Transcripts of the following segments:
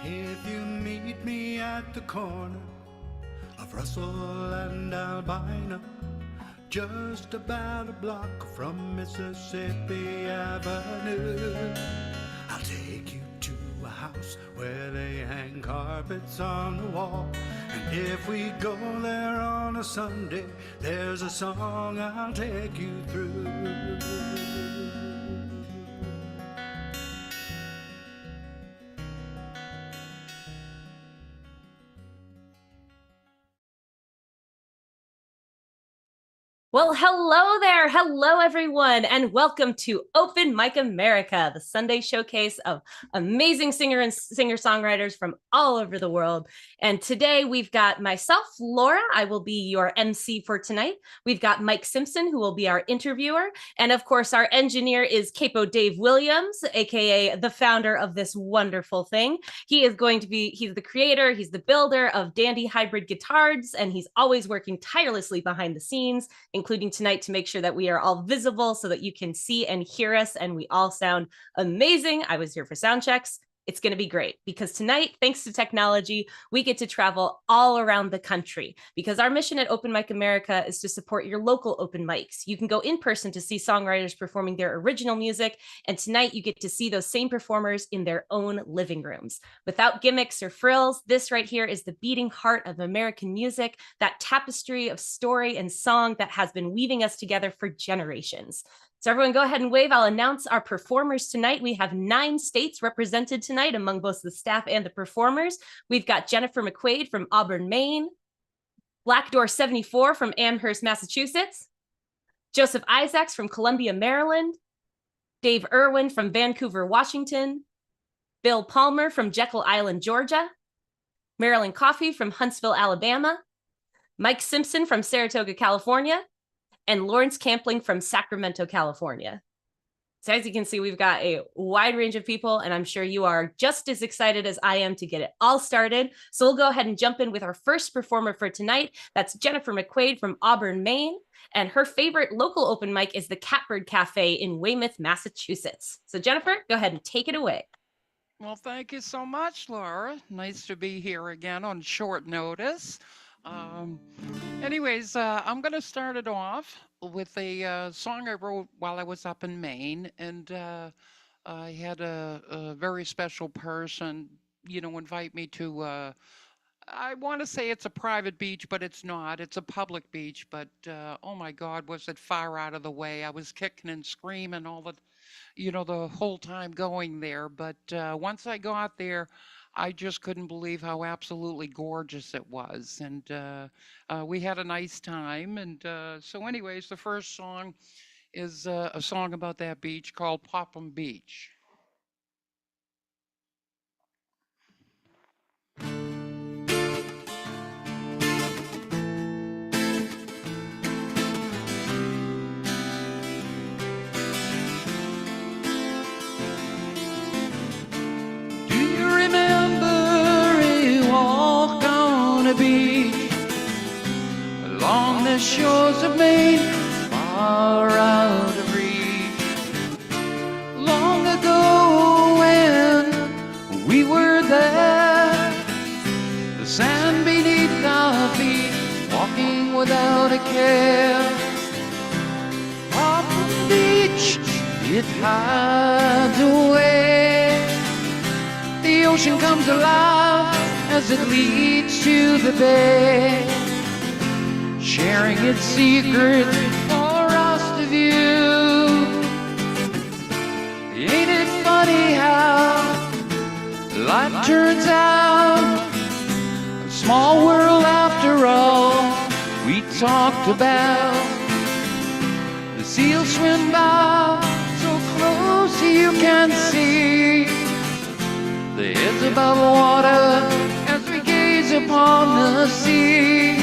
If you meet me at the corner of Russell and Albina, just about a block from Mississippi Avenue, I'll take you to a house where they hang carpets on the wall. And if we go there on a Sunday, there's a song I'll take you through. Well, hello there. Hello, everyone, and welcome to Open Mic America, the Sunday showcase of amazing singer-songwriters from all over the world. And today we've got myself, Laura. I will be your MC for tonight. We've got Mike Simpson, who will be our interviewer. And of course, our engineer is Capo Dave Williams, aka the founder of this wonderful thing. He's the creator, he's the builder of Dandy Hybrid Guitars, and he's always working tirelessly behind the scenes, including tonight, to make sure that we are all visible so that you can see and hear us and we all sound amazing. I was here for sound checks. It's going to be great because tonight, thanks to technology, we get to travel all around the country because our mission at Open Mic America is to support your local open mics. You can go in person to see songwriters performing their original music, and tonight you get to see those same performers in their own living rooms. Without gimmicks or frills, this right here is the beating heart of American music, that tapestry of story and song that has been weaving us together for generations. So everyone go ahead and wave. I'll announce our performers tonight. We have 9 states represented tonight among both the staff and the performers. We've got Jennifer McQuaid from Auburn, Maine, Black Door 74 from Amherst, Massachusetts, Joseph Isaacs from Columbia, Maryland, Dave Irwin from Vancouver, Washington, Bill Palmer from Jekyll Island, Georgia, Marilyn Coffey from Huntsville, Alabama, Mike Simpson from Saratoga, California, and Lawrence Campling from Sacramento, California. So as you can see, we've got a wide range of people, and I'm sure you are just as excited as I am to get it all started. So we'll go ahead and jump in with our first performer for tonight. That's Jennifer McQuaid from Auburn, Maine. And her favorite local open mic is the Catbird Cafe in Weymouth, Massachusetts. So Jennifer, go ahead and take it away. Well, thank you so much, Laura. Nice to be here again on short notice. Anyways, I'm going to start it off with a song I wrote while I was up in Maine, and I had a very special person, invite me to, I want to say it's a private beach, but it's not. It's a public beach, but oh my God, was it far out of the way. I was kicking and screaming the whole time going there, but once I got there, I just couldn't believe how absolutely gorgeous it was. And we had a nice time. And so anyways, the first song is a song about that beach called Popham Beach. Beach along the shores of Maine, far out of reach. Long ago when we were there, the sand beneath our feet, walking without a care. Popham Beach, it hides away. The ocean comes alive as it leads to the bay, sharing its secrets for us to view. Ain't it funny how life turns out? A small world after all we talked about. The seals swim by so close you can see, the heads above water upon the sea.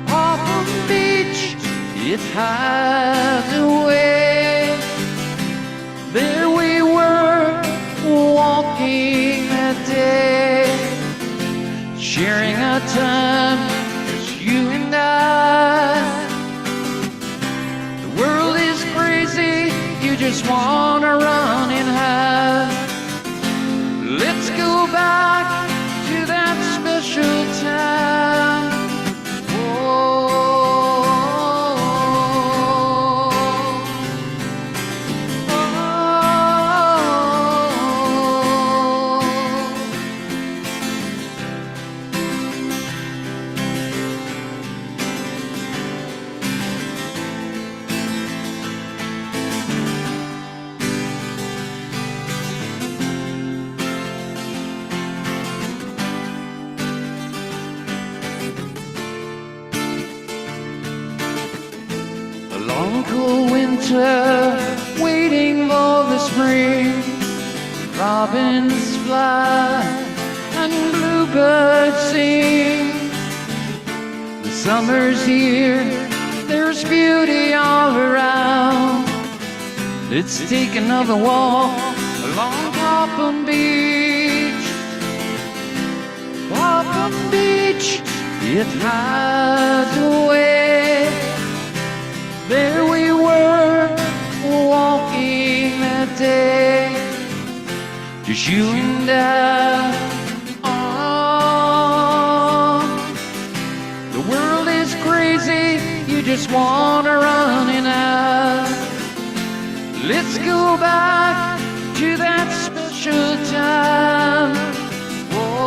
Popham Beach, it hides away. There we were, walking that day, sharing our time, just you and I. The world is crazy, you just wanna run and hide. Let's go back to that special time. A long cool winter, waiting for the spring. Robins fly and bluebirds sing. The summer's here, there's beauty all around. Let's take another walk along Popham Beach. Popham Beach, it hides away. There we were, walking that day, just you and I. Oh, the world is crazy, you just wanna run and hide. Let's go back to that special time. Whoa.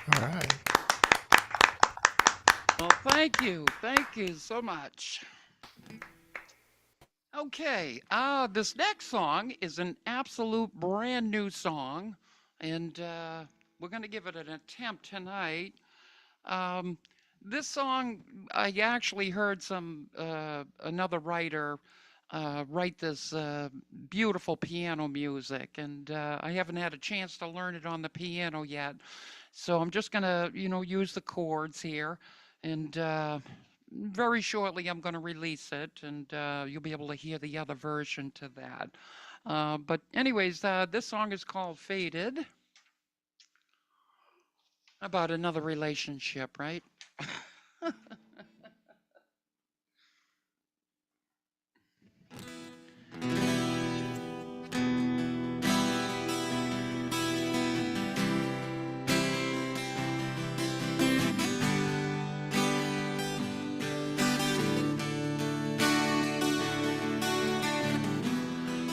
All right. Well, thank you so much. Okay, this next song is an absolute brand new song, and we're going to give it an attempt tonight. This song, I actually heard another writer write this beautiful piano music, and I haven't had a chance to learn it on the piano yet. So I'm just gonna, use the chords here, and very shortly I'm gonna release it, and you'll be able to hear the other version to that. But anyways, this song is called Faded. About another relationship, right?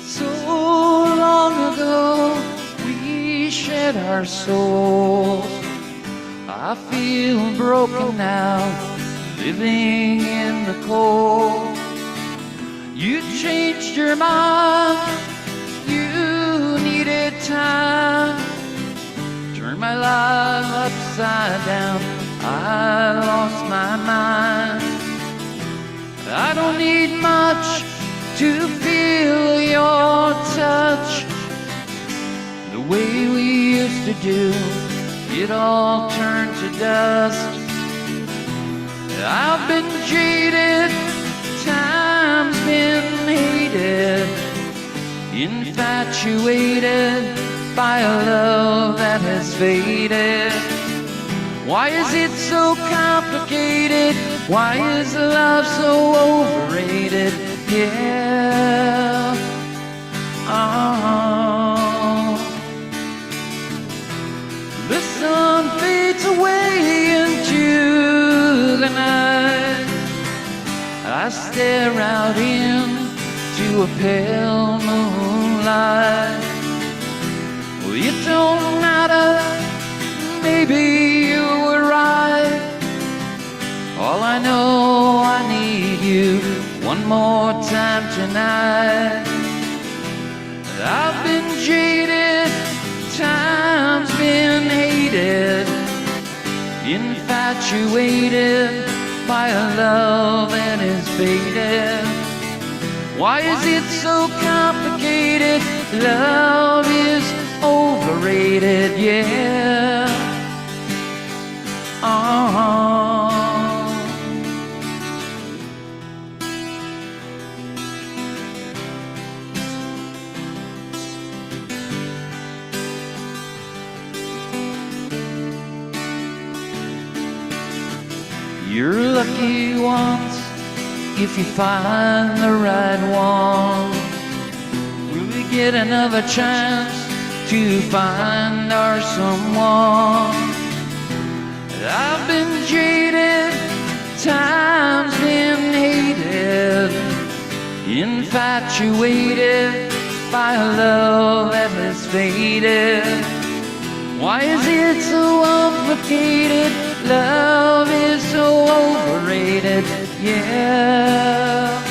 So long ago, we shared our souls. I feel broken now, living in the cold. You changed your mind, you needed time. Turned my life upside down, I lost my mind. I don't need much to feel your touch the way we used to do. It all turned to dust. I've been jaded, time's been hated, infatuated by a love that has faded. Why is it so complicated? Why is love so overrated? Yeah. The sun fades away into the night. I stare out into a pale moonlight. Well, it don't matter, maybe you were right. All I know, I need you one more time tonight. I've been jaded, time's been hated, infatuated by a love that is faded. Why is it so complicated? Love is overrated, yeah. You're lucky once if you find the right one. Will we get another chance to find our someone? I've been jaded, time's been hated, infatuated by a love that has faded. Why is it so complicated? Love is so overrated, yeah.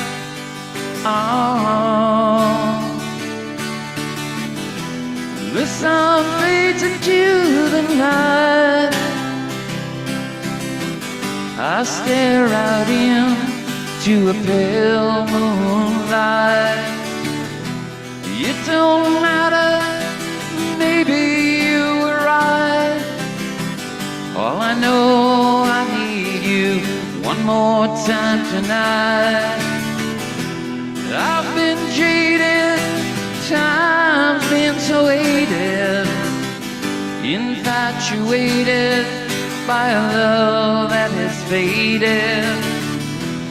The sun fades into the night. I stare out into a pale moonlight. It don't matter, maybe you were right. All I know, I need you one more time tonight. I've been jaded, time's been so hated, infatuated by a love that has faded.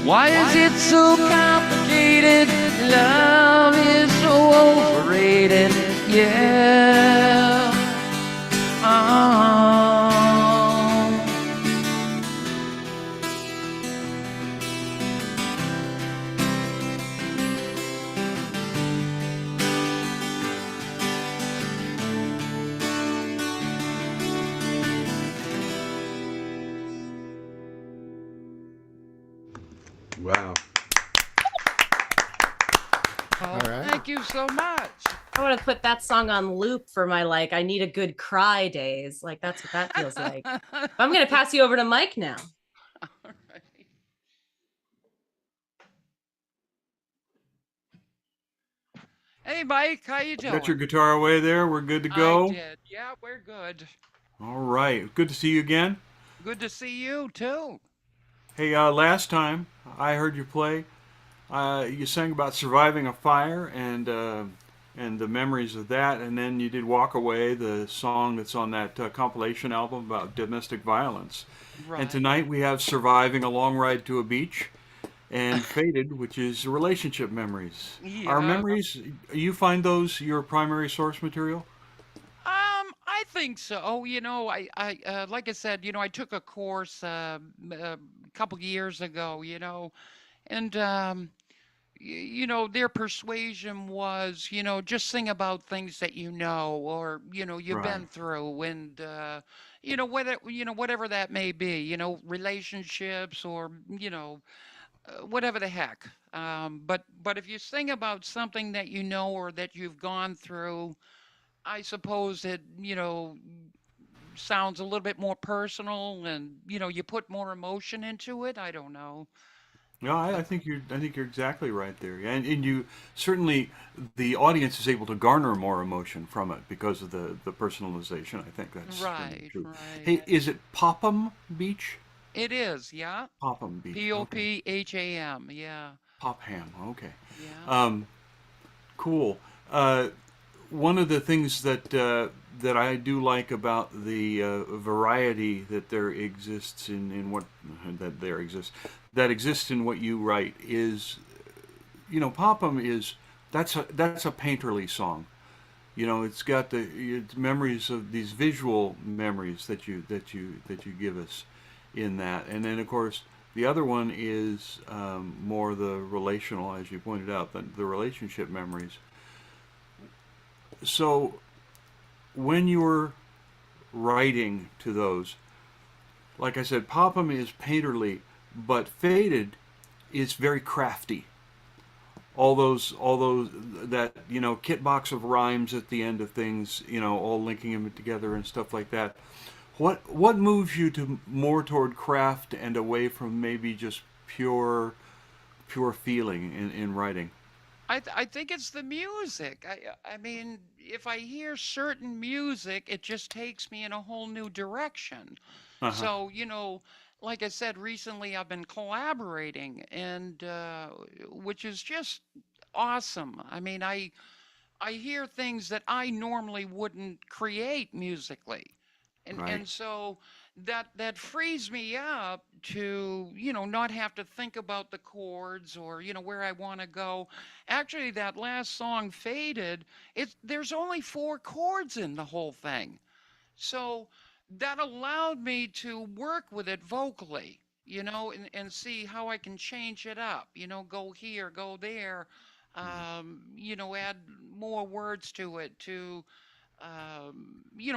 Why is it so complicated? Love is so overrated, yeah. Wow. Well, right. thank you so much. I want to put that song on loop for my I need a good cry days. Like that's what that feels like. I'm gonna pass you over to Mike now. All right. Hey, Mike, how you doing? Got your guitar away there. We're good to I go. did. Yeah, we're good. All right. Good to see you again. Good to see you too. Hey, last time I heard you play, you sang about surviving a fire and the memories of that, and then you did "Walk Away," the song that's on that compilation album about domestic violence. Right. And tonight we have "Surviving a Long Ride to a Beach," and "Faded," which is relationship memories. Are Yeah. memories? You find those your primary source material? I think so. You know, like I said, I took a course a couple years ago. And their persuasion was, just sing about things that or you've Right. been through, and whatever that may be, relationships or whatever the heck. But if you sing about something that or that you've gone through, I suppose it sounds a little bit more personal, and you put more emotion into it. I don't know. No, I But think you're exactly right there, and you certainly the audience is able to garner more emotion from it because of the personalization. I think that's certainly right, true. right. Hey, is it Popham Beach? It is, yeah. Popham Beach. Okay. Popham, yeah. Popham. Okay. Yeah. Um, cool. One of the things that I do like about the variety that there exists in what that exists in what you write is, Popham is that's a painterly song. It's got it's memories of these visual memories that you give us in that, and then of course the other one is more the relational, as you pointed out, the relationship memories. So when you're writing to those, like I said, Popham is painterly, but Faded is very crafty. All those that kit box of rhymes at the end of things, all linking them together and stuff like that. What moves you to more toward craft and away from maybe just pure feeling in writing? I think it's the music. I mean, if I hear certain music, it just takes me in a whole new direction. Uh huh. So, like I said, recently I've been collaborating, and which is just awesome. I mean, I hear things that I normally wouldn't create musically. And Right. and so that frees me up to, not have to think about the chords or, where I want to go. Actually, that last song, Faded, there's only 4 chords in the whole thing. So that allowed me to work with it vocally, and see how I can change it up, go here, go there, add more words to it to,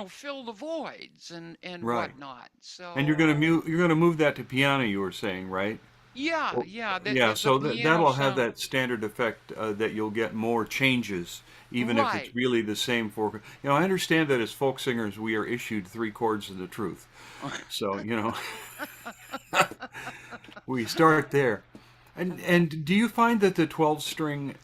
fill the voids and Right. whatnot. So, And you're gonna move that to piano, you were saying, right? yeah, Well, yeah, yeah, the so piano that'll have sound, that standard effect that you'll get more changes, even if it's right. really the same 4. I understand that as folk singers, we are issued 3 chords of the truth. So, we start there. And do you find that the 12 string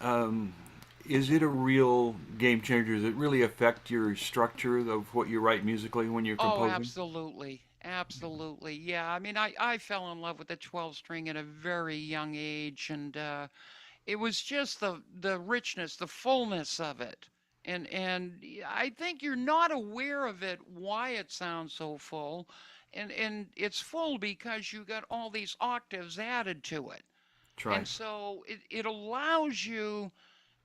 is it a real game changer? Does it really affect your structure of what you write musically when you're Oh, composing? absolutely. Absolutely. Yeah. I mean, I fell in love with the 12 string at a very young age, and it was just the richness, the fullness of it. And I think you're not aware of it, why it sounds so full. And it's full because you got all these octaves added to it. That's And right. so it allows you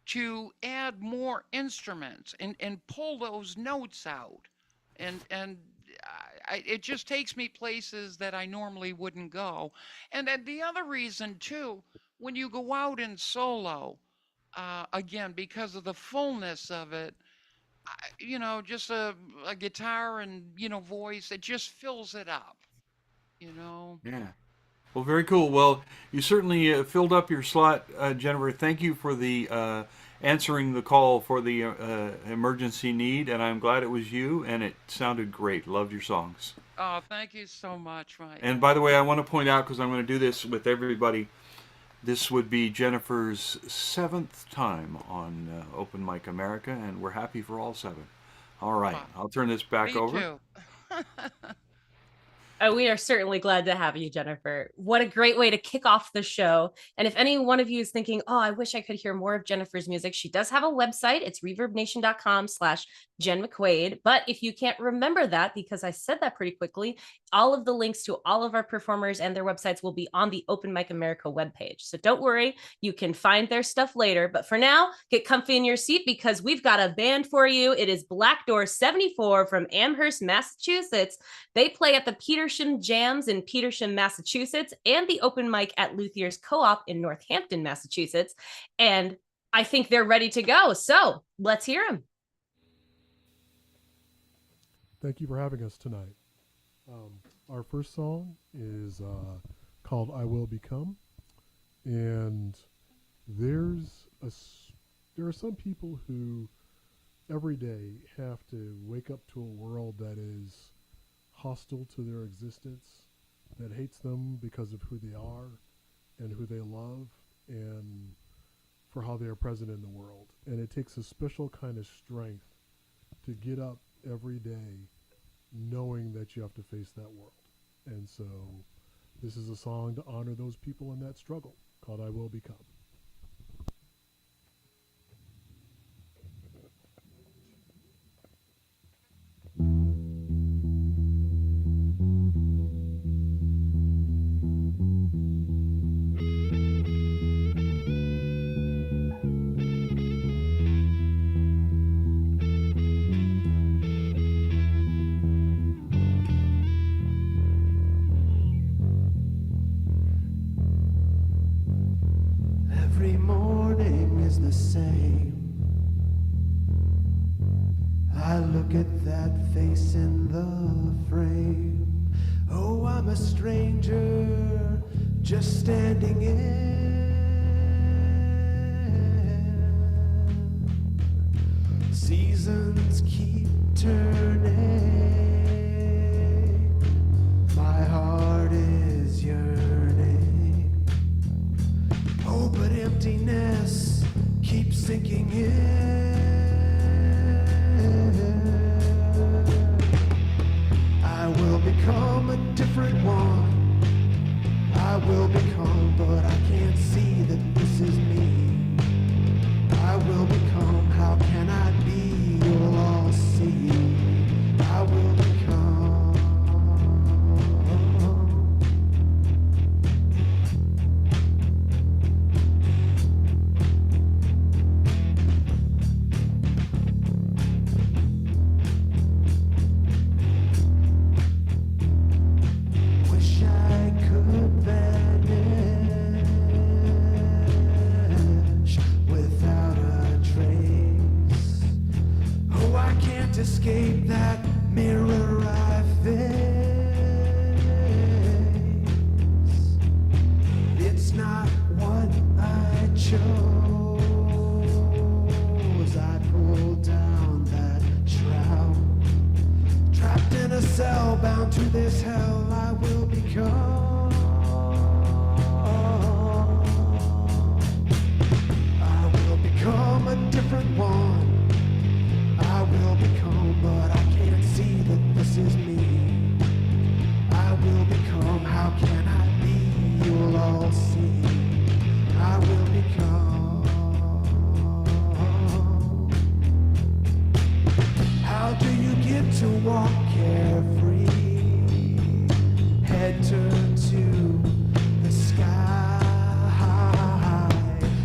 to add more instruments and pull those notes out. And it just takes me places that I normally wouldn't go. And then the other reason too, when you go out in solo, again, because of the fullness of it, just a guitar and, voice, it just fills it up, you know. Yeah. Well, very cool. Well, you certainly filled up your slot, Jennifer. Thank you for the answering the call for the emergency need, and I'm glad it was you. And it sounded great. Loved your songs. Oh, thank you so much, Mike. And by the way, I want to point out, because I'm going to do this with everybody, this would be Jennifer's 7th time on Open Mic America, and we're happy for all 7. All right, Wow. I'll turn this back Me over. too. We are certainly glad to have you, Jennifer. What a great way to kick off the show. And if any one of you is thinking, oh, I wish I could hear more of Jennifer's music, she does have a website. It's reverbnation.com/Jen McQuaid. But if you can't remember that, because I said that pretty quickly, all of the links to all of our performers and their websites will be on the Open Mic America webpage. So don't worry, you can find their stuff later. But for now, get comfy in your seat because we've got a band for you. It is Black Door 74 from Amherst, Massachusetts. They play at the Petersham Jams in Petersham, Massachusetts, and the open mic at Luthier's Co-op in Northampton, Massachusetts. And I think they're ready to go. So let's hear them. Thank you for having us tonight. Our first song is called I Will Become. And there are some people who every day have to wake up to a world that is hostile to their existence, that hates them because of who they are and who they love and for how they are present in the world. And it takes a special kind of strength to get up every day knowing that you have to face that world. And so this is a song to honor those people in that struggle called I Will Become. Every morning is the same. I look at that face in the frame. Oh, I'm a stranger just standing in. Seasons keep turning. My heart is yearning. Oh, but emptiness keeps sinking in. I will become a different one. I will become, but I can't see that this is me. I will become, how can I be? You'll all see. I will become. can't escape that mirror I face. It's not what I chose. I pulled down that shroud, trapped in a cell, bound to this hell I will become. I will become a different one. I will become, but I can't see that this is me. I will become, how can I be? You'll all see. I will become. How do you get to walk carefree? Head turned to the sky.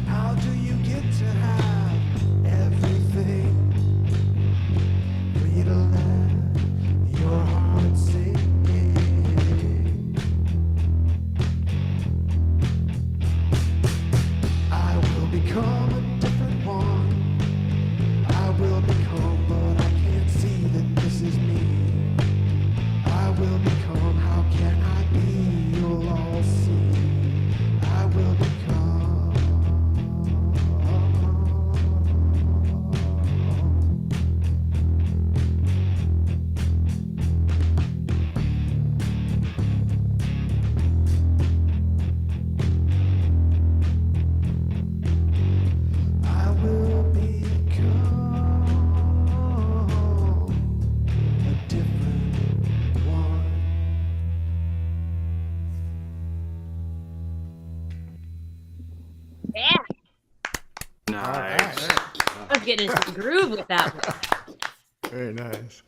How do you get to have everything? Free to let your heart sing. I will become a different one. I will become, but I can't see that this is me. I will become, how can I be? You'll all see. I will become. I will become a different one. Yeah, Nice. I was getting into the groove with that one. Very nice.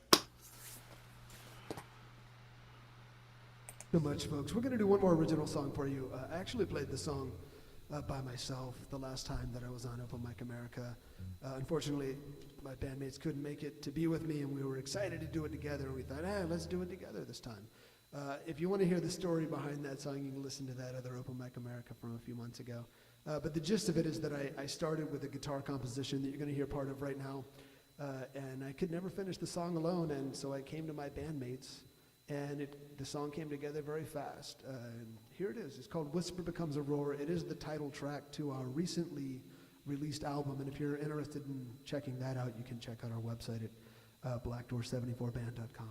So much, folks. We're going to do one more original song for you. I actually played this song by myself the last time that I was on Open Mic America. Unfortunately, my bandmates couldn't make it to be with me, and we were excited to do it together, and we thought, let's do it together this time. If you want to hear the story behind that song, you can listen to that other Open Mic America from a few months ago. But the gist of it is that I started with a guitar composition that you're going to hear part of right now, and I could never finish the song alone, and so I came to my bandmates, and the song came together very fast. And here it is. It's called Whisper Becomes a Roar. It is the title track to our recently released album, and if you're interested in checking that out, you can check out our website at blackdoor74band.com.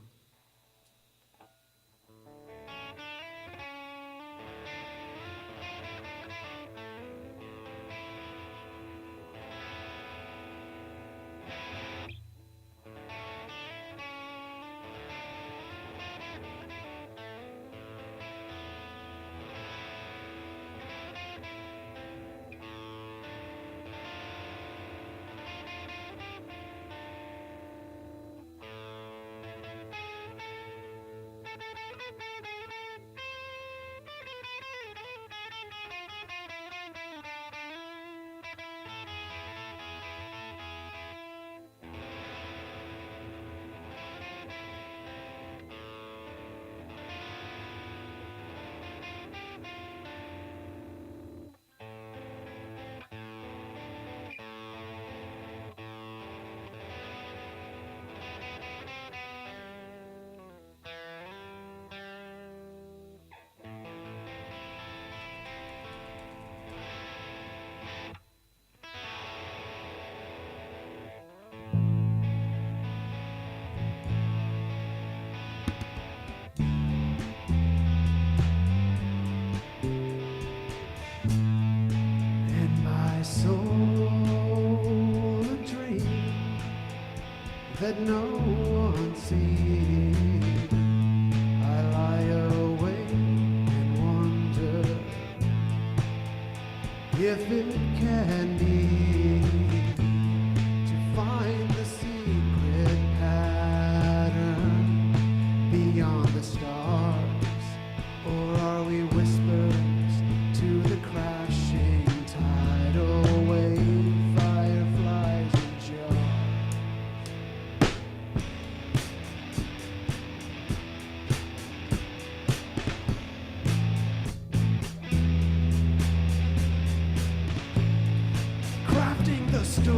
That no one sees. I lie awake and wonder if it can be to find the secret pattern beyond the stars, or are we whispers to the crashing tidal wave, fireflies and jars? Crafting the story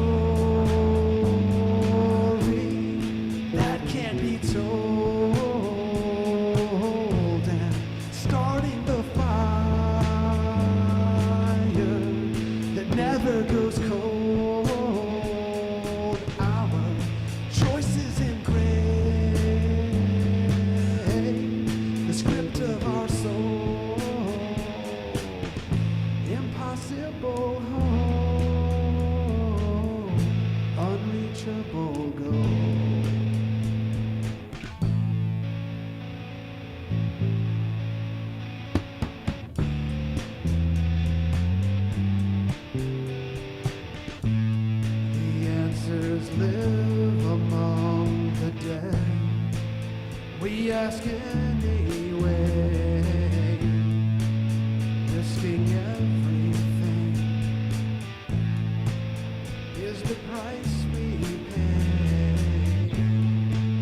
unreachable goal. The answers live among the dead. We ask anyway, risking everything is the price we pay.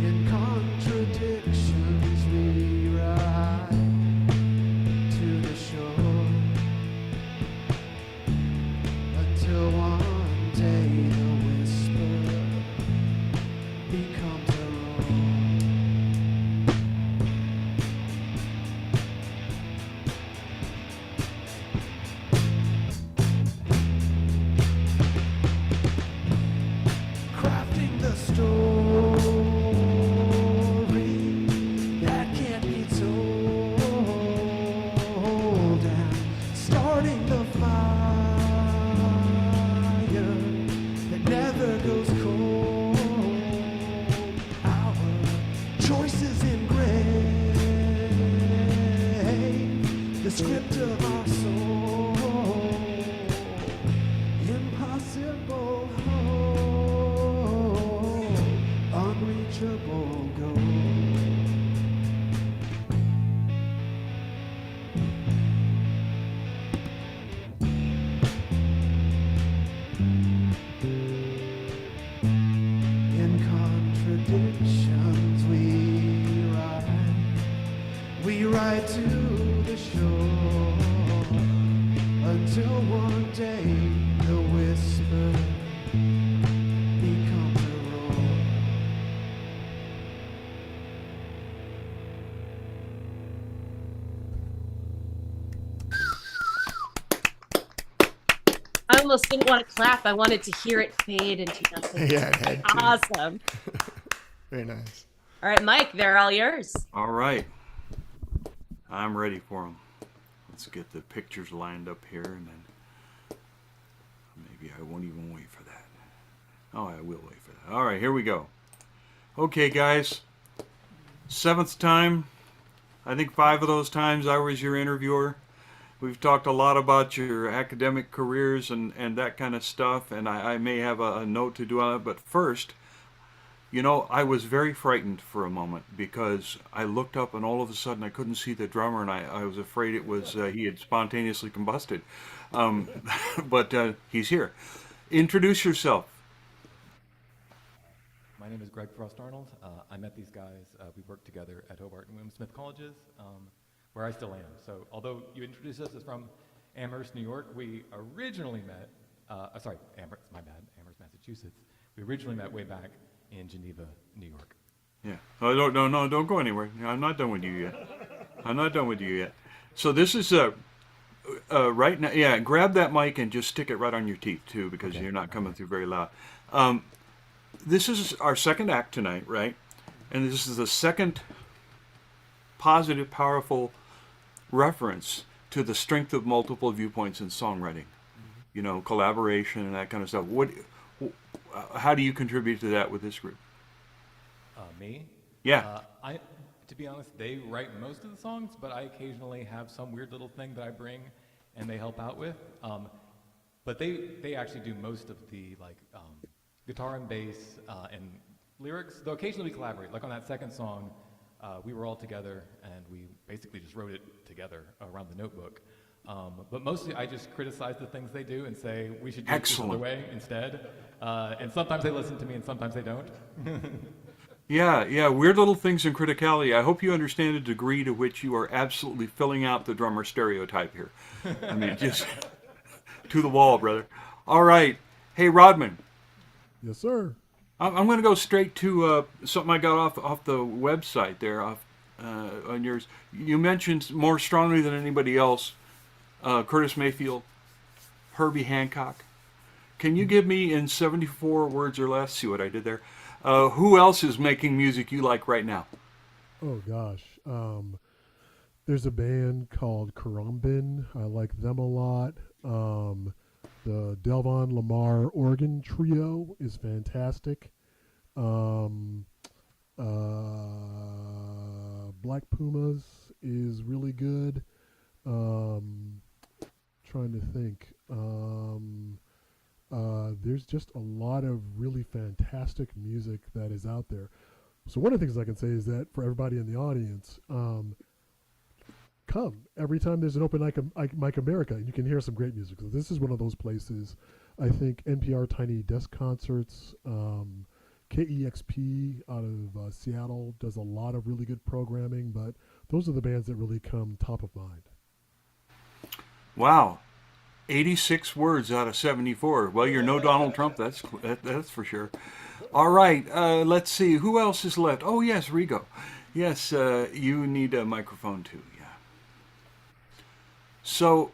In contradictions we ride to the shore until one day the whisper becomes a roar. Crafting the story that can't be told, and starting the fire that never goes cold. Our choices engrave the script of our soul. Impossible hope, unreachable goal. In contradictions we ride to the shore until one day the whisper becomes a roar. I almost didn't want to clap. I wanted to hear it fade into nothing. Yeah, it had to. Awesome. Very nice. All right, Mike, they're all yours. All right. I'm ready for them. Let's get the pictures lined up here, and then maybe I won't even wait for that. Oh, I will wait for that. All right, here we go. Okay, guys. 7th time. I think 5 of those times I was your interviewer. We've talked a lot about your academic careers and that kind of stuff, and I may have a note to do on it, but first, you know, I was very frightened for a moment because I looked up and all of a sudden I couldn't see the drummer, and I was afraid it was he had spontaneously combusted. But he's here. Introduce yourself. My name is Greg Frost Arnold. I met these guys. We worked together at Hobart and William Smith colleges, where I still am. So although you introduced us as from Amherst, New York, we originally met, Amherst, my bad, Amherst, Massachusetts. We originally met way back in Geneva, New York. Yeah. Oh, no, don't go anywhere. I'm not done with you yet. So this is right now. Yeah, grab that mic and just stick it right on your teeth too, because you're not coming through very loud. This is our second act tonight, right? And this is the second positive, powerful reference to the strength of multiple viewpoints in songwriting. You know, collaboration and that kind of stuff. How do you contribute to that with this group? Me? Yeah. To be honest, they write most of the songs, but I occasionally have some weird little thing that I bring and they help out with. But they actually do most of the guitar and bass and lyrics. Though occasionally we collaborate. Like on that second song, we were all together and we basically just wrote it together around the notebook. But mostly I just criticize the things they do and say we should do it this other way instead. And sometimes they listen to me and sometimes they don't. Yeah, weird little things in criticality. I hope you understand the degree to which you are absolutely filling out the drummer stereotype here. I mean, just to the wall, brother. All right. Hey, Rodman. Yes, sir. I'm going to go straight to something I got off the website there on yours. You mentioned more strongly than anybody else Curtis Mayfield, Herbie Hancock. Can you give me in 74 words or less, see what I did there, who else is making music you like right now? Oh, gosh. There's a band called Karumbin. I like them a lot. The Delvon Lamar organ trio is fantastic. Black Pumas is really good. Trying to think. There's just a lot of really fantastic music that is out there. So one of the things I can say is that for everybody in the audience, come every time there's an open Mic America, and you can hear some great music. So this is one of those places. I think NPR Tiny Desk Concerts, KEXP out of Seattle does a lot of really good programming, but those are the bands that really come top of mind. Wow. 86 words out of 74. Well, you're no Donald Trump, that's for sure. All right, let's see. Who else is left? Oh, yes, Rigo. Yes, you need a microphone too, yeah. So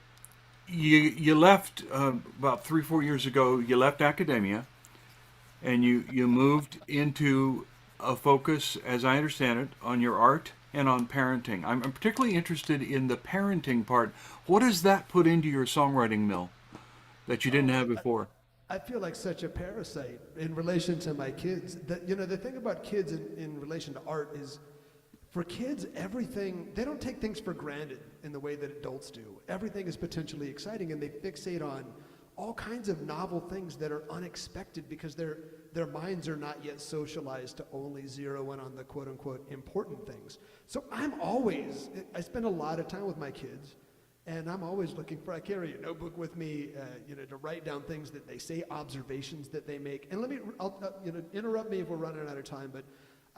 you left about 3-4 years ago, you left academia, and you moved into a focus, as I understand it, on your art and on parenting. I'm particularly interested in the parenting part. What does that put into your songwriting mill that you didn't have before? I feel like such a parasite in relation to my kids. The thing about kids in relation to art is, for kids, everything, they don't take things for granted in the way that adults do. Everything is potentially exciting, and they fixate on all kinds of novel things that are unexpected because their minds are not yet socialized to only zero in on the quote-unquote important things. So I spend a lot of time with my kids, and I'm always looking for, I carry a notebook with me, to write down things that they say, observations that they make. And interrupt me if we're running out of time, but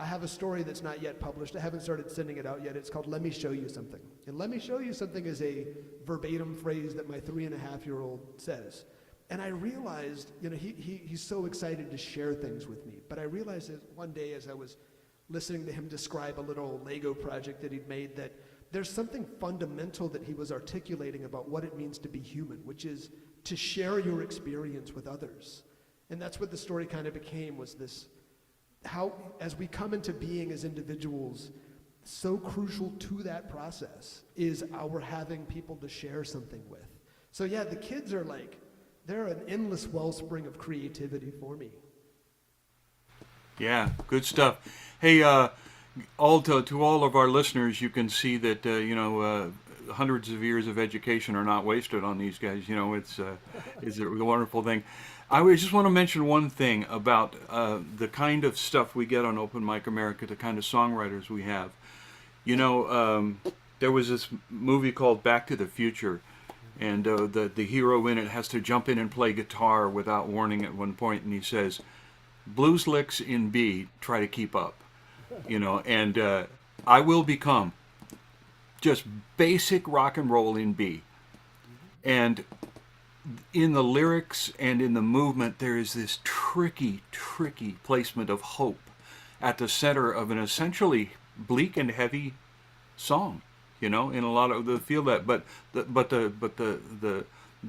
I have a story that's not yet published. I haven't started sending it out yet. It's called Let Me Show You Something. And let me show you something is a verbatim phrase that my 3.5-year-old says. And I realized, he's so excited to share things with me. But I realized that one day as I was listening to him describe a little Lego project that he'd made, that there's something fundamental that he was articulating about what it means to be human, which is to share your experience with others. And that's what the story kind of became, was this, how as we come into being as individuals, so crucial to that process is our having people to share something with. So yeah, the kids are they're an endless wellspring of creativity for me. Yeah, good stuff. Hey, to all of our listeners, you can see that hundreds of years of education are not wasted on these guys. It's a wonderful thing. I just want to mention one thing about the kind of stuff we get on Open Mic America, the kind of songwriters we have. There was this movie called Back to the Future, and the hero in it has to jump in and play guitar without warning at one point, and he says, "Blues licks in B, try to keep up." And I Will Become, just basic rock and roll in B. And in the lyrics and in the movement, there is this tricky placement of hope at the center of an essentially bleak and heavy song. In a lot of the feel that, but the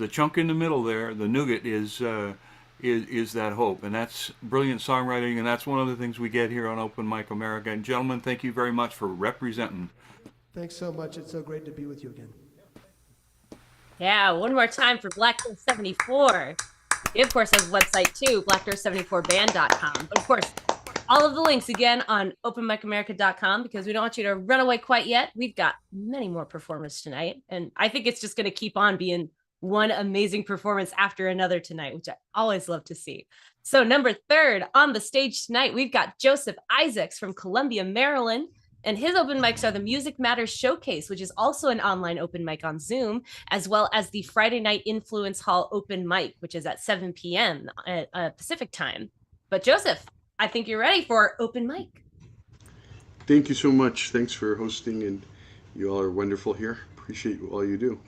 chunk in the middle there, the nougat is that hope, and that's brilliant songwriting, and that's one of the things we get here on Open Mic America. And gentlemen, thank you very much for representing. Thanks so much. It's so great to be with you again. Yeah, one more time for Black Door 74. He, of course, has a website too, blackdoor74band.com. But of course, all of the links again on openmicamerica.com, because we don't want you to run away quite yet. We've got many more performers tonight, and I think it's just going to keep on being one amazing performance after another tonight, which I always love to see. So number 3 on the stage tonight, we've got Joseph Isaacs from Columbia, Maryland. And his open mics are the Music Matters Showcase, which is also an online open mic on Zoom, as well as the Friday Night Influence Hall open mic, which is at 7 p.m. at Pacific time. But Joseph, I think you're ready for open mic. Thank you so much. Thanks for hosting, and you all are wonderful here. Appreciate all you do.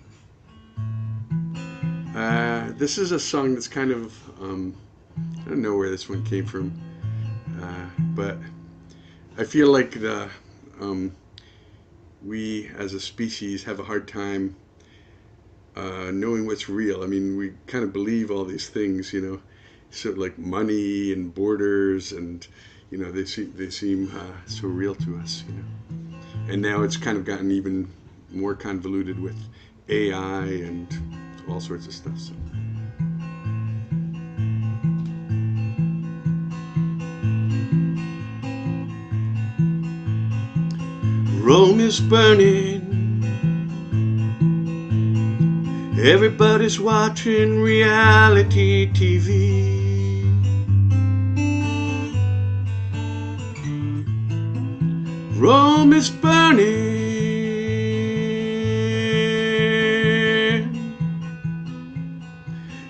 This is a song that's kind of, I don't know where this one came from, but I feel like we as a species have a hard time knowing what's real. I mean, we kind of believe all these things, sort of like money and borders, and they seem so real to us, And now it's kind of gotten even more convoluted with AI and all sorts of stuff. So Rome is burning. Everybody's watching reality TV. Rome is burning.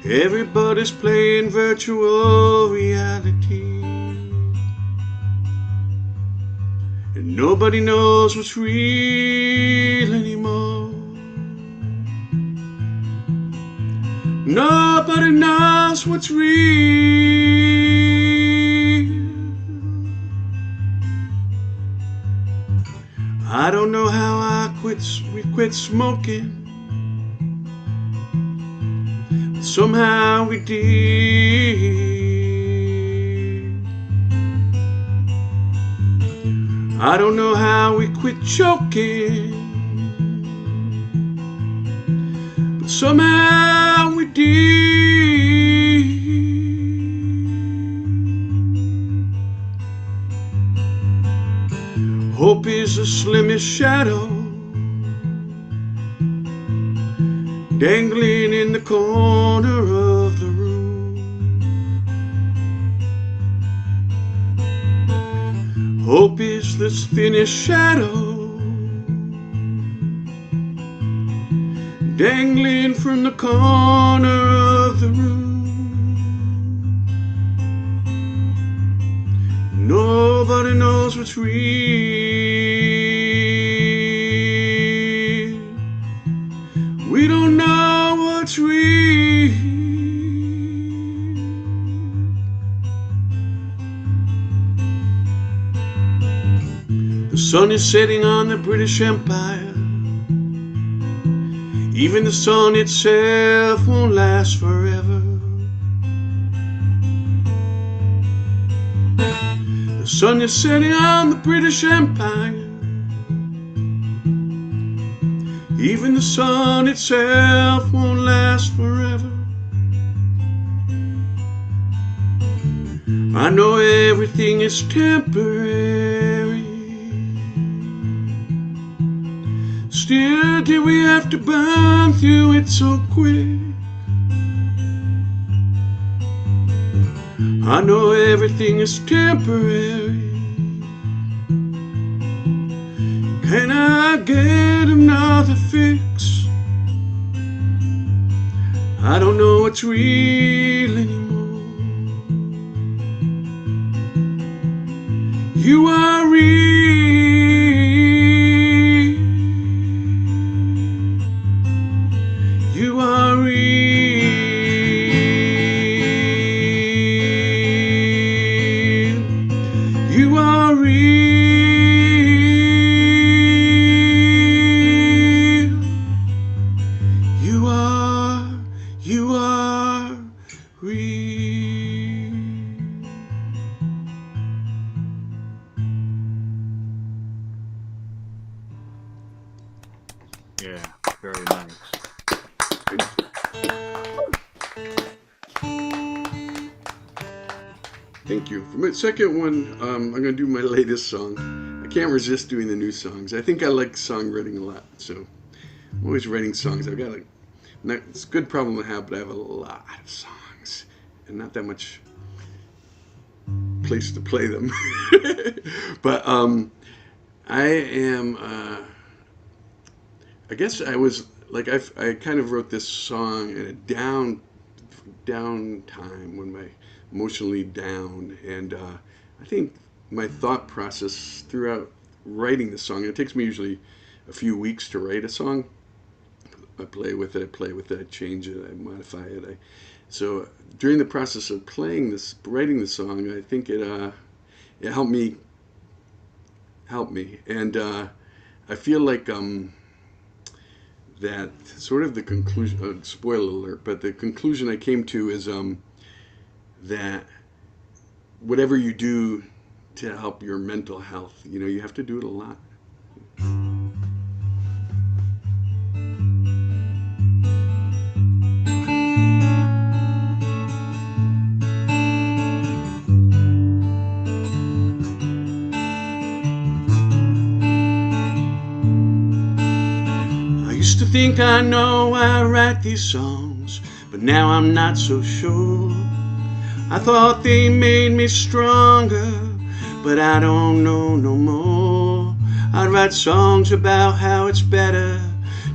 Everybody's playing virtual reality. And nobody knows what's real anymore. Nobody knows what's real. I don't know how we quit smoking. But somehow we did. I don't know how we quit choking. But somehow we did. Hope is the slimmest shadow dangling in the corner of the room. Hope is this thinnest shadow dangling from the corner of the room. Nobody knows what's real. We don't know what's real. The sun is setting on the British Empire. Even the sun itself won't last forever. The sun is setting on the British Empire. Even the sun itself won't last forever. I know everything is temporary. Still, do we have to burn through it so quick? I know everything is temporary. Can I get another fix? I don't know what's real anymore. You are real. You are real. You are real. You are real. Yeah, very nice. Thank you. For my second one, I'm going to do my latest song. I can't resist doing the new songs. I think I like songwriting a lot, so I'm always writing songs. I've got it's a good problem to have, but I have a lot of songs and not that much place to play them. But I am, I guess I was, like, I kind of wrote this song in a down time when my emotionally down, and I think my thought process throughout writing the song, it takes me usually a few weeks to write a song. I play with it, I change it, I modify it. So during the process of writing the song, I think it helped me, and I feel like that sort of the conclusion, spoiler alert, but the conclusion I came to is that whatever you do to help your mental health, you have to do it a lot. think I know I write these songs, but now I'm not so sure. I thought they made me stronger, but I don't know no more. I'd write songs about how it's better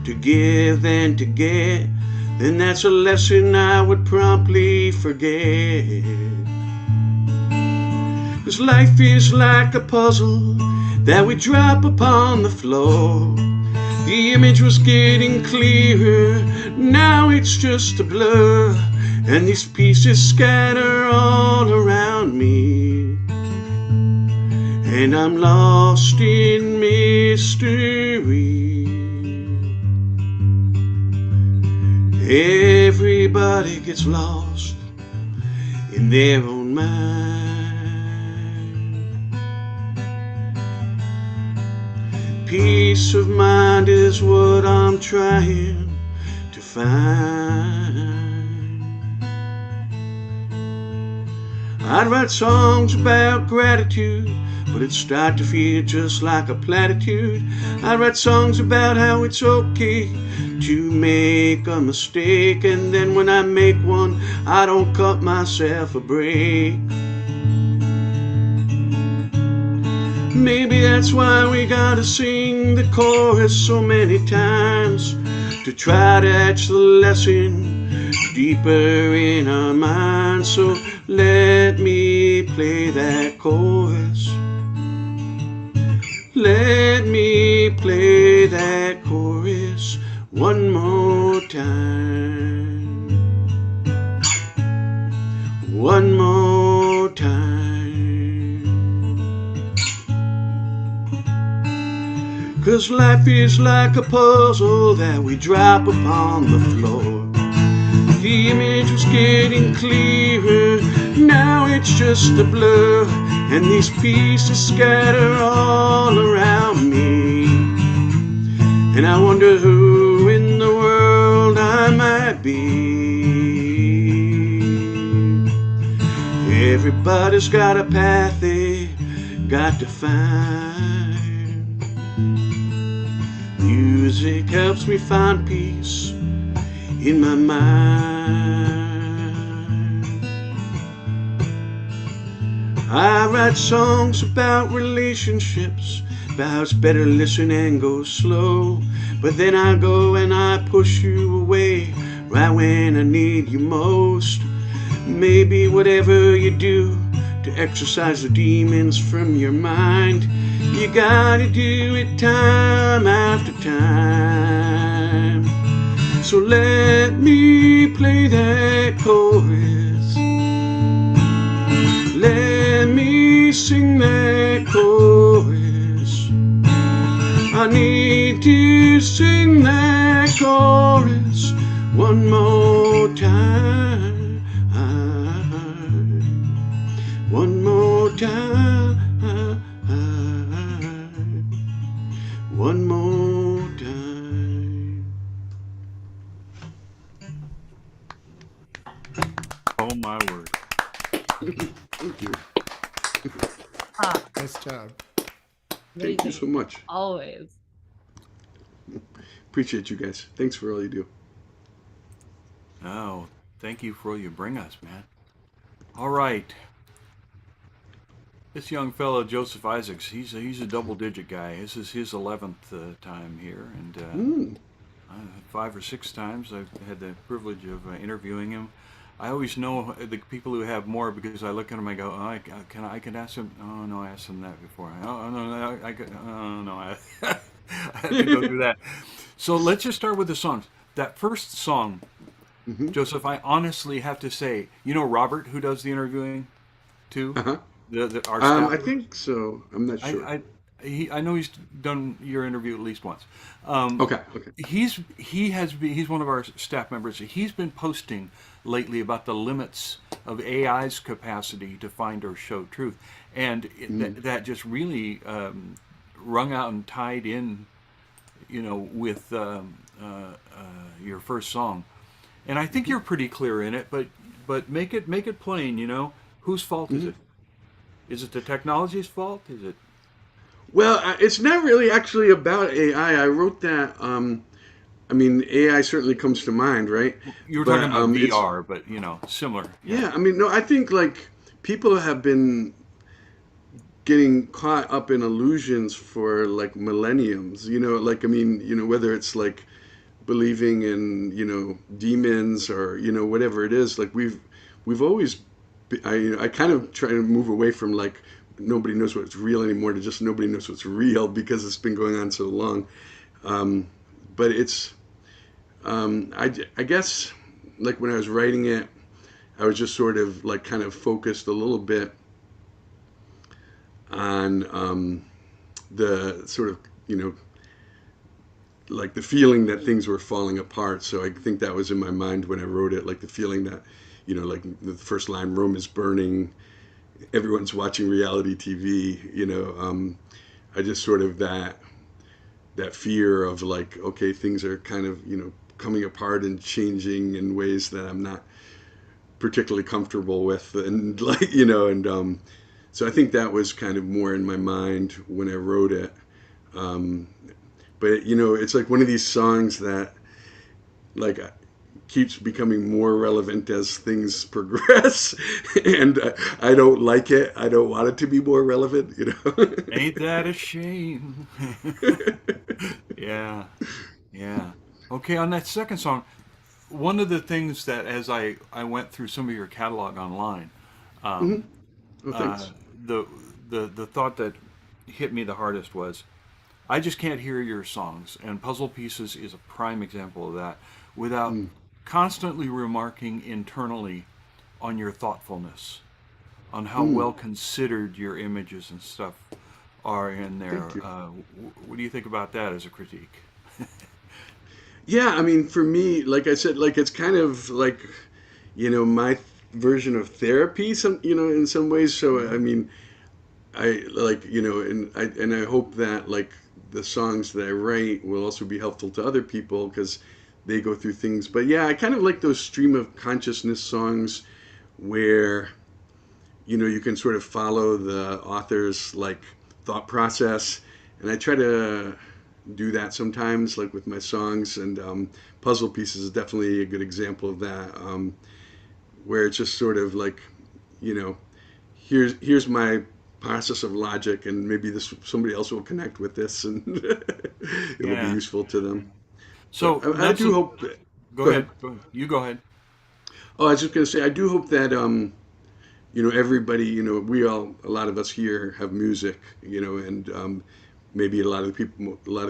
to give than to get. Then that's a lesson I would promptly forget. 'Cause life is like a puzzle that we drop upon the floor. The image was getting clearer, now it's just a blur, and these pieces scatter all around me, and I'm lost in mystery. Everybody gets lost in their own mind. Peace of mind is what I'm trying to find. I'd write songs about gratitude, but it'd start to feel just like a platitude. I'd write songs about how it's okay to make a mistake, and then when I make one, I don't cut myself a break. Maybe that's why we gotta sing the chorus so many times, to try to etch the lesson deeper in our minds. So let me play that chorus. Let me play that chorus one more time. One more time. 'Cause life is like a puzzle that we drop upon the floor. The image was getting clearer, now it's just a blur, and these pieces scatter all around me, and I wonder who in the world I might be. Everybody's got a path they got to find. Music helps me find peace in my mind. I write songs about relationships, about how it's better to listen and go slow. But then I go and I push you away right when I need you most. Maybe whatever you do to exorcise the demons from your mind, you gotta do it time after time. So let me play that chorus. Let me sing that chorus. I need to sing that chorus one more time. One more time. One more time. Oh my word. Thank you. Nice job. Thank you so much. Always. Appreciate you guys. Thanks for all you do. Oh, thank you for all you bring us, man. All right. This young fellow, Joseph Isaacs, he's a double-digit guy. This is his 11th time here, and 5 or 6 times I've had the privilege of interviewing him. I always know the people who have more because I look at them, I go, oh, I can ask him. Oh no, I asked him that before. Oh no, I have to go through that. So let's just start with the songs. That first song, Joseph, I honestly have to say, you know Robert, who does the interviewing too? Uh-huh. Our staff. I think so. I'm not sure. I know he's done your interview at least once. Okay. He's one of our staff members. He's been posting lately about the limits of AI's capacity to find or show truth, and that just really rung out and tied in, with your first song. And I think you're pretty clear in it, but make it plain. Whose fault is it? Is it the technology's fault? Is it? Well, it's not really actually about AI. I wrote that I mean, AI certainly comes to mind, right? You were talking But about it's VR, but similar. Yeah. yeah. I mean, no, I think like people have been getting caught up in illusions for like millenniums. Like I mean, whether it's like believing in demons or whatever it is. Like we've always. I kind of try to move away from like nobody knows what's real anymore to just nobody knows what's real because it's been going on so long. Um, but it's I guess like when I was writing it, I was just sort of like kind of focused a little bit on the sort of like the feeling that things were falling apart. So I think that was in my mind when I wrote it, like the feeling that like the first line, Rome is burning, everyone's watching reality TV. I just sort of that fear of like, okay, things are kind of coming apart and changing in ways that I'm not particularly comfortable with, and like so I think that was kind of more in my mind when I wrote it. Um, but it's like one of these songs that like keeps becoming more relevant as things progress, and I don't like it. I don't want it to be more relevant. Ain't that a shame? Yeah, yeah. Okay, on that second song, one of the things that as I went through some of your catalog online, Hmm. um, Oh, uh, thanks. the the thought that hit me the hardest was I just can't hear your songs, and Puzzle Pieces is a prime example of that, without Mm, constantly remarking internally on your thoughtfulness, on how mm, well considered your images and stuff are in there. thank you. What do you think about that as a critique? Yeah, I mean, for me, like I said, like it's kind of like, my version of therapy, in some ways. So, I mean, I like, and I hope that like the songs that I write will also be helpful to other people because they go through things. But yeah, I kind of like those stream of consciousness songs where, you can sort of follow the author's like thought process. And I try to do that sometimes, like with my songs. And Puzzle Pieces is definitely a good example of that, where it's just sort of like, you know, here's my process of logic, and maybe this somebody else will connect with this, and it'll be Yeah. useful to them. But So I nuts do and hope that. go Go ahead. ahead. Go ahead. You go ahead. Oh, I was just going to say, I do hope that everybody, we all, a lot of us here have music, and maybe a lot of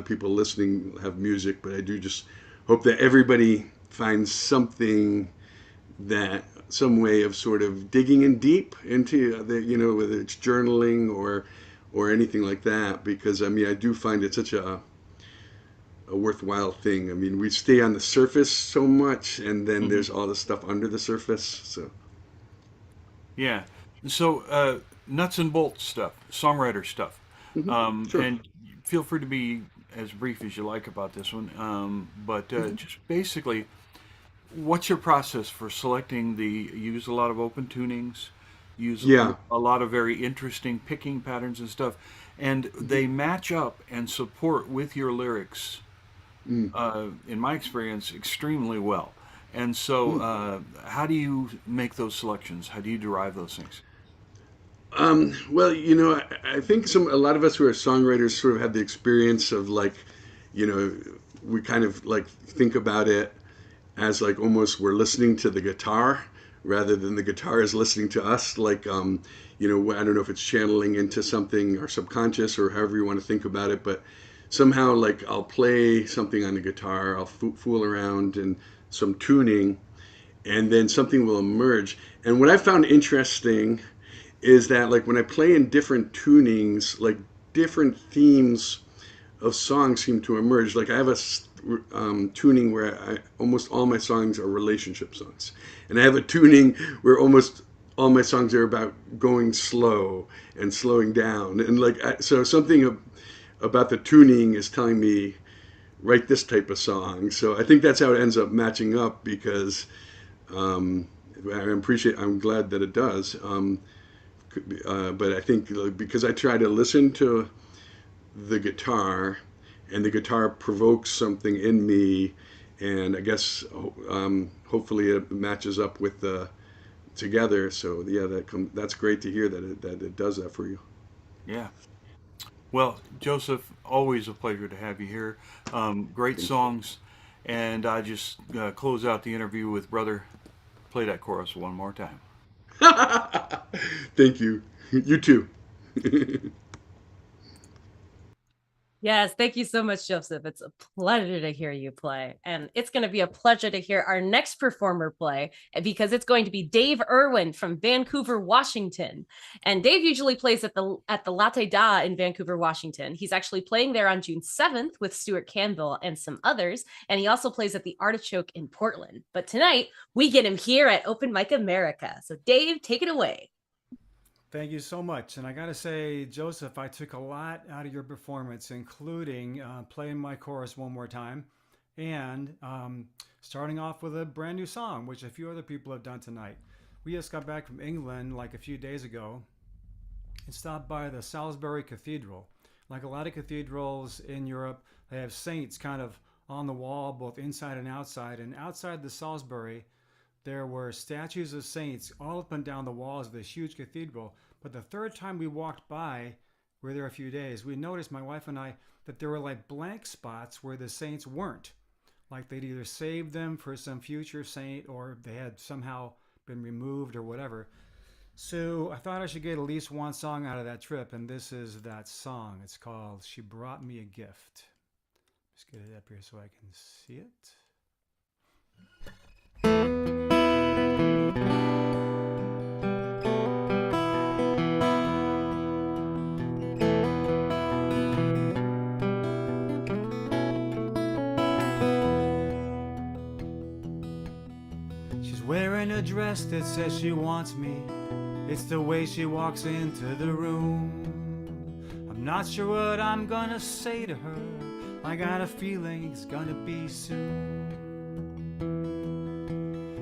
people listening have music, but I do just hope that everybody finds something that some way of sort of digging in deep into the, whether it's journaling or anything like that, because I mean, I do find it such a worthwhile thing. I mean, we stay on the surface so much, and then Hmm. there's all the stuff under the surface. So, Yeah. So nuts and bolts stuff, songwriter stuff, sure. and feel free to be as brief as you like about this one. But just basically, what's your process for selecting the? You use a lot of open tunings, use Yeah. a lot of very interesting picking patterns and stuff, and they match up and support with your lyrics. Mm. In my experience, extremely well. And so, Mm. how do you make those selections? How do you derive those things? Well, I think a lot of us who are songwriters sort of have the experience of like, you know, we kind of like think about it as like almost we're listening to the guitar rather than the guitar is listening to us. Like, I don't know if it's channeling into something or subconscious or however you want to think about it, but somehow like I'll play something on the guitar, I'll fool around in some tuning, and then something will emerge. And what I found interesting is that like when I play in different tunings, like different themes of songs seem to emerge. Like I have a tuning where almost all my songs are relationship songs, and I have a tuning where almost all my songs are about going slow and slowing down, and like so something about the tuning is telling me write this type of song. So I think that's how it ends up matching up because um, I'm glad that it does. But I think because I try to listen to the guitar and the guitar provokes something in me, and I guess hopefully it matches up with the together. So yeah, that's great to hear that it does that for you. Yeah. Well, Joseph, always a pleasure to have you here. Great songs, and I just close out the interview with Brother. Play that chorus one more time. Thank you. You too. Yes, thank you so much, Joseph. It's a pleasure to hear you play. And it's going to be a pleasure to hear our next performer play because it's going to be Dave Irwin from Vancouver, Washington. And Dave usually plays at the Latte Da in Vancouver, Washington. He's actually playing there on June 7th with Stuart Campbell and some others. And he also plays at the Artichoke in Portland. But tonight, we get him here at Open Mic America. So Dave, take it away. Thank you so much. And I got to say, Joseph, I took a lot out of your performance, including playing my chorus one more time and starting off with a brand new song, which a few other people have done tonight. We just got back from England like a few days ago and stopped by the Salisbury Cathedral. Like a lot of cathedrals in Europe, they have saints kind of on the wall, both inside and outside. And outside the Salisbury, there were statues of saints all up and down the walls of this huge cathedral. But the third time we walked by, we were there a few days, we noticed, my wife and I, that there were like blank spots where the saints weren't. Like they'd either saved them for some future saint or they had somehow been removed or whatever. So I thought I should get at least one song out of that trip, and this is that song. It's called She Brought Me a Gift. Just get it up here so I can see it. She's wearing a dress that says she wants me. It's the way she walks into the room. I'm not sure what I'm gonna say to her. I got a feeling it's gonna be soon.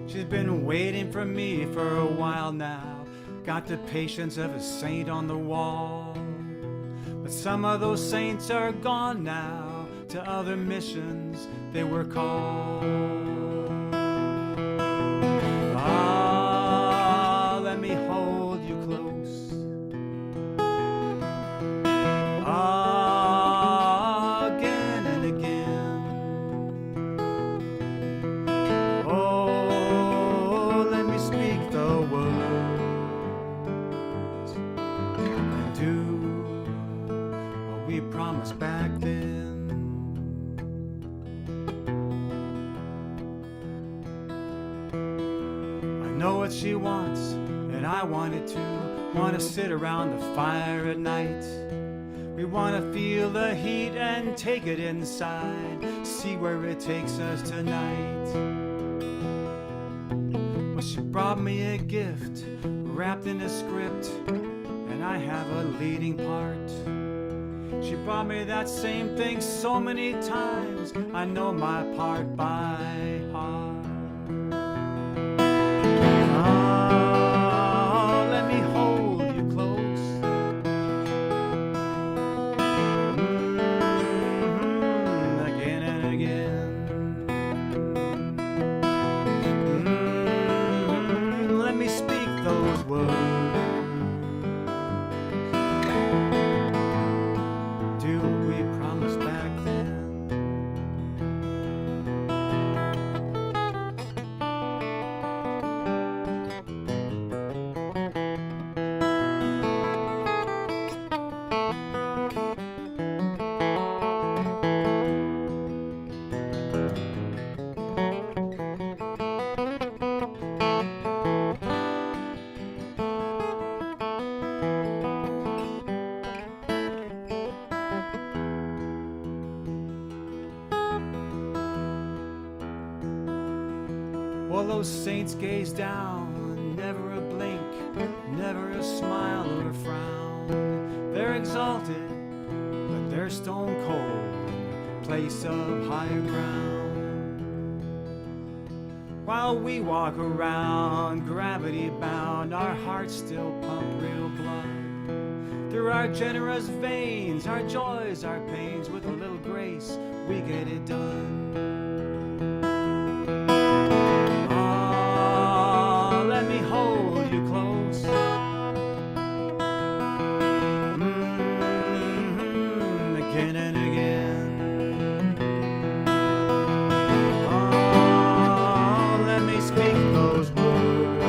She's been waiting for me for a while now. Got the patience of a saint on the wall. But some of those saints are gone now to other missions they were called. Ah, let me hold you close. Ah, again and again. Oh, let me speak the words and do what we promised back then. I know what she wants, and I want it too. Want to sit around the fire at night. We want to feel the heat and take it inside. See where it takes us tonight. Well, she brought me a gift wrapped in a script, and I have a leading part. She brought me that same thing so many times. I know my part by heart. Oh, let me hold you close. Again and again. Let me speak those words. Do what we promised back then. Well, those saints gaze down, never a blink, never a smile or a frown. They're exalted, but they're stone cold in the place of higher ground. While we walk around, gravity bound, our hearts still pump real blood. Through our generous veins, our joys, our pains, with a little grace, we get it done. Ah, let me hold you close. Again and again. Ah, let me speak those words.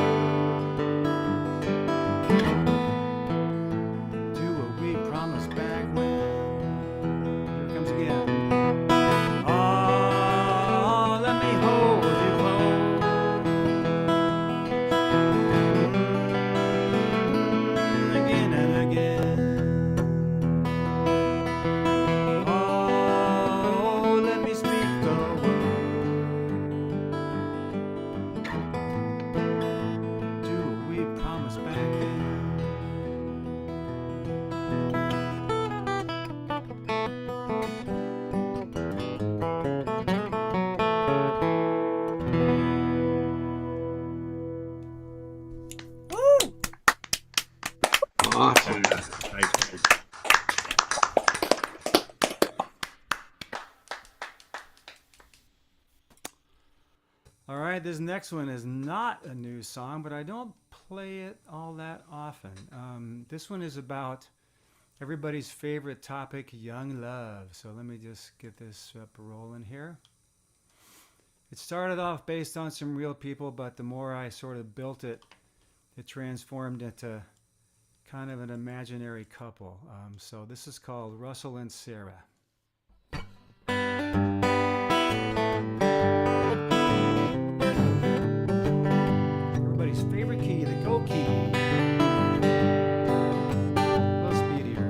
Do what we promised back when. Here it comes again. Ah, let me hold you close. Again and again. Oh, let me speak the word. Do what we promised back then. Awesome. All right, this next one is not a new song, but I don't play it all that often. This one is about everybody's favorite topic, young love. So let me just get this up rolling here. It started off based on some real people, but the more I sort of built it, it transformed into kind of an imaginary couple. So this is called Russell and Sarah. Everybody's favorite key, the go key. A little speedier.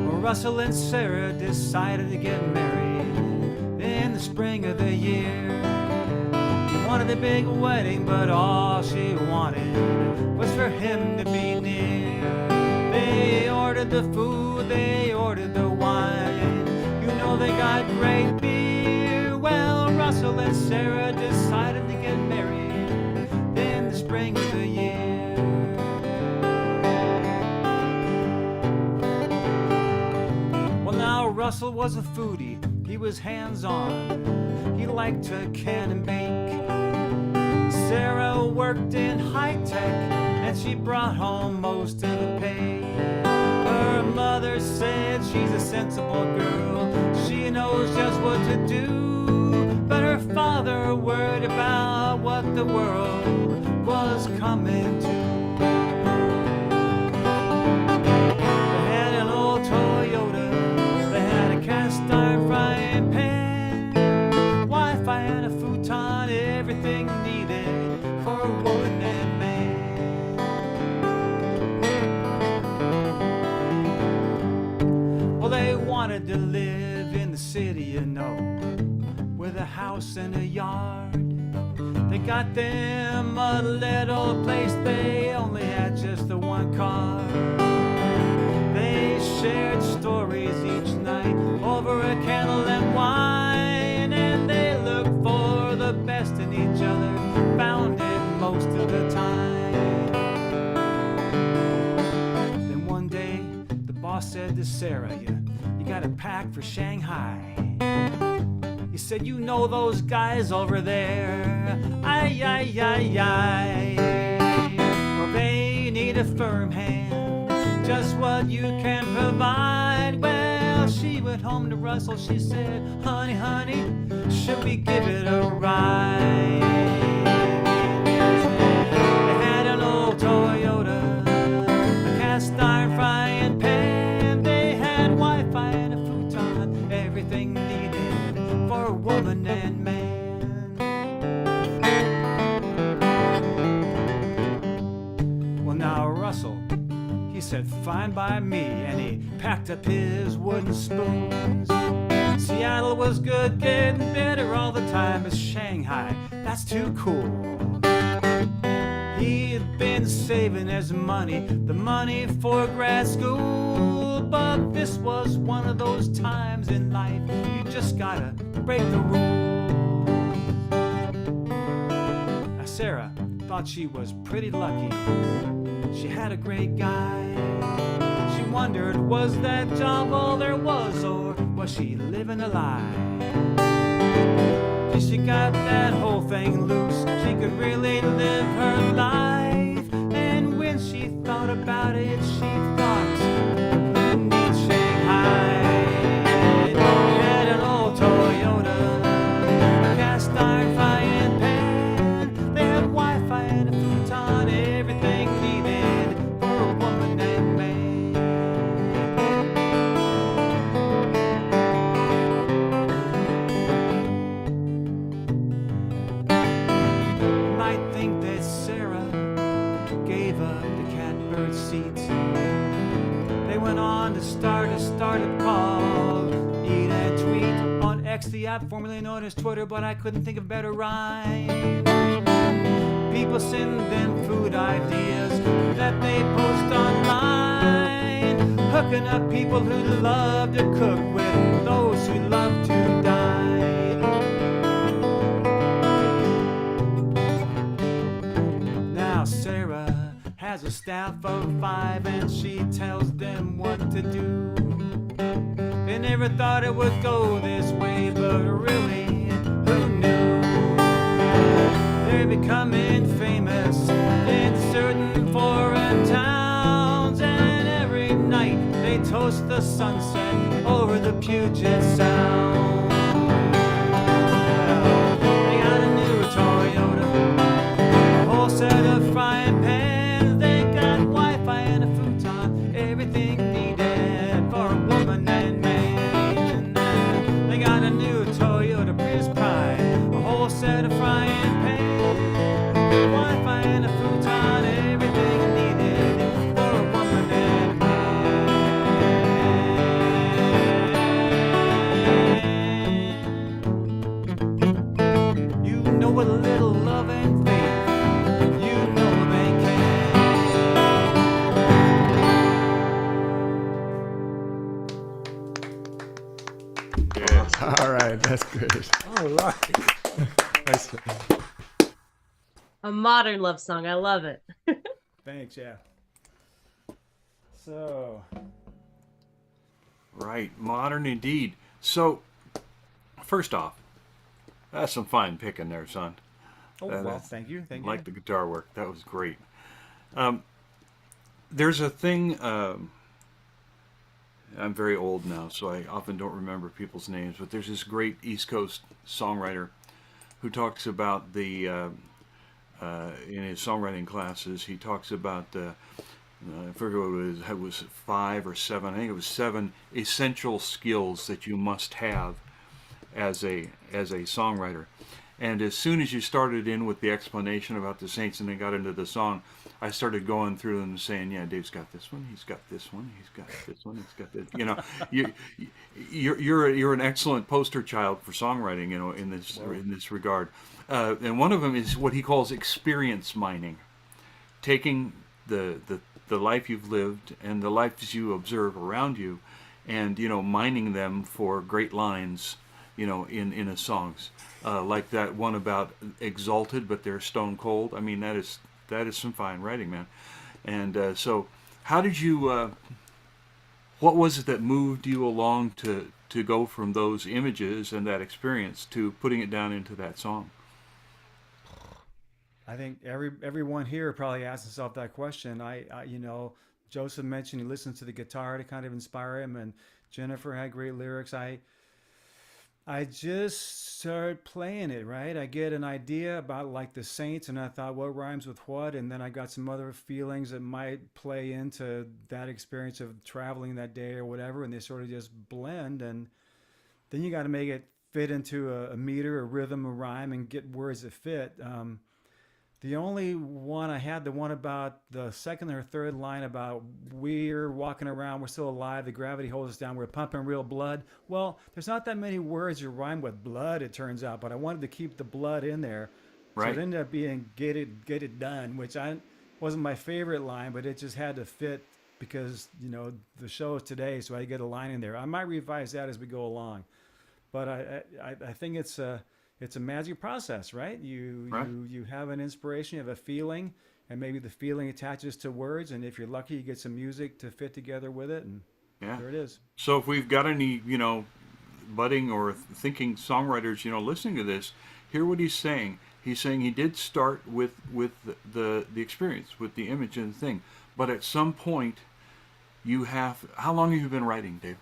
Well, Russell and Sarah decided to get married in the spring of the year. He wanted a big wedding, but all she wanted was for him to be near. They ordered the food, they ordered the wine. You know they got great beer. Well, Russell and Sarah decided to get married in the spring of the year. Well, now Russell was a foodie. He was hands-on. He liked to can and bake. Sarah worked in high-tech, and she brought home most of the pay. Her mother said she's a sensible girl. She knows just what to do. But her father worried about what the world was coming to. They had an old Toyota. They had a cast iron frying pan, Wi-Fi and a futon, everything needed for a woman and man. Well, they wanted to live in the city, you know, with a house and a yard. They got them a little place, they only had just the one car. They shared stories each night over a candle and wine, and they looked for the best in each other, found it most of the time. Then one day, the boss said to Sarah, you gotta pack for Shanghai. He said, you know those guys over there, ay, ay, ay, ay. Well, they need a firm hand, just what you can provide. Well, she went home to Russell, she said, honey, honey, should we give it a ride? They had an old Toyota, a cast iron frying pan. They had Wi-Fi and a futon, everything needed for a woman and man. Well, now Russell, he said fine by me, and he packed up his wooden spoons. Seattle was good, getting better all the time, but Shanghai, that's too cool. He had been saving his money, the money for grad school, but this was one of those times in life you just gotta break the rules. Now Sarah thought she was pretty lucky. She had a great guy. She and wondered, was that job all there was, or was she living a lie? Till she got that whole thing loose, she could really live her life. And when she thought about it, she thought, who needs Shanghai? She had an old Toyota, a cast iron frying pan. They had Wi-Fi and a futon, everything needed for a woman and man. You might think that Sarah gave up the catbird seat. They went on to start a startup called Eat and Tweet. On X, the app formerly known as Twitter, but I couldn't think of a better rhyme. People send them food ideas that they post online, hooking up people who love to cook with those who love to dine. Now Sarah has a staff of 5 and she tells them what to do. They never thought it would go this way, but really, who knew? They're becoming famous in certain foreign towns, and every night they toast the sunset over the Puget Sound. They got a new Toyota, a whole set of frying pans. They got Wi-Fi and a futon, everything needed for a woman and man. They got a new Toyota Prius Pride, a whole set of frying pans, Wi-Fi and a futon, everything needed for a woman and man. You know a little love and faith, you know they can. All right, that's good. All right. Nice. A modern love song. I love it. Thanks, yeah. So, Right, modern indeed. So, first off, that's some fine picking there, son. oh, That well, is- thank you. Like the guitar work, that was great. There's a thing. I'm very old now, so I often don't remember people's names. But there's this great East Coast songwriter who talks about the in his songwriting classes. He talks about I forget what it was 5 or 7. I think it was 7 essential skills that you must have as a songwriter. And as soon as you started in with the explanation about the Saints and then got into the song, I started going through them and saying, "Yeah, Dave's got this one. He's got this one. He's got this one. He's got this." You know, you're an excellent poster child for songwriting. You know, in this regard. And one of them is what he calls experience mining, taking the life you've lived and the lives you observe around you, and mining them for great lines. In his songs, like that one about exalted, but they're stone cold. I mean, that is some fine writing, man. And so, how did you? What was it that moved you along to go from those images and that experience to putting it down into that song? I think everyone here probably asks himself that question. I Joseph mentioned he listens to the guitar to kind of inspire him, and Jennifer had great lyrics. I just started playing it, right? I get an idea about like the Saints, and I thought, what rhymes with what? And then I got some other feelings that might play into that experience of traveling that day or whatever, and they sort of just blend. And then you got to make it fit into a meter, a rhythm, a rhyme, and get words that fit. The only one I had, the one about the second or third line about we're walking around, we're still alive, the gravity holds us down, we're pumping real blood. Well, there's not that many words that rhyme with blood, it turns out, but I wanted to keep the blood in there. Right. So it ended up being get it done, which wasn't my favorite line, but it just had to fit because, the show is today, so I get a line in there. I might revise that as we go along. But I think it's a magic process, right? You have an inspiration, you have a feeling, and maybe the feeling attaches to words, and if you're lucky, you get some music to fit together with it, and Yeah. there it is. So if we've got any, budding or thinking songwriters, listening to this, hear what he's saying. He's saying he did start with the experience, with the image and the thing, but at some point, how long have you been writing, Dave?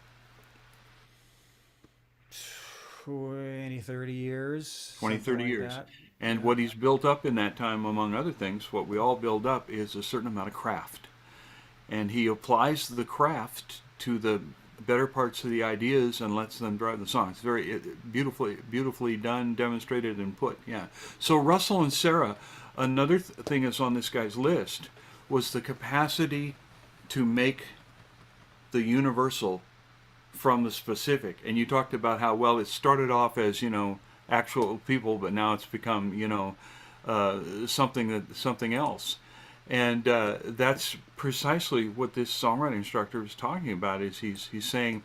20, 30 years. 20, 30 something like years. that. And what he's built up in that time, among other things, what we all build up is a certain amount of craft. And he applies the craft to the better parts of the ideas and lets them drive the song. It's very beautifully done, demonstrated, and put. Yeah. So Russell and Sarah, another thing that's on this guy's list was the capacity to make the universal from the specific. And you talked about how, well, it started off as, actual people, but now it's become, something else. And that's precisely what this songwriting instructor is talking about. Is he's saying,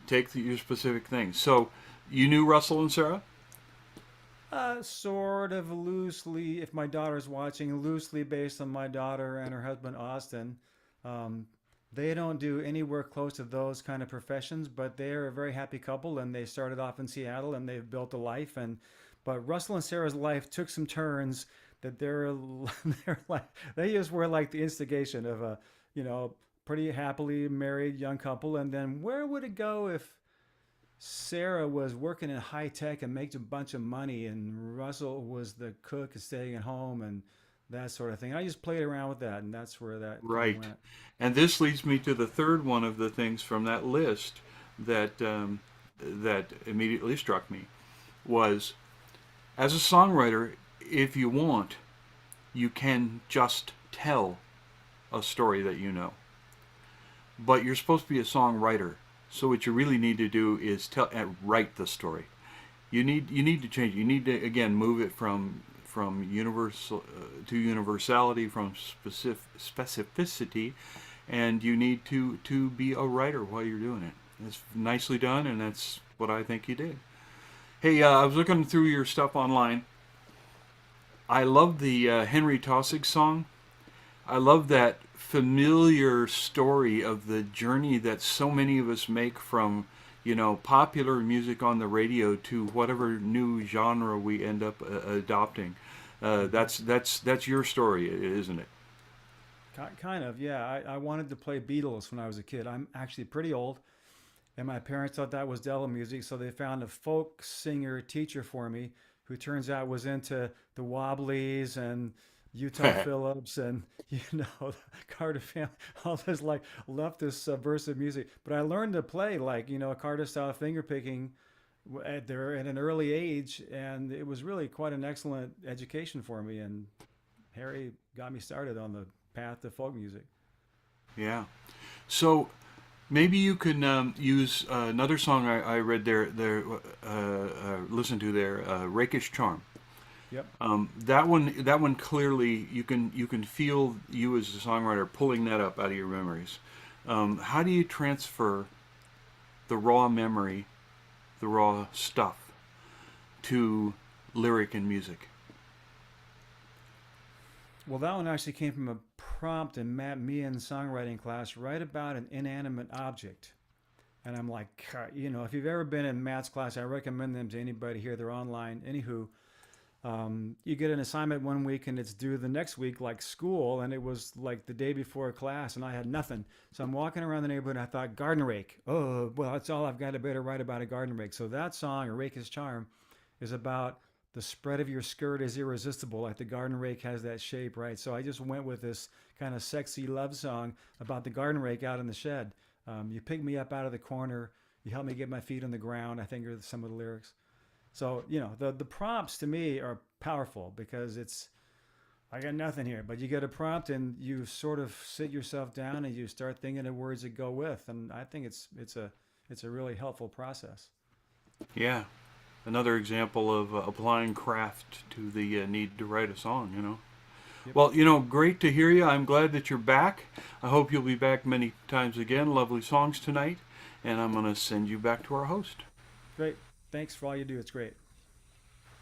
take your specific things. So you knew Russell and Sarah? Sort of loosely, if my daughter's watching, loosely based on my daughter and her husband Austin. They don't do anywhere close to those kind of professions, but they're a very happy couple, and they started off in Seattle, and they've built a life. But Russell and Sarah's life took some turns that they're like, they just were like the instigation of a, pretty happily married young couple. And then where would it go if Sarah was working in high tech and making a bunch of money, and Russell was the cook and staying at home and that sort of thing? I just played around with that, and that's where that right went. And this leads me to the third one of the things from that list that that immediately struck me was, as a songwriter, if you want, you can just tell a story that you know, but you're supposed to be a songwriter. So what you really need to do is write the story. You need to change. You need to, again, move it from universal to universality, from specificity, and you need to be a writer while you're doing it. It's nicely done, and that's what I think you did. Hey, I was looking through your stuff online. I love the Henry Taussig song. I love that familiar story of the journey that so many of us make from, popular music on the radio to whatever new genre we end up adopting. That's your story, isn't it? Kind of, yeah. I wanted to play Beatles when I was a kid. I'm actually pretty old, and my parents thought that was devil music, so they found a folk singer teacher for me, who turns out was into the Wobblies and Utah Phillips and Carter family, all this like leftist subversive music. But I learned to play like Carter style finger picking at an early age, and it was really quite an excellent education for me. And Harry got me started on the path to folk music. Yeah. So maybe you can use another song I read listened to there, Rakish Charm. Yep. That one clearly you can feel you as a songwriter pulling that up out of your memories. How do you transfer the raw memory, the raw stuff, to lyric and music? Well, that one actually came from a prompt in Matt Meehan's songwriting class, write about an inanimate object. And I'm like, if you've ever been in Matt's class, I recommend them to anybody here. They're online. Anywho, you get an assignment one week and it's due the next week, like school, and it was like the day before class, and I had nothing. So I'm walking around the neighborhood and I thought, garden rake. Oh, well, that's all I've got. I better write about a garden rake. So that song, A Rake's Charm, is about the spread of your skirt is irresistible, like the garden rake has that shape, right? So I just went with this kind of sexy love song about the garden rake out in the shed. You pick me up out of the corner, you help me get my feet on the ground, I think are some of the lyrics. So, the prompts to me are powerful because I got nothing here, but you get a prompt and you sort of sit yourself down and you start thinking of words that go with. And I think it's a really helpful process. Yeah. Another example of applying craft to the need to write a song, Yep. Well, great to hear you. I'm glad that you're back. I hope you'll be back many times again. Lovely songs tonight. And I'm going to send you back to our host. Great. Thanks for all you do. It's great.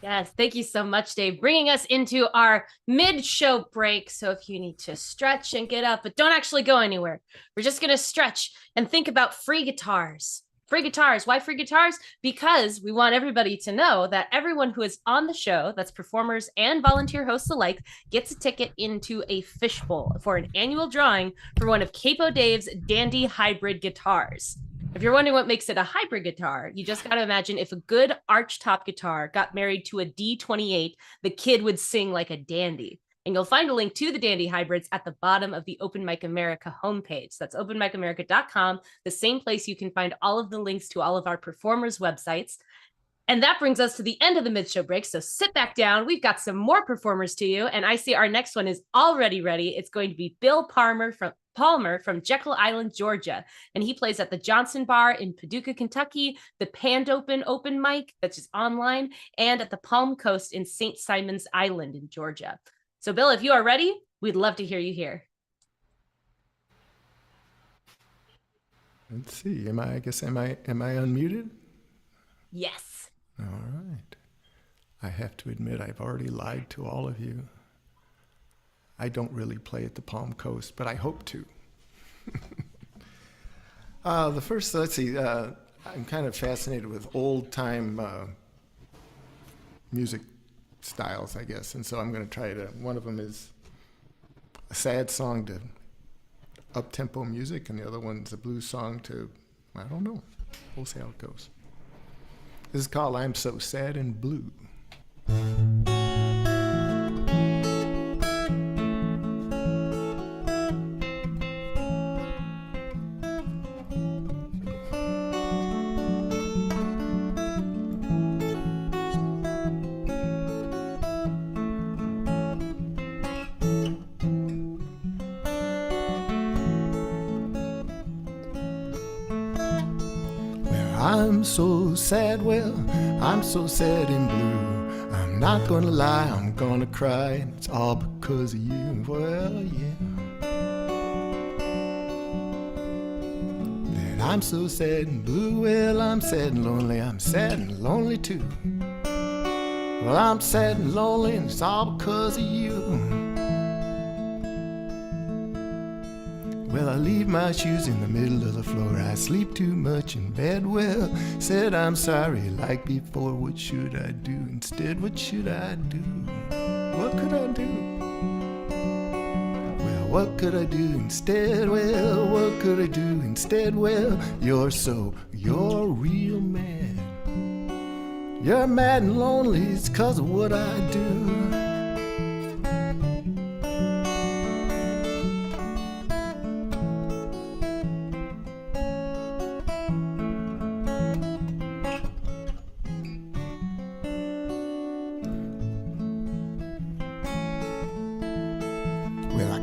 Yes, thank you so much, Dave, bringing us into our mid-show break. So if you need to stretch and get up, but don't actually go anywhere, we're just going to stretch and think about free guitars. Free guitars. Why free guitars? Because we want everybody to know that everyone who is on the show, that's performers and volunteer hosts alike, gets a ticket into a fishbowl for an annual drawing for one of Capo Dave's Dandy hybrid guitars. If you're wondering what makes it a hybrid guitar, you just got to imagine if a good archtop guitar got married to a D28, the kid would sing like a dandy. And you'll find a link to the Dandy hybrids at the bottom of the Open Mic America homepage. That's openmicamerica.com, the same place you can find all of the links to all of our performers' websites. And that brings us to the end of the mid-show break. So sit back down. We've got some more performers to you. And I see our next one is already ready. It's going to be Bill Palmer from Jekyll Island, Georgia. And he plays at the Johnson Bar in Paducah, Kentucky, the Pand Open mic, that's just online, and at the Palm Coast in St. Simon's Island in Georgia. So Bill, if you are ready, we'd love to hear you here. Let's see. Am I unmuted? Yes. All right. I have to admit, I've already lied to all of you. I don't really play at the Palm Coast, but I hope to. Let's see, I'm kind of fascinated with old-time music styles, I guess, and so I'm going to try to, one of them is a sad song to up-tempo music, and the other one's a blues song to, I don't know, we'll see how it goes. This is called I'm So Sad and Blue. I'm so sad, well, I'm so sad and blue. I'm not gonna lie, I'm gonna cry, and it's all because of you. Well, yeah. Then I'm so sad and blue, well, I'm sad and lonely too. Well, I'm sad and lonely, and it's all because of you. Well, I leave my shoes in the middle of the floor. I sleep too much in bed. Well, said I'm sorry like before. What should I do instead? What should I do? What could I do? Well, what could I do instead? Well, what could I do instead? Well, you're real mad. You're mad and lonely. It's 'cause of what I do.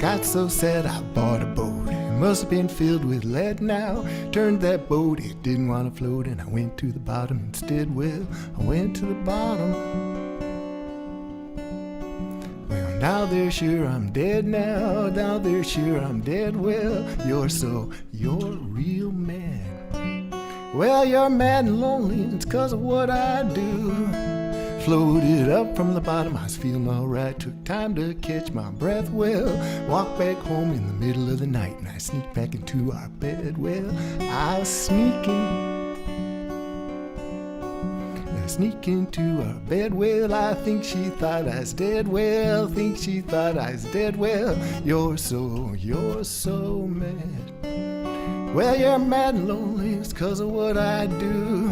Got so sad I bought a boat. It must have been filled with lead now. Turned that boat, it didn't want to float, and I went to the bottom instead. Well, I went to the bottom. Well, now they're sure I'm dead now. Now they're sure I'm dead. Well, you're real mad. Well, you're mad and lonely. It's 'cause of what I do. Floated up from the bottom, I was feeling alright. Took time to catch my breath. Well, walked back home in the middle of the night, and I sneaked back into our bed. Well, I was sneak into our bed. Well, I think she thought I was dead. Well, think she thought I was dead. Well, you're so mad. Well, you're mad and lonely. It's 'cause of what I do.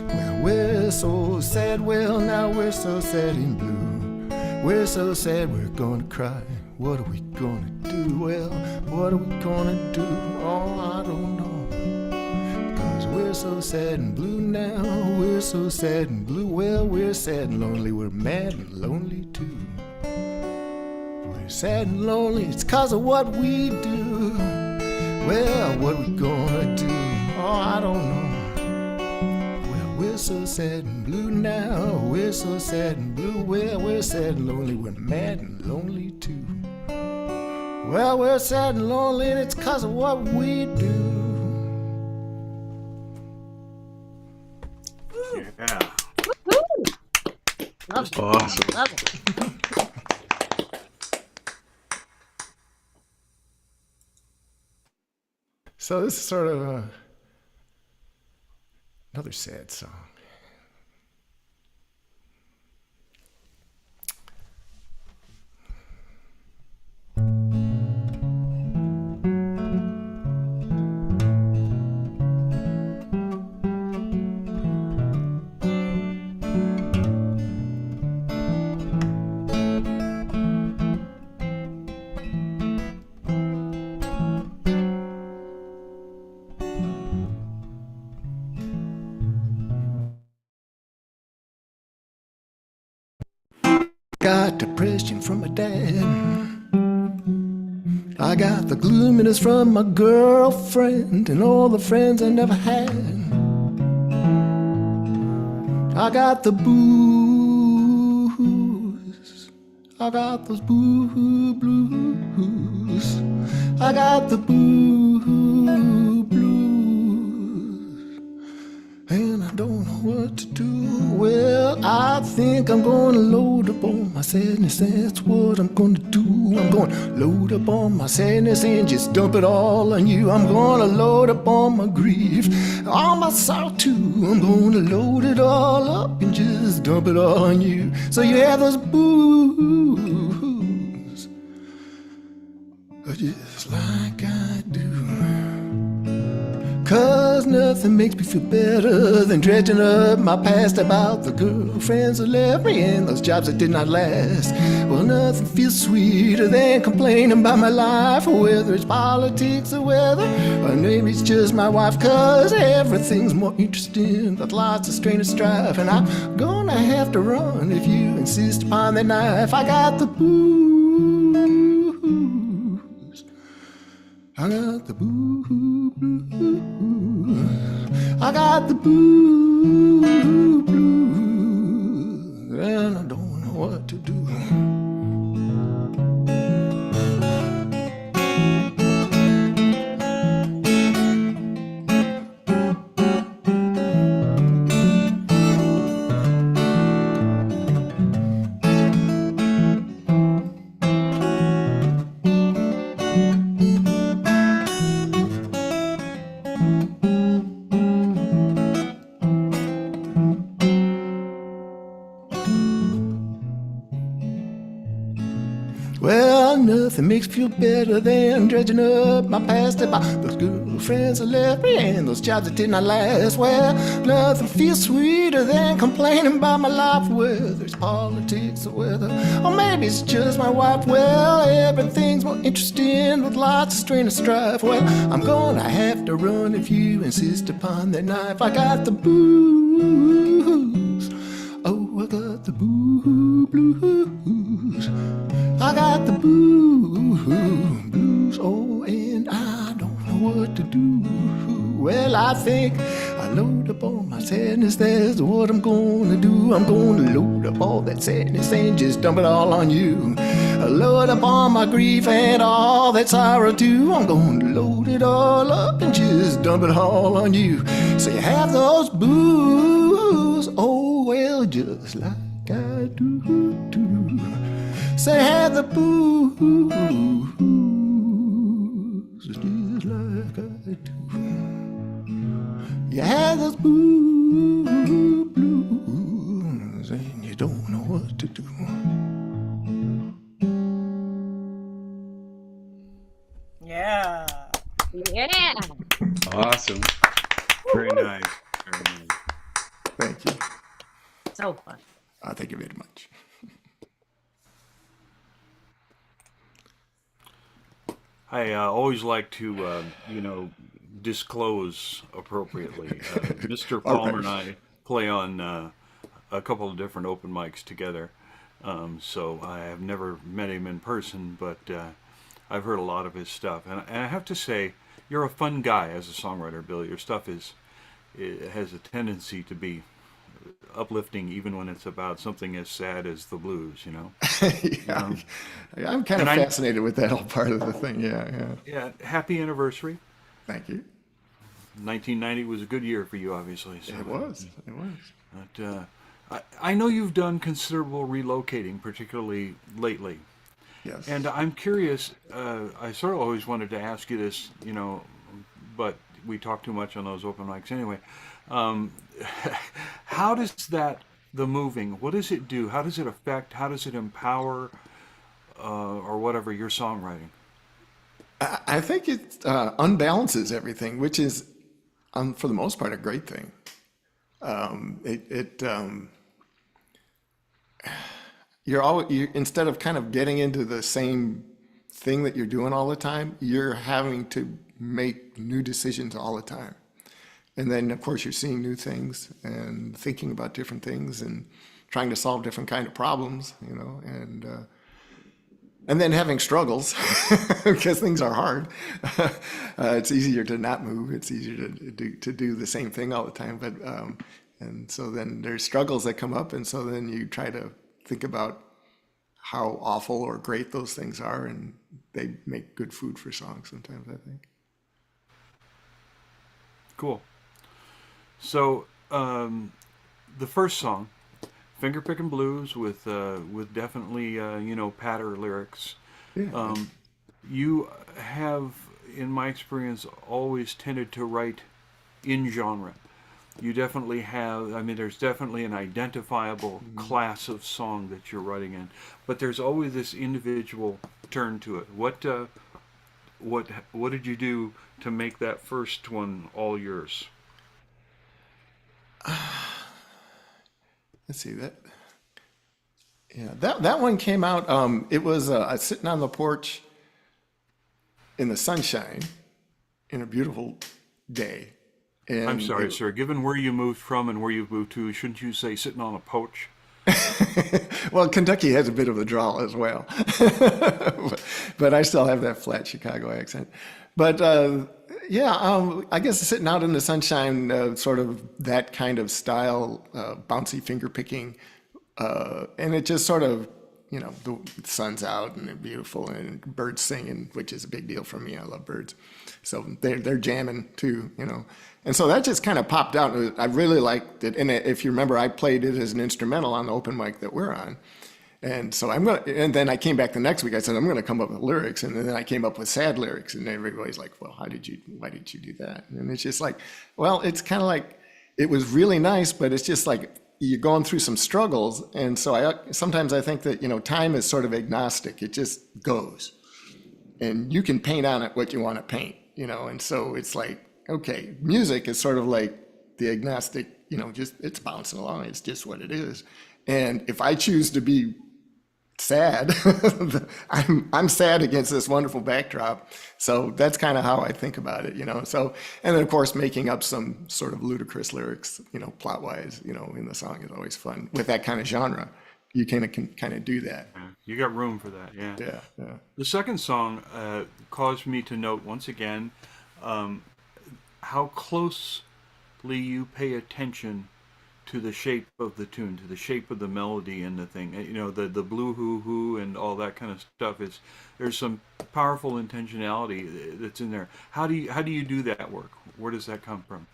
Well, we're so sad, well, now we're so sad and blue. We're so sad we're gonna cry. What are we gonna do? Well, what are we gonna do? Oh, I don't know. 'Cause we're so sad and blue now. We're so sad and blue. Well, we're sad and lonely. We're mad and lonely too. We're sad and lonely. It's 'cause of what we do. Well, what are we gonna do? Oh, I don't know. We're so sad and blue now. We're so sad and blue. Well, we're sad and lonely. We're mad and lonely too. Well, we're sad and lonely, and it's 'cause of what we do. Yeah. Woo-hoo. Love it. Awesome. Love it. So this is sort of another sad song. Got depression from my dad. I got the gloominess from my girlfriend and all the friends I never had. I got the booze. I got those boo blues. I got the boo blues. And I don't know what to do. Well, I think I'm gonna load up on my sadness. That's what I'm gonna do. I'm gonna load up on my sadness and just dump it all on you. I'm gonna load up on my grief, all my sorrow too. I'm gonna load it all up and just dump it all on you. So you have those booze, just like I do. 'Cause nothing makes me feel better than dredging up my past about the girlfriends that left me and those jobs that did not last. Well, nothing feels sweeter than complaining about my life, whether it's politics or weather, or maybe it's just my wife. 'Cause everything's more interesting with lots of strain and strife, and I'm gonna have to run if you insist upon that knife. I got the booze. I got the booze. I got the blues, and I don't know what to do. Well, nothing makes me feel better than dredging up my past about those girlfriends that left me and those jobs that did not last. Well, nothing feels sweeter than complaining about my life, whether it's politics or weather, or maybe it's just my wife. Well, everything's more interesting with lots of strain and strife. Well, I'm gonna have to run if you insist upon that knife. I got the booze. Oh, I got the boo blues. I got the blues, oh, and I don't know what to do. Well, I think I load up all my sadness, that's what I'm gonna do. I'm gonna load up all that sadness and just dump it all on you. I load up all my grief and all that sorrow too. I'm gonna load it all up and just dump it all on you. So you have those booze, oh, well, just like I do. Say have the booze, just like I do. You have those blues, and you don't know what to do. Yeah. Yeah. Awesome. Very nice. Very nice. Thank you. So fun. Thank you very much. I always like to, disclose appropriately. Mr. Palmer and I play on a couple of different open mics together. So I have never met him in person, but I've heard a lot of his stuff. And I have to say, you're a fun guy as a songwriter, Bill. Your stuff it has a tendency to be uplifting even when it's about something as sad as the blues, Yeah, I'm kind of fascinated with that whole part of the thing. Yeah, happy anniversary. Thank you. 1990 was a good year for you, obviously. So, It was. But I know you've done considerable relocating, particularly lately. Yes. And I'm curious, I sort of always wanted to ask you this, but we talk too much on those open mics anyway. Um, how does the moving, what does it do? How does it affect, how does it empower, or whatever, your songwriting? I think it unbalances everything, which is, for the most part, a great thing. You're instead of kind of getting into the same thing that you're doing all the time, you're having to make new decisions all the time. And then, of course, you're seeing new things and thinking about different things and trying to solve different kind of problems, and then having struggles because things are hard. It's easier to not move. It's easier to do the same thing all the time. But and so then there's struggles that come up, and so then you try to think about how awful or great those things are, and they make good food for songs sometimes, I think. Cool. So the first song, Finger Pickin' Blues, with definitely patter lyrics. Yeah. You have, in my experience, always tended to write in genre. You definitely have. I mean, there's definitely an identifiable class of song that you're writing in, but there's always this individual turn to it. What did you do to make that first one all yours? Let's see that. Yeah, that one came out. It was sitting on the porch in the sunshine, in a beautiful day. And I'm sorry, sir. Given where you moved from and where you've moved to, shouldn't you say sitting on a porch? Well, Kentucky has a bit of a drawl as well, but I still have that flat Chicago accent. But I guess sitting out in the sunshine, sort of that kind of style, bouncy finger picking, and it just sort of, the sun's out and it's beautiful and birds singing, which is a big deal for me. I love birds, so they're jamming too, And so that just kind of popped out. I really liked it, and if you remember, I played it as an instrumental on the open mic that we're on. And so and then I came back the next week. I said, I'm gonna come up with lyrics, and then I came up with sad lyrics, and everybody's like, well, why did you do that? And it's just like, well, it's kind of like, it was really nice, but it's just like you're going through some struggles, and so sometimes I think that time is sort of agnostic. It just goes, and you can paint on it what you want to paint, and so it's like, okay, music is sort of like the agnostic, just it's bouncing along. It's just what it is, and if I choose to be sad, I'm sad against this wonderful backdrop. So that's kind of how I think about it, So, and then of course making up some sort of ludicrous lyrics, plot wise, in the song is always fun with that kind of genre. You can kind of do that. Yeah, you got room for that, yeah. Yeah. The second song caused me to note once again how closely you pay attention to the shape of the tune, to the shape of the melody and the thing. The blue hoo and all that kind of stuff. There's some powerful intentionality that's in there. How do you do that work? Where does that come from?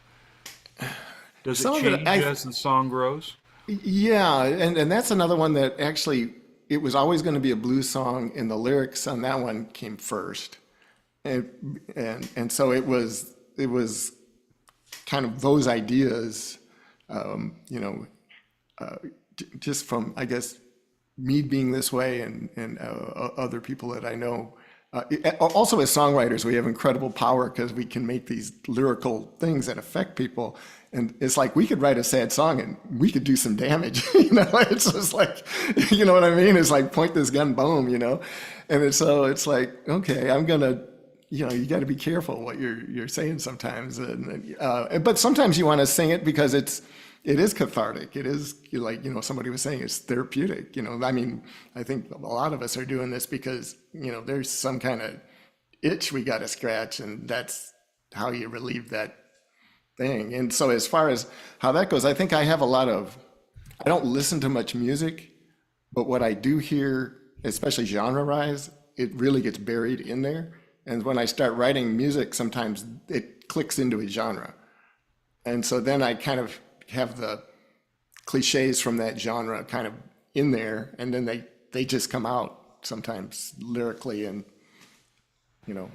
Does it change as the song grows? Yeah, and that's another one that actually, it was always going to be a blues song, and the lyrics on that one came first, and so it was kind of those ideas. Just from, I guess, me being this way and other people that I know. Also as songwriters, we have incredible power because we can make these lyrical things that affect people. And it's like, we could write a sad song and we could do some damage, it's just like, you know what I mean? It's like, point this gun, boom, And it's like, okay, I'm gonna, you got to be careful what you're saying sometimes. But sometimes you want to sing it because it is cathartic. It is like, somebody was saying, it's therapeutic. I mean, I think a lot of us are doing this because, there's some kind of itch we got to scratch, and that's how you relieve that thing. And so as far as how that goes, I think I don't listen to much music, but what I do hear, especially genre-wise, it really gets buried in there. And when I start writing music, sometimes it clicks into a genre. And so then I kind of have cliches from that genre kind of in there, and then they just come out sometimes lyrically and,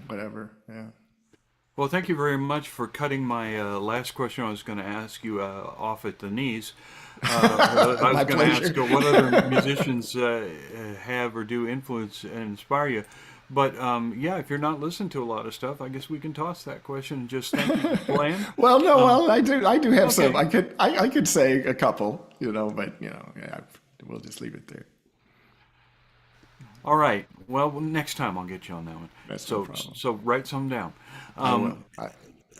whatever. Yeah. Well, thank you very much for cutting my last question I was going to ask you off at the knees. I was going to ask what other musicians have or do influence and inspire you. But if you're not listening to a lot of stuff, I guess we can toss that question and just thank you for playing. Well, no, I do have some. I could say a couple, but we'll just leave it there. All right. Well, next time I'll get you on that one. That's no problem. So write some down. I will.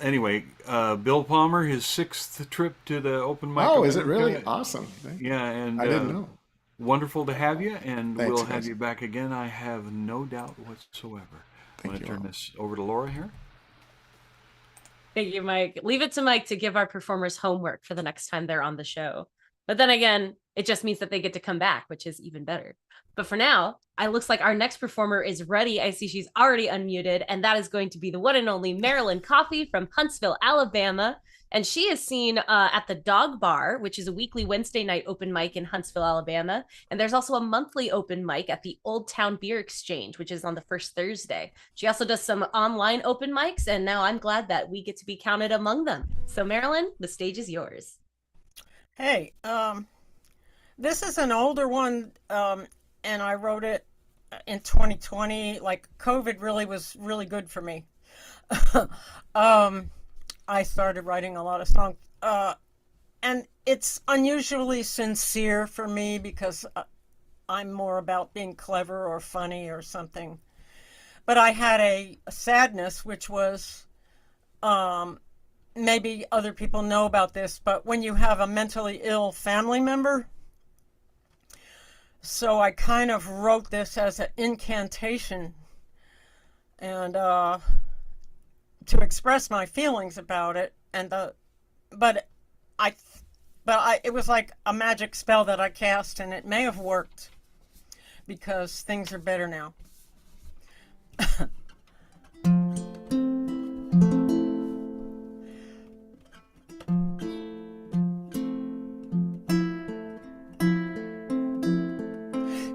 Anyway, Bill Palmer, his 6th trip to the open mic. Oh, is it really? Awesome. Yeah, and I didn't know. Wonderful to have you, and Thanks, we'll guys. have you back again. I have no doubt whatsoever. I'm going to turn this over to Laura here. Thank you, Mike. Leave it to Mike to give our performers homework for the next time they're on the show. But then again, it just means that they get to come back, which is even better. But for now, it looks like our next performer is ready. I see she's already unmuted, and that is going to be the one and only Marilyn Coffey from Huntsville, Alabama. And she is seen at the Dog Bar, which is a weekly Wednesday night open mic in Huntsville, Alabama. And there's also a monthly open mic at the Old Town Beer Exchange, which is on the first Thursday. She also does some online open mics, and now I'm glad that we get to be counted among them. So Marilyn, the stage is yours. Hey, this is an older one, and I wrote it in 2020. Like, COVID really was really good for me. I started writing a lot of songs, and it's unusually sincere for me because I'm more about being clever or funny or something. But I had a sadness, which was, maybe other people know about this, but when you have a mentally ill family member, so I kind of wrote this as an incantation and to express my feelings about it, and but it was like a magic spell that I cast, and it may have worked because things are better now.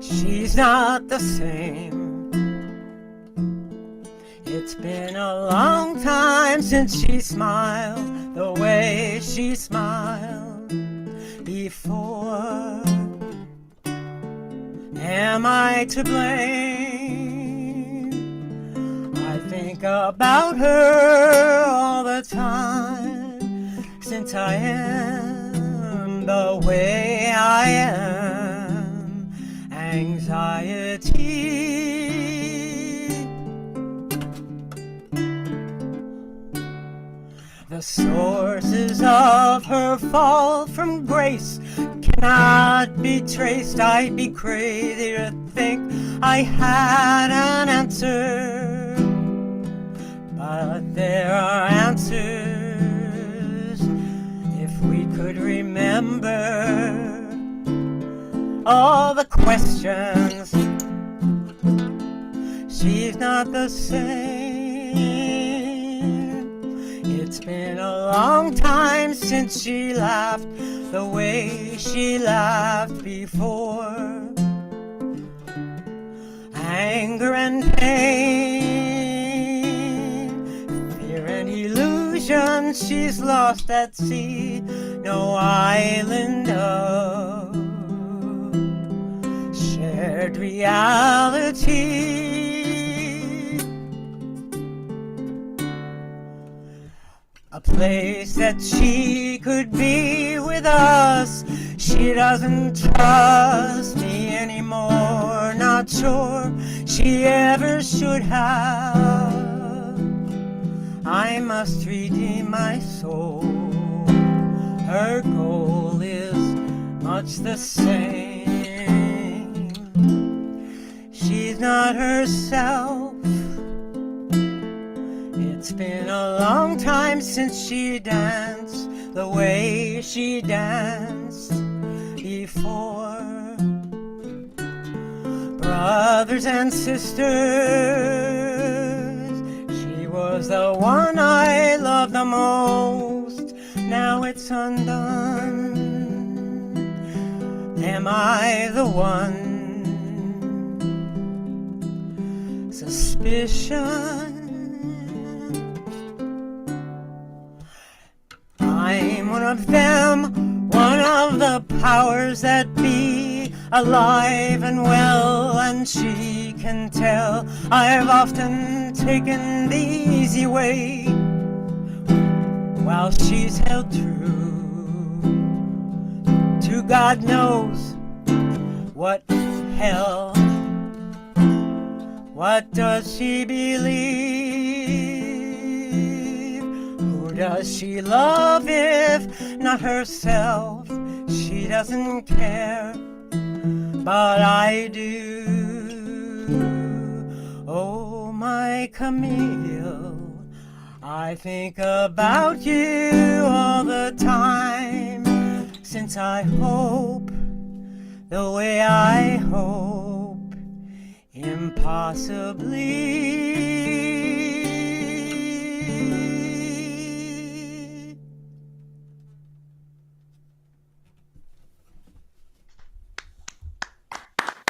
She's not the same. It's been a long time since she smiled the way she smiled before. Am I to blame? I think about her all the time since I am the way I am. Anxiety. The sources of her fall from grace cannot be traced. I'd be crazy to think I had an answer, but there are answers if we could remember all the questions. She's not the same. It's been a long time since she laughed the way she laughed before. Anger and pain, fear and illusion, she's lost at sea. No island of shared reality. A place that she could be with us. She doesn't trust me anymore. Not sure she ever should have. I must redeem my soul. Her goal is much the same. She's not herself. It's been a long time since she danced the way she danced before. Brothers and sisters, she was the one I loved the most. Now it's undone. Am I the one? Suspicion. I'm one of them, one of the powers that be, alive and well, and she can tell. I've often taken the easy way, while she's held true to God knows what hell. What does she believe? Who does she love if not herself? She doesn't care, but I do. Oh, my Camille, I think about you all the time, since I hope the way I hope, impossibly.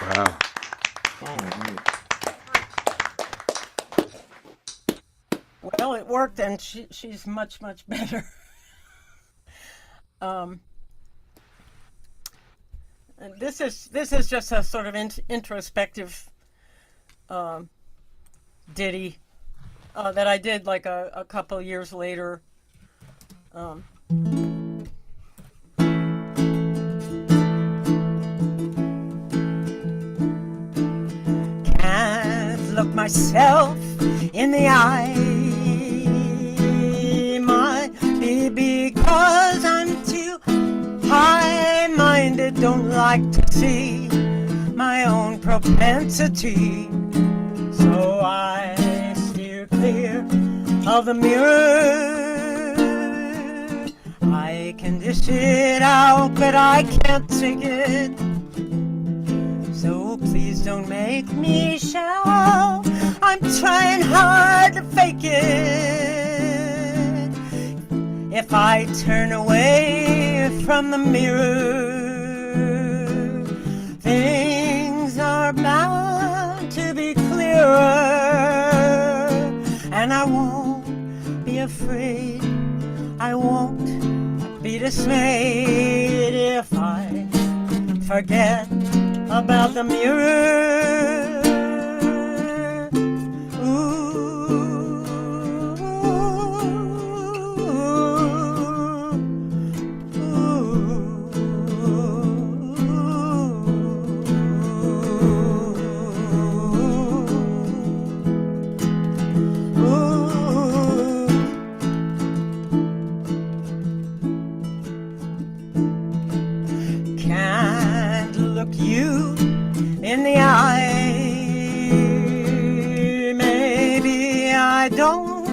Wow. Well, it worked, and she's much, much better. And this is just a sort of introspective ditty that I did like a couple years later. Can't look myself in the eye. Might be because I'm too high-minded, don't like to see my own propensity, so I steer clear of the mirror. I can dish it out, but I can't take it, so please don't make me shout. I'm trying hard to fake it. If I turn away from the mirror, things are bound to be clearer, and I won't be afraid, I won't be dismayed if I forget about the mirror. Can't look you in the eye. Maybe I don't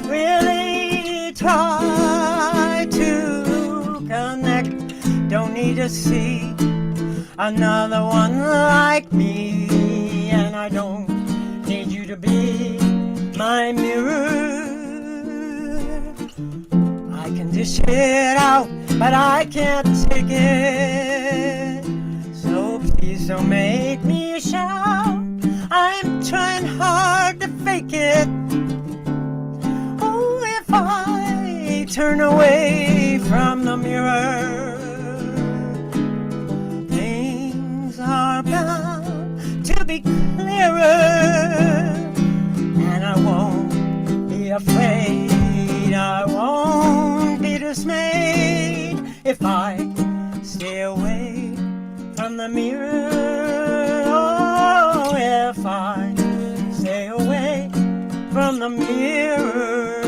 really try to connect. Don't need to see another one like me, and I don't need you to be my mirror. I can dish it out, but I can't take it, so please don't make me shout. I'm trying hard to fake it. Oh, if I turn away from the mirror, things are bound to be clearer, and I won't be afraid, I won't be dismayed if I stay away from the mirror. Oh, if I stay away from the mirror.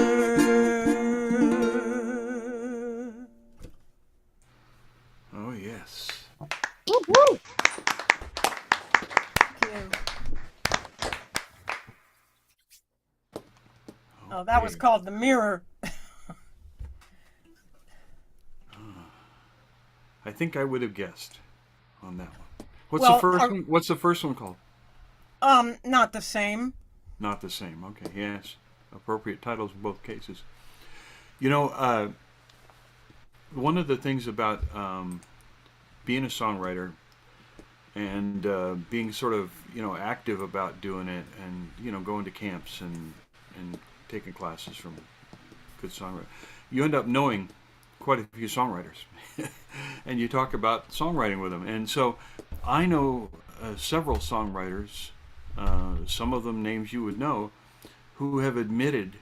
Oh, yes. Woo-woo. Thank you. Oh, that was called The Mirror. I think I would have guessed on that one. What's Well, the first one? What's the first one called? Not the same. Not the same. Okay, yes. Appropriate titles in both cases. You know, one of the things about being a songwriter and being sort of active about doing it, and going to camps and taking classes from good songwriters, you end up knowing quite a few songwriters, and you talk about songwriting with them. And so I know several songwriters, some of them names you would know, who have admitted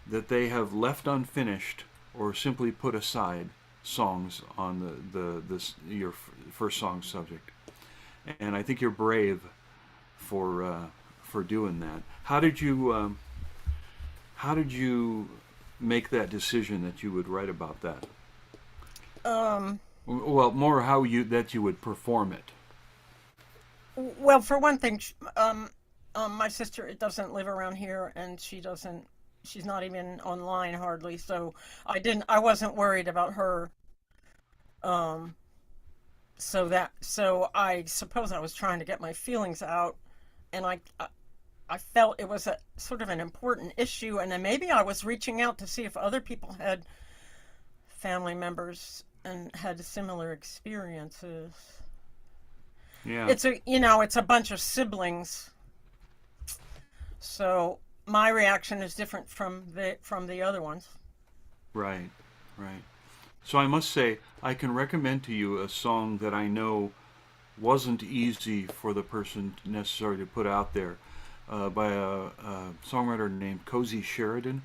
that they have left unfinished or simply put aside songs on your first song subject. And I think you're brave for doing that. How did you make that decision that you would write about that? Well, more how you would perform it. Well, for one thing, my sister doesn't live around here, and she's not even online hardly, so I wasn't worried about her. So I suppose I was trying to get my feelings out, and I felt it was a sort of an important issue, and then maybe I was reaching out to see if other people had family members and had similar experiences. Yeah. It's a bunch of siblings. So my reaction is different from the other ones. Right. So I must say, I can recommend to you a song that I know wasn't easy for the person necessarily to put out there, by a songwriter named Cozy Sheridan.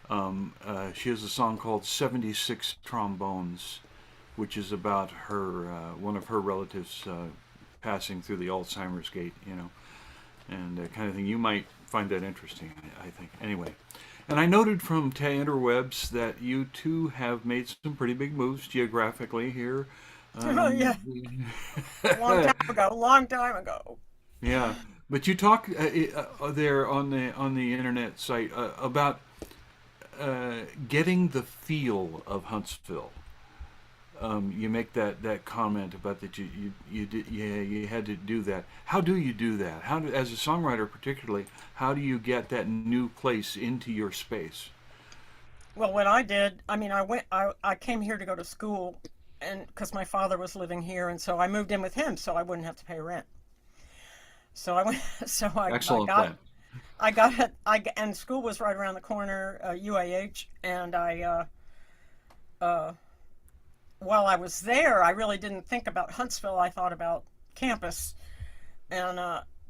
She has a song called 76 Trombones, which is about her one of her relatives passing through the Alzheimer's gate, and that kind of thing. You might find that interesting, I think. Anyway, and I noted from the interwebs that you two have made some pretty big moves geographically here. Yeah. Long time ago. Yeah, but you talk there on the internet site about getting the feel of Huntsville. You make that comment about that you had to do that. How do you do that? As a songwriter particularly, how do you get that new place into your space? Well, what I did, I came here to go to school, and because my father was living here, and so I moved in with him so I wouldn't have to pay rent. So I went. So Excellent plan. And school was right around the corner, UAH, and while I was there, I really didn't think about Huntsville. I thought about campus, and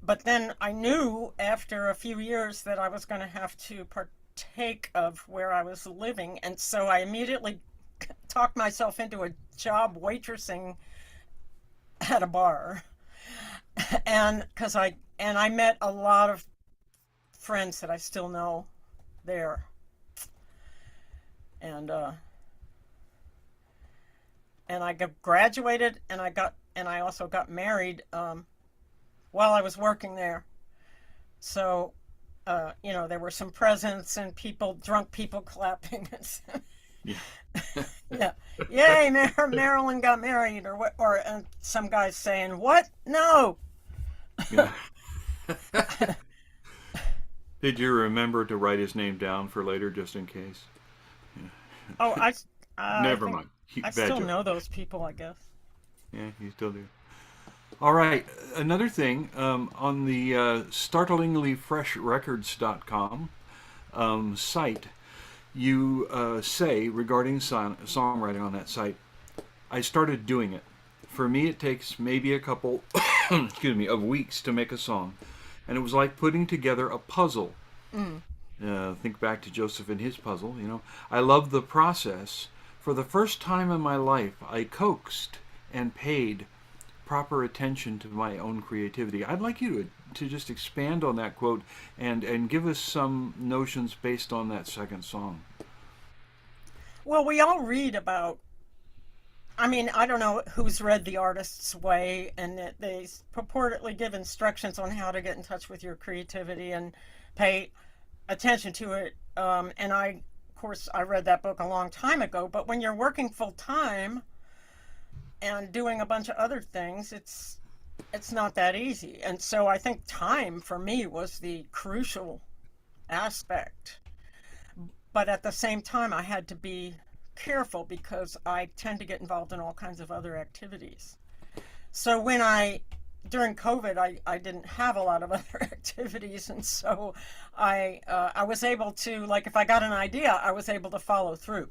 but then I knew after a few years that I was going to have to partake of where I was living, and so I immediately talked myself into a job waitressing at a bar, and I met a lot of friends that I still know there, and I graduated, and I also got married while I was working there. So, there were some presents and drunk people clapping. Yeah. Yeah. Yay, Marilyn got married, or some guys saying, "What? No." Yeah. Did you remember to write his name down for later, just in case? Yeah. Oh, Never mind. I still know those people, I guess. Yeah, you still do. All right. Another thing, on the startlinglyfreshrecords.com site, you say regarding songwriting on that site, I started doing it. For me, it takes maybe a couple of weeks to make a song. And it was like putting together a puzzle. Think back to Joseph and his puzzle. I love the process. For the first time in my life, I coaxed and paid proper attention to my own creativity. I'd like you to just expand on that quote and give us some notions based on that second song. Well, we all read about, I don't know who's read The Artist's Way, and that they purportedly give instructions on how to get in touch with your creativity and pay attention to it. And of course, I read that book a long time ago, but when you're working full time and doing a bunch of other things, it's not that easy. And so I think time for me was the crucial aspect. But at the same time, I had to be careful because I tend to get involved in all kinds of other activities. So during COVID, I didn't have a lot of other activities, and so I was able to, like, if I got an idea, I was able to follow through.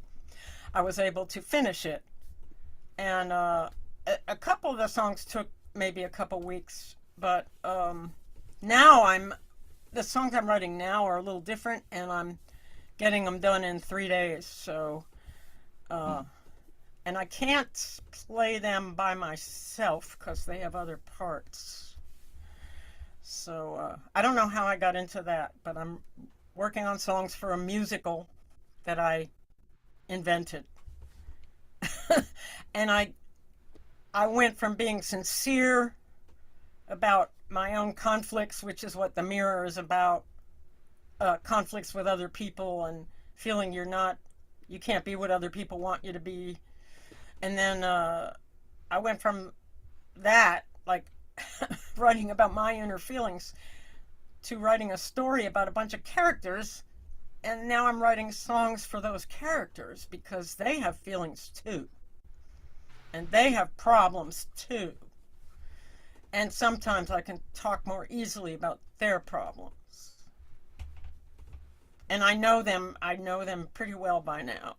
I was able to finish it, and a couple of the songs took maybe a couple weeks, but now the songs I'm writing now are a little different, and I'm getting them done in 3 days. So, and I can't play them by myself because they have other parts. So I don't know how I got into that, but I'm working on songs for a musical that I invented. And I went from being sincere about my own conflicts, which is what The Mirror is about, conflicts with other people and feeling you can't be what other people want you to be. And then I went from that, like writing about my inner feelings, to writing a story about a bunch of characters. And now I'm writing songs for those characters because they have feelings too. And they have problems too. And sometimes I can talk more easily about their problems. And I know them pretty well by now.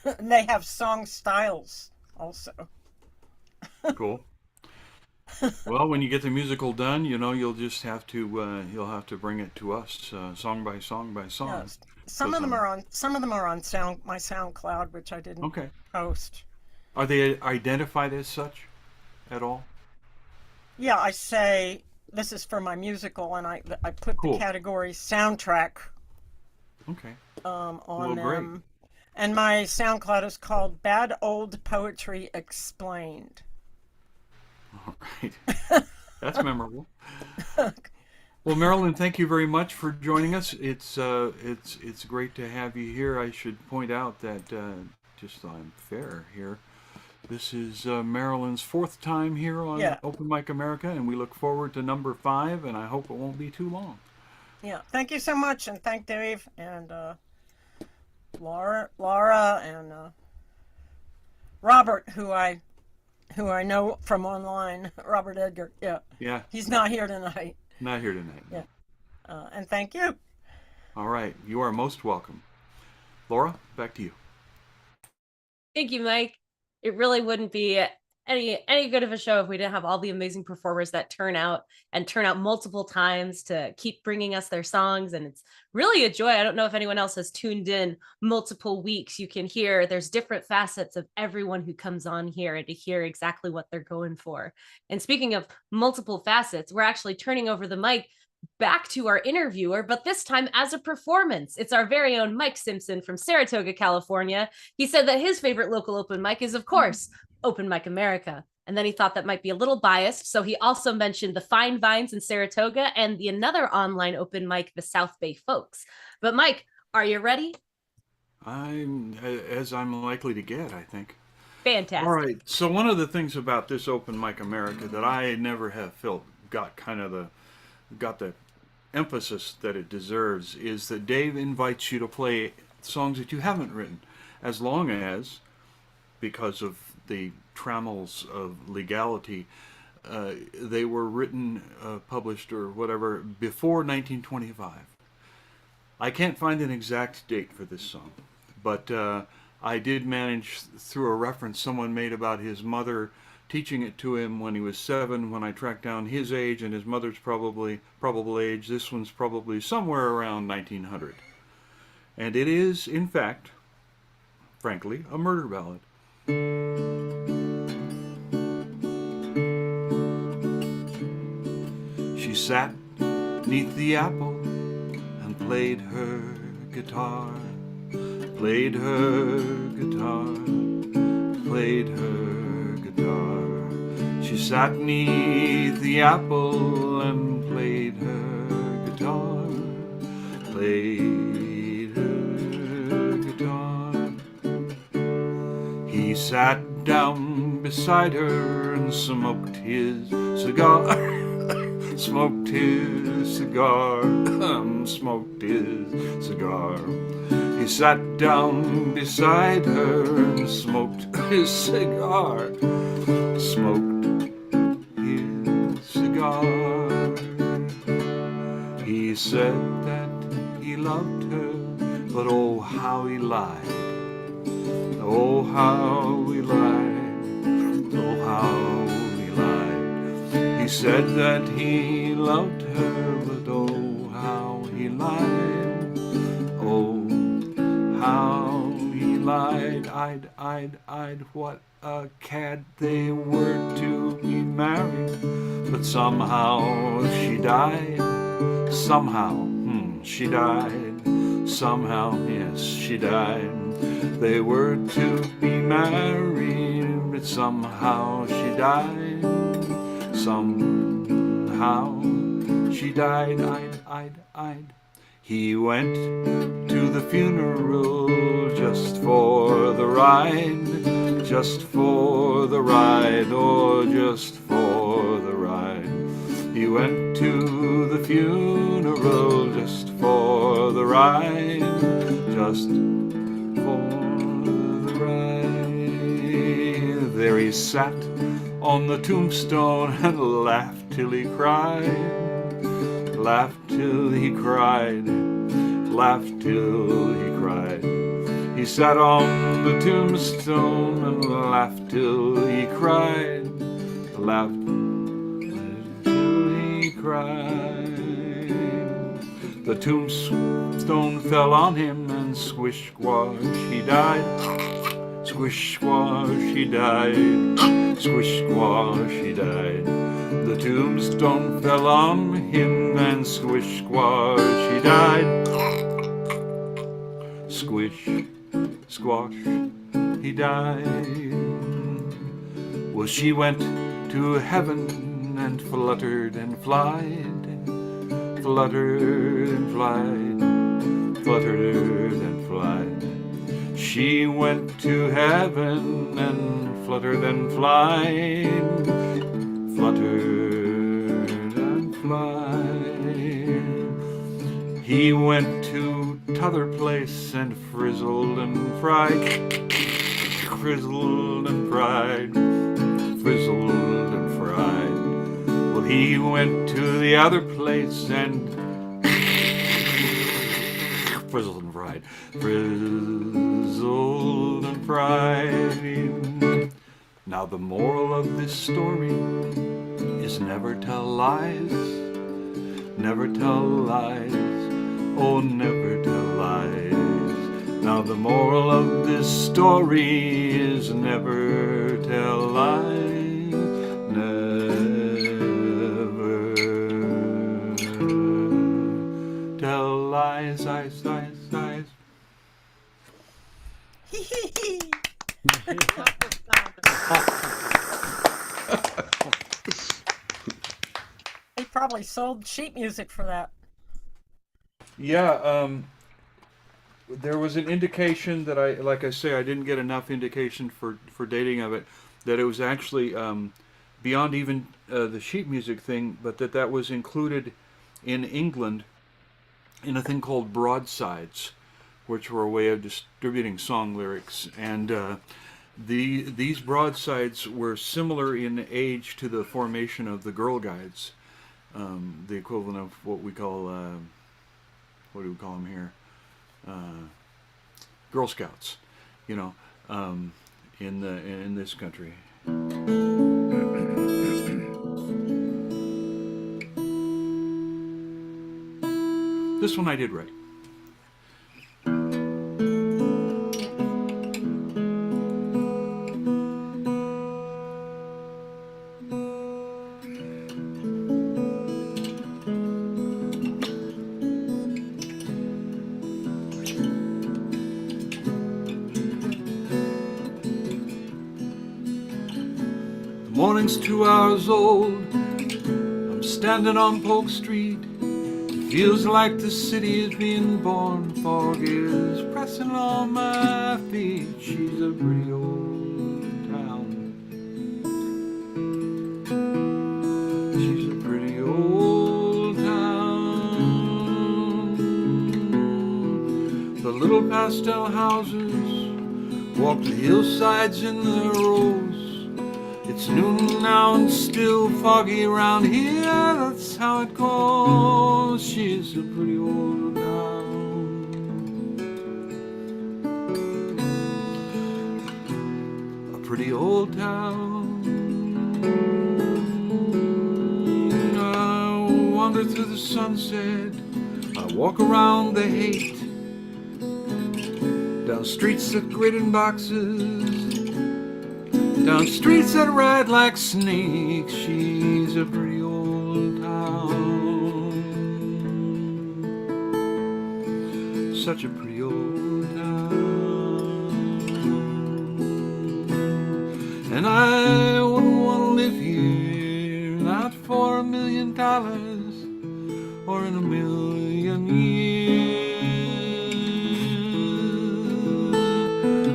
And they have song styles also. Cool. Well, when you get the musical done, you'll just have to you'll have to bring it to us song by song by song. Yes. Some of them are on my SoundCloud, which I didn't post. Are they identified as such at all? Yeah, I say this is for my musical, and I put the category soundtrack. Okay. On them. Great. And my SoundCloud is called Bad Old Poetry Explained. All right. That's memorable. Well, Marilyn, thank you very much for joining us. It's great to have you here. I should point out that just so I'm fair here, this is Marilyn's 4th time here on Open Mic America, and we look forward to number 5, and I hope it won't be too long. Yeah, thank you so much, and thank Dave and Laura and Robert, who I know from online, Robert Edgar. Yeah. He's not here tonight. Not here tonight. Yeah. And thank you. All right. You are most welcome. Laura, back to you. Thank you, Mike. It really wouldn't be any good of a show if we didn't have all the amazing performers that turn out multiple times to keep bringing us their songs. And it's really a joy. I don't know if anyone else has tuned in multiple weeks. You can hear there's different facets of everyone who comes on here, and to hear exactly what they're going for. And speaking of multiple facets, we're actually turning over the mic back to our interviewer, but this time as a performance. It's our very own Mike Simpson from Saratoga, California. He said that his favorite local open mic is, of course, Open Mic America. And then he thought that might be a little biased, so he also mentioned the Fine Vines in Saratoga and the another online open mic, the South Bay Folks. But Mike, are you ready? I'm likely to get, I think. Fantastic. All right. So one of the things about this Open Mic America that I never have felt got the emphasis that it deserves is that Dave invites you to play songs that you haven't written, as long as, because of the trammels of legality, they were written, published, or whatever before 1925. I can't find an exact date for this song, but I did manage, through a reference someone made about his mother teaching it to him when he was 7, when I tracked down his age and his mother's probable age. This one's probably somewhere around 1900. And it is, in fact, frankly, a murder ballad. She sat 'neath the apple and played her guitar, played her guitar, played her guitar. She sat 'neath the apple and played her guitar, played her guitar. He sat down beside her and smoked his cigar, smoked his cigar, smoked his cigar. He sat down beside her and smoked his cigar. Smoked his cigar. He said that he loved her, but oh, how he lied. Oh, how he lied. Oh, how he lied. He said that he loved her, but oh, how he lied. Oh, how he lied. I'd, what a cad they were to be married. But somehow she died. Somehow, she died. Somehow, yes, she died. They were to be married, but somehow she died. Somehow she died. I'd. He went to the funeral just for the ride, just for the ride, or just for the ride. He went to the funeral just for the ride, just for the ride. There he sat on the tombstone and laughed till he cried. Laughed till he cried, laughed till he cried. He sat on the tombstone and laughed till he cried, laughed till he cried. The tombstone fell on him and squish squash he died. Squish squash he died, squish squash he died. The tombstone fell on him and squish squash he died. Squish squash he died. Well, she went to heaven and fluttered and flied, fluttered and flied, fluttered and flied. She went to heaven and fluttered and flied, fluttered and flied. He went to t'other place and frizzled and fried, frizzled and fried, frizzled and fried. Well, he went to the other place and frizzled and fried, frizzled and fried. Now the moral of this story is never tell lies, never tell lies, oh never tell lies. Now the moral of this story is never tell lies, never tell lies, eyes, eyes, eyes. They probably sold sheet music for that. Yeah, there was an indication that like I say, I didn't get enough indication for dating of it, that it was actually beyond even the sheet music thing, but that was included in England in a thing called broadsides, which were a way of distributing song lyrics. And these broadsides were similar in age to the formation of the Girl Guides, the equivalent of what we call, what do we call them here? Girl Scouts, you know, in this country. This one I did right. The morning's 2 hours old. I'm standing on Polk Street. Feels like the city is being born. Fog is pressing on my feet. She's a pretty old town. She's a pretty old town. the little pastel houses, walk the hillsides in the rose. It's noon now and still foggy around here, that's how it goes. She's a pretty old town. A pretty old town. I wander through the sunset, I walk around the hate, down streets that grit in boxes, down streets that ride like snakes. She's a pretty old town. Such a pretty old town. And I wouldn't want to live here, not for $1 million or in 1,000,000 years.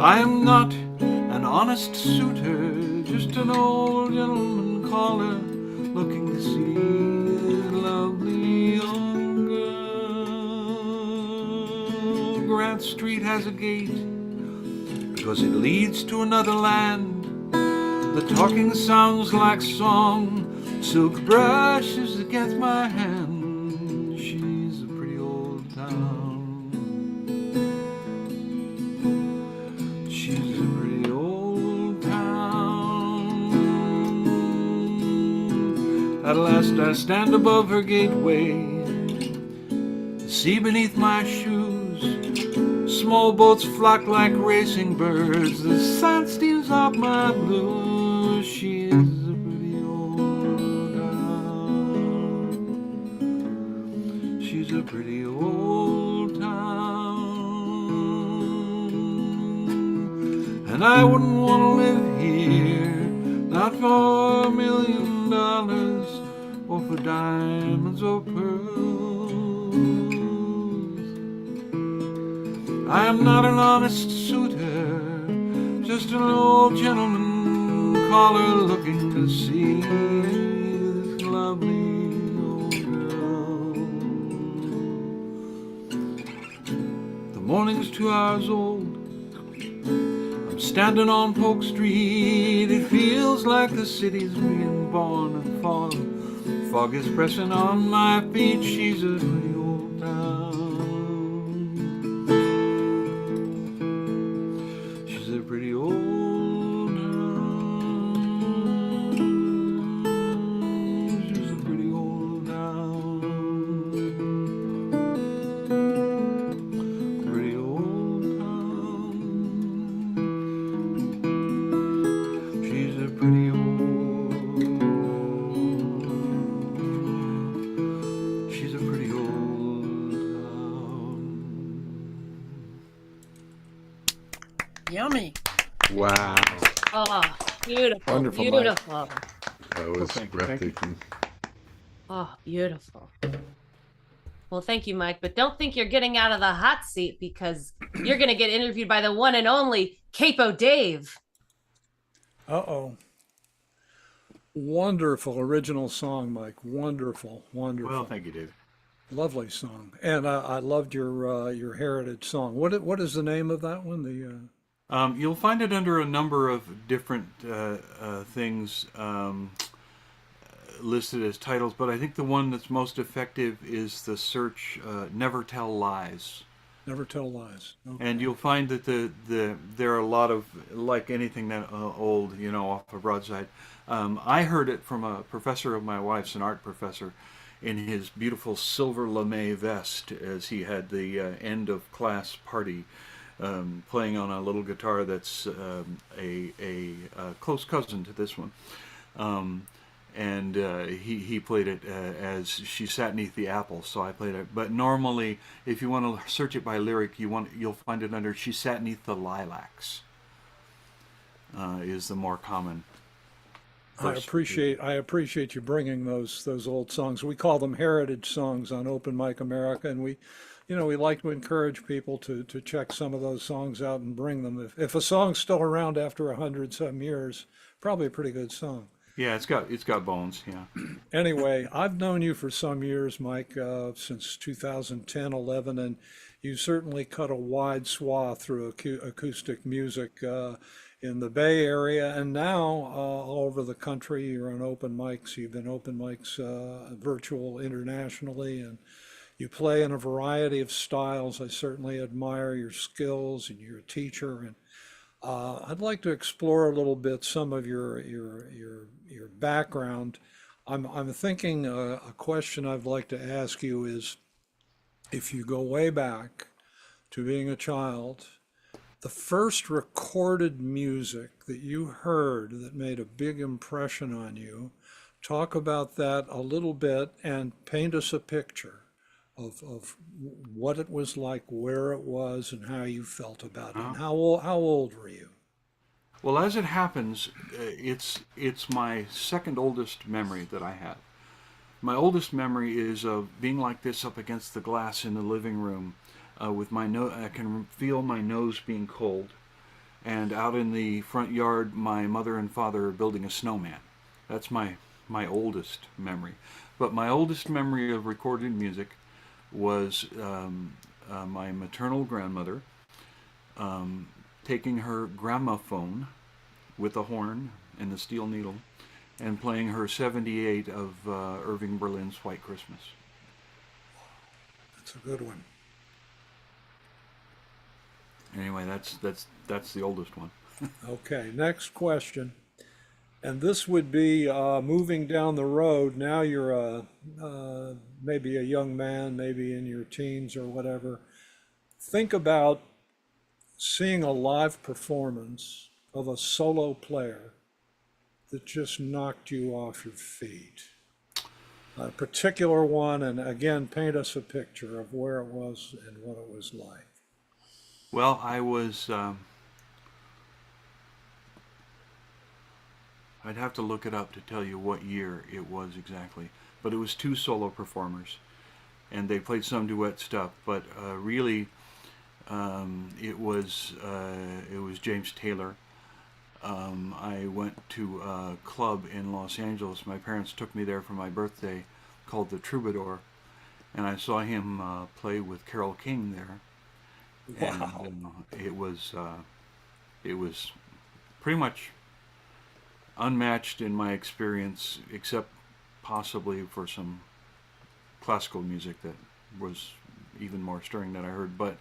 I am not an honest suitor, just an old gentleman caller, looking to see a lovely young girl. Grant Street has a gate, because it leads to another land. The talking sounds like song, silk brushes against my hand. She's a pretty old town. She's a pretty old town. At last I stand above her gateway, the sea beneath my shoes. Small boats flock like racing birds, the sun steals off my blues. She is a pretty old town. She's a pretty old town. And I wouldn't want to live here, not for $1 million or for diamonds or pearls. I am not an honest suitor, just an old gentleman caller looking to see this lovely old girl. The morning's 2 hours old, I'm standing on Polk Street. It feels like the city's being born and fallen. Fog is pressing on my feet. She's a pretty old town. She's a pretty old town. She's a pretty old town. Pretty old town. She's a pretty old. She's a pretty old town. Yummy. Wow. Oh, beautiful. Wonderful, Mike. Beautiful. That was thank you. breathtaking. Oh, beautiful. Well, thank you, Mike. But don't think you're getting out of the hot seat, because you're going to get interviewed by the one and only Capo Dave. Uh-oh. Wonderful original song, Mike. Wonderful, wonderful. Well, thank you, Dave. Lovely song. And I loved your heritage song. What is the name of that one? You'll find it under a number of different things listed as titles, but I think the one that's most effective is the search "Never Tell Lies." Never Tell Lies. Okay. And you'll find that there are a lot of, like anything that old, off a broadside. I heard it from a professor of my wife's, an art professor, in his beautiful silver lame vest, as he had the end of class party, playing on a little guitar that's a close cousin to this one. And he played it as She Sat 'Neath the Apple, so I played it. But normally, if you want to search it by lyric, you'll find it under She Sat 'Neath the Lilacs, is the more common. I appreciate you bringing those old songs. We call them heritage songs on Open Mic America, and we like to encourage people to check some of those songs out and bring them. If a song's still around after 100 some years, probably a pretty good song. Yeah, it's got bones. Yeah. Anyway, I've known you for some years, Mike, since 2010, 11, and you certainly cut a wide swath through acoustic music in the Bay Area and now all over the country. You're on open mics. You've been open mics virtual internationally, and you play in a variety of styles. I certainly admire your skills, and you're a teacher. And I'd like to explore a little bit some of your background. I'm thinking a question I'd like to ask you is, if you go way back to being a child, the first recorded music that you heard that made a big impression on you, talk about that a little bit and paint us a picture of what it was like, where it was, and how you felt about it. And how old were you? Well, as it happens, it's my second oldest memory that I have. My oldest memory is of being like this up against the glass in the living room, with my nose. I can feel my nose being cold, and out in the front yard, my mother and father are building a snowman. That's my oldest memory. But my oldest memory of recorded music was my maternal grandmother taking her gramophone with a horn and the steel needle and playing her 78 of Irving Berlin's White Christmas. That's a good one. Anyway, that's the oldest one. Okay, next question. And this would be moving down the road. Now you're maybe a young man, maybe in your teens or whatever. Think about seeing a live performance of a solo player that just knocked you off your feet. A particular one, and again, paint us a picture of where it was and what it was like. Well, I was, I'd have to look it up to tell you what year it was exactly, but it was two solo performers, and they played some duet stuff, but really it was James Taylor. I went to a club in Los Angeles. My parents took me there for my birthday, called the Troubadour, and I saw him play with Carole King there. Wow. And it was pretty much unmatched in my experience, except possibly for some classical music that was even more stirring that I heard, but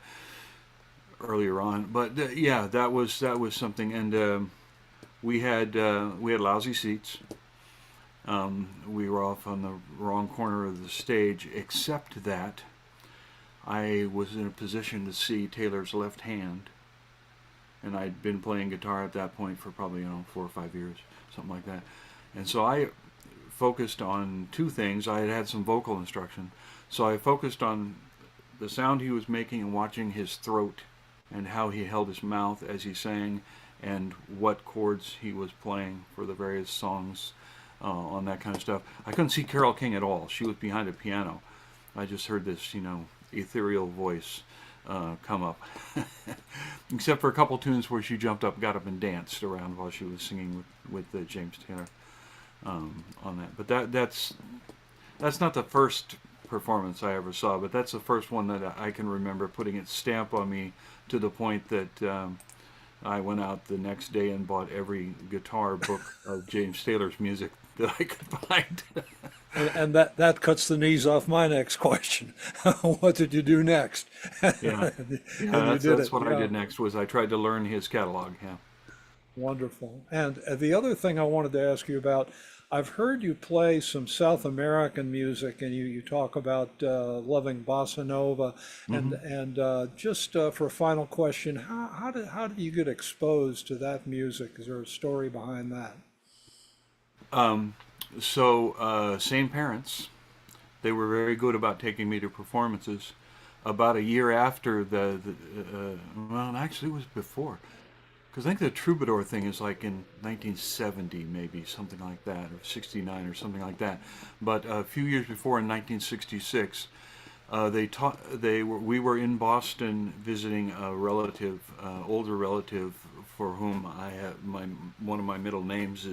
earlier on. But yeah, that was something. And we had lousy seats. We were off on the wrong corner of the stage, except that I was in a position to see Taylor's left hand, and I'd been playing guitar at that point for probably 4 or 5 years, something like that. And so I focused on two things. I had had some vocal instruction, so I focused on the sound he was making and watching his throat and how he held his mouth as he sang and what chords he was playing for the various songs on that kind of stuff. I couldn't see Carole King at all. She was behind a piano. I just heard this, ethereal voice come up. Except for a couple tunes where she jumped up, got up and danced around while she was singing with James Taylor on that. But that's not the first performance I ever saw, but that's the first one that I can remember putting its stamp on me, to the point that I went out the next day and bought every guitar book of James Taylor's music that I could find. And that cuts the knees off my next question. What did you do next? Yeah, that's what I did next. Was I tried to learn his catalog. Yeah. Wonderful. And the other thing I wanted to ask you about, I've heard you play some South American music, and you talk about loving bossa nova. And just for a final question, how do you get exposed to that music? Is there a story behind that? Same parents. They were very good about taking me to performances. About a year after well, actually it was before, because I think the Troubadour thing is like in 1970, maybe something like that, or 69 or something like that. But a few years before, in 1966, we were in Boston visiting a relative, older relative, for whom I have one of my middle names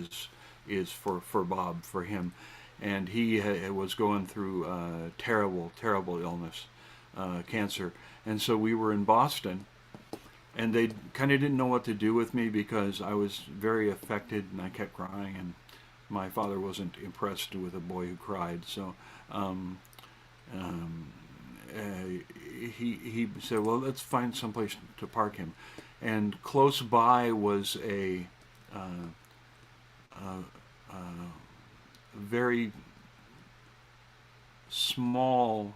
is for Bob, for him. And he was going through terrible illness, cancer. And so we were in Boston, and they kind of didn't know what to do with me because I was very affected and I kept crying, and my father wasn't impressed with a boy who cried. So he said, well, let's find someplace to park him. And close by was a very small,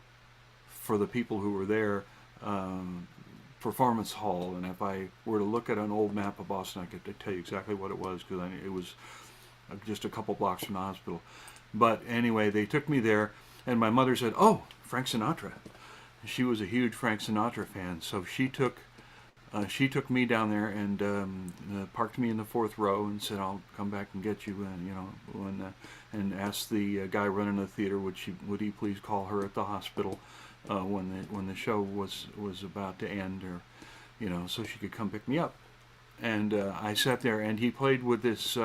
for the people who were there, performance hall. And if I were to look at an old map of Boston, I could tell you exactly what it was, because it was just a couple blocks from the hospital. But anyway, they took me there, and my mother said, oh, Frank Sinatra. She was a huge Frank Sinatra fan, so she took me down there and parked me in the 4th row and said, I'll come back and get you, and asked the guy running the theater would he please call her at the hospital when the show was about to end, or so she could come pick me up. And I sat there, and he played with this.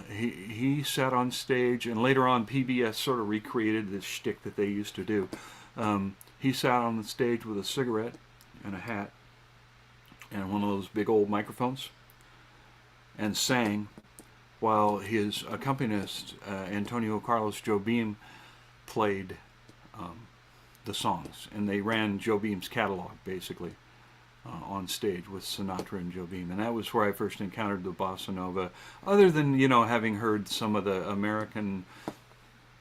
He sat on stage, and later on PBS sort of recreated this shtick that they used to do. He sat on the stage with a cigarette and a hat and one of those big old microphones and sang, while his accompanist, Antonio Carlos Jobim, played the songs. And they ran Jobim's catalog, basically, on stage with Sinatra and Jobim. And that was where I first encountered the bossa nova, other than, having heard some of the American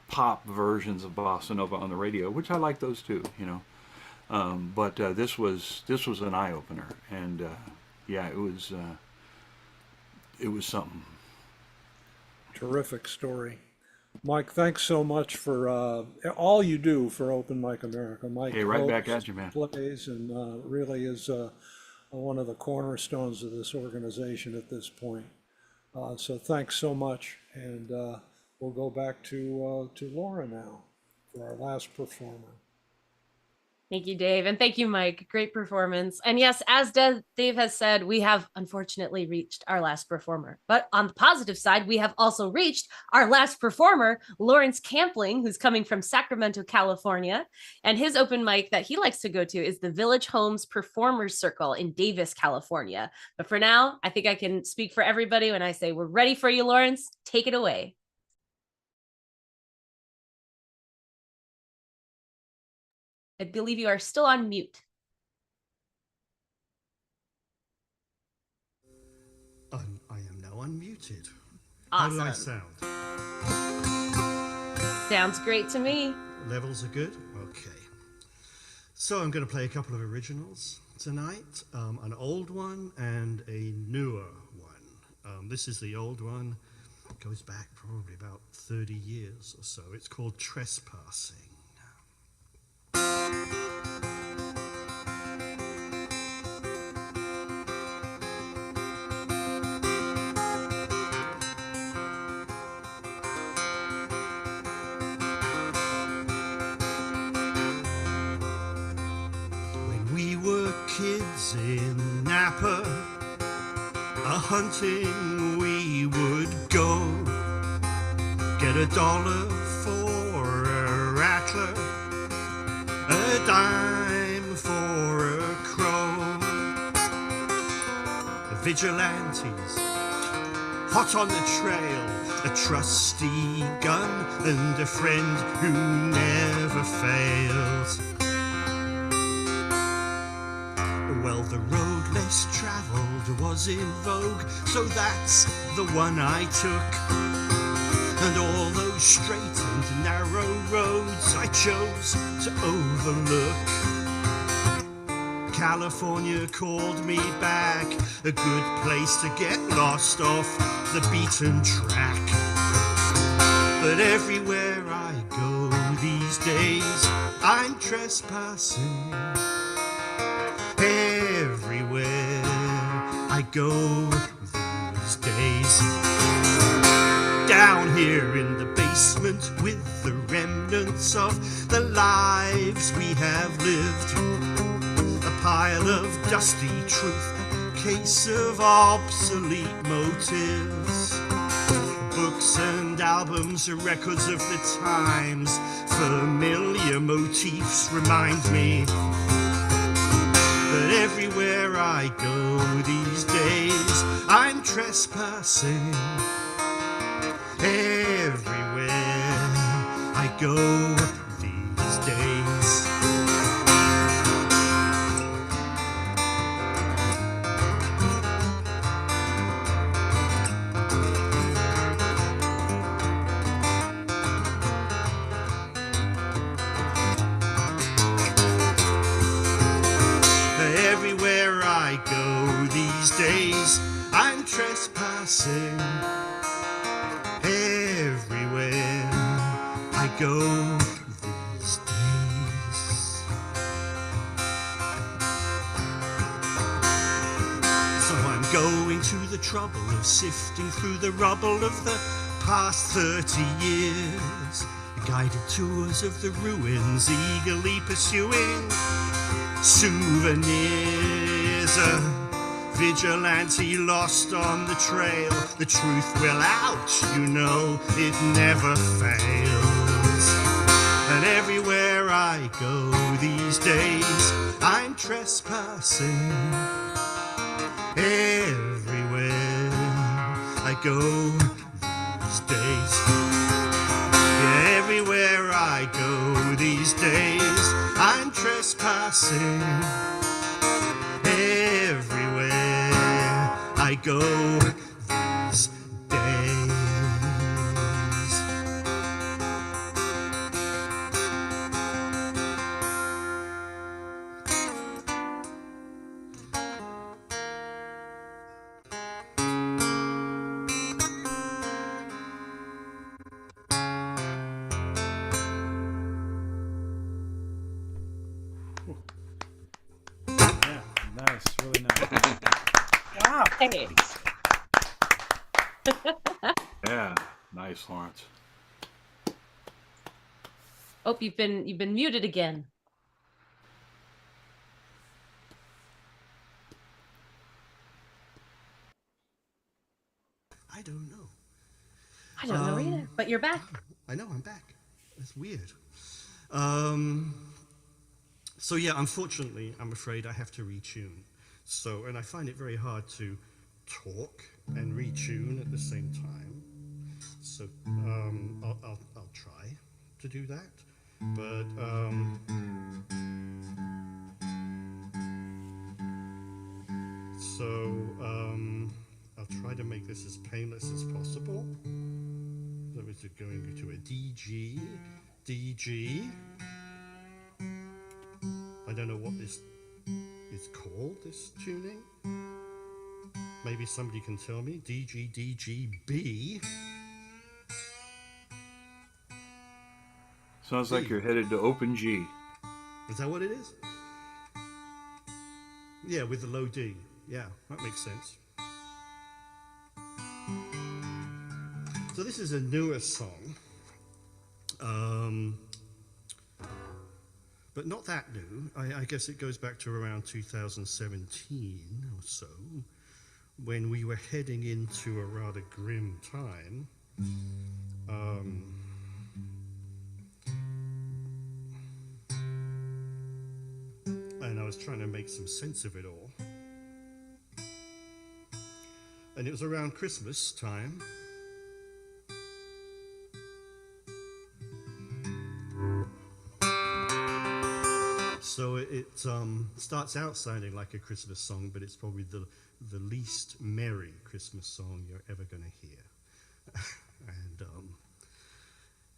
pop versions of bossa nova on the radio, which I like those too, but this was an eye-opener, and yeah, it was something. Terrific story. Mike, thanks so much for all you do for Open Mic America. Mike, hey, right back at you, man. Plays and really is one of the cornerstones of this organization at this point. So thanks so much, and we'll go back to Laura now for our last performer. Thank you, Dave. And thank you, Mike. Great performance. And yes, as Dave has said, we have unfortunately reached our last performer. But on the positive side, we have also reached our last performer, Lawrence Campling, who's coming from Sacramento, California. And his open mic that he likes to go to is the Village Homes Performers Circle in Davis, California. But for now, I think I can speak for everybody when I say we're ready for you, Lawrence. Take it away. I believe you are still on mute. I am now unmuted. Awesome. How do I sound? Sounds great to me. Levels are good? Okay. So I'm going to play a couple of originals tonight, an old one and a newer one. This is the old one. It goes back probably about 30 years or so. It's called Trespassing. When we were kids in Napa, a-hunting we would go, get $1 for a rattler, a dime for a crow. Vigilantes, hot on the trail, a trusty gun and a friend who never fails. Well, the road less traveled was in vogue, so that's the one I took. And all those straight and narrow roads I chose to overlook. California called me back, a good place to get lost off the beaten track. But everywhere I go these days, I'm trespassing. Everywhere I go these days. Down here in the basement with the remnants of the lives we have lived. A pile of dusty truth, a case of obsolete motives. books and albums are records of the times. Familiar motifs remind me that everywhere I go these days, I'm trespassing. Everywhere I go these days. Everywhere I go these days, I'm trespassing. Everywhere I go these days. So I'm going to the trouble of sifting through the rubble of the past 30 years. Guided tours of the ruins, eagerly pursuing souvenirs. A vigilante lost on the trail. The truth will out, you know, it never fails. And everywhere I go these days, I'm trespassing. Everywhere I go these days. Yeah, everywhere I go these days, I'm trespassing. Everywhere I go these days. Yeah, nice, really nice. Wow. Hey. Yeah, nice, Lawrence. Oh, you've been muted again. I don't know. I don't know either, but you're back. I know, I'm back. That's weird. So yeah, unfortunately, I'm afraid I have to retune. So, and I find it very hard to talk and retune at the same time. So I'll try to do that, but I'll try to make this as painless as possible. So it's going to a D, G. I don't know what this is called, this tuning. Maybe somebody can tell me. D, G, B. Sounds like you're headed to open G. Is that what it is? Yeah, with the low D. Yeah, that makes sense. So this is a newer song. But not that new. I guess it goes back to around 2017 or so, when we were heading into a rather grim time. And I was trying to make some sense of it all. And it was around Christmas time. So it starts out sounding like a Christmas song, but it's probably the least merry Christmas song you're ever going to hear. And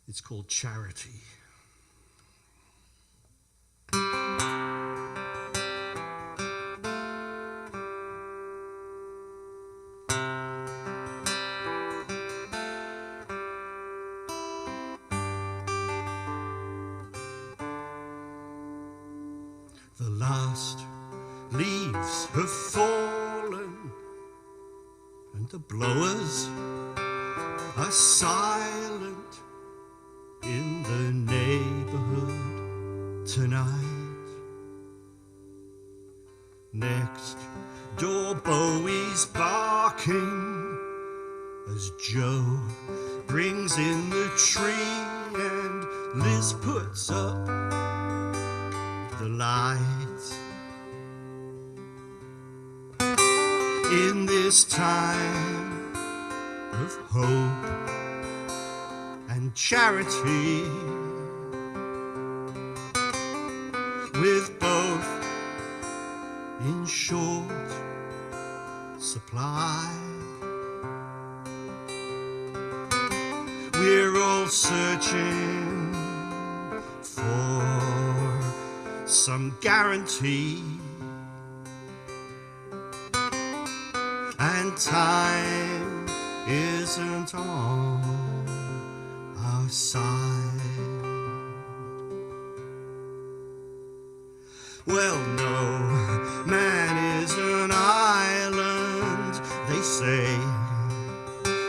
it's called Charity. The last leaves have fallen, and the blowers are silent in the neighborhood tonight. Next door, Bowie's barking as Joe brings in the tree, and Liz puts up the light. In this time of hope and charity, with both in short supply, we're all searching for some guarantee, and time isn't on our side. Well, no man is an island, they say,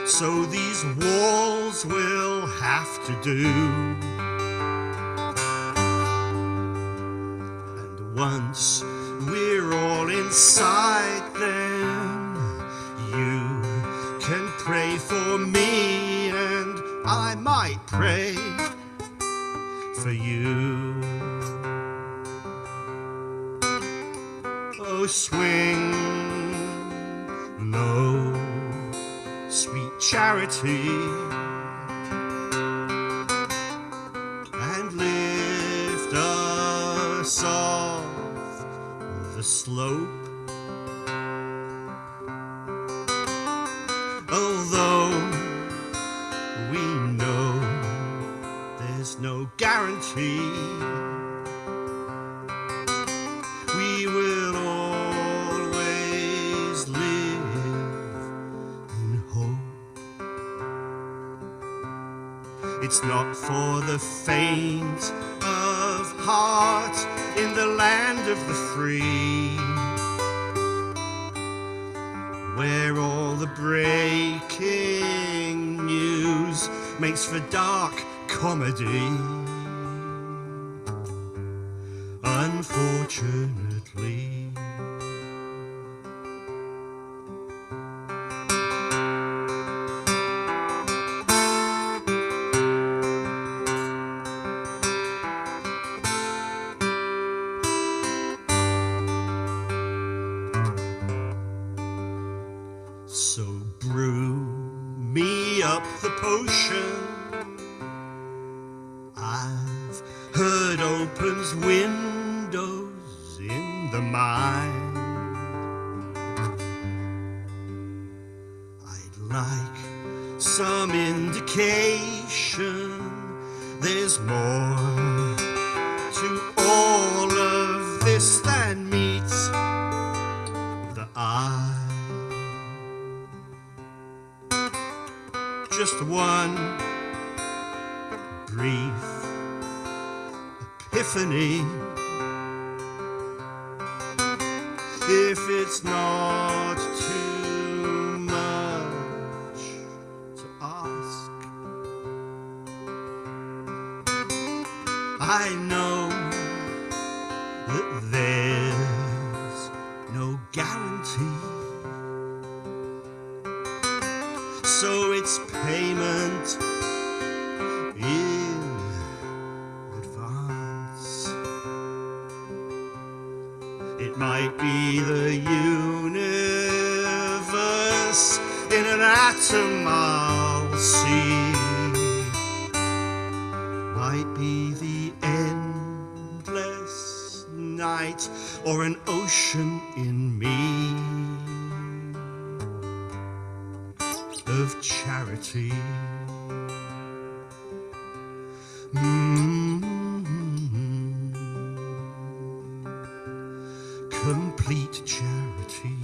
so these walls will have to do. And once we're all inside, then you can pray for me, and I might pray for you. Oh, swing low, sweet charity, and lift us off the slope. Although we know there's no guarantee, we will always live in hope. It's not for the faint of heart in the land of the free, where all the breaking news makes for dark comedy. Unfortunately, so brew me up the potion I've heard opens windows in the mind. I'd like some indication there's more to all of this than meets the eye. Just one brief epiphany, if it's not too much to ask. I know that there's no guarantee, so it's payment in advance. It might be the universe in an atom I'll see, might be the endless night or an ocean in me of charity. Complete charity.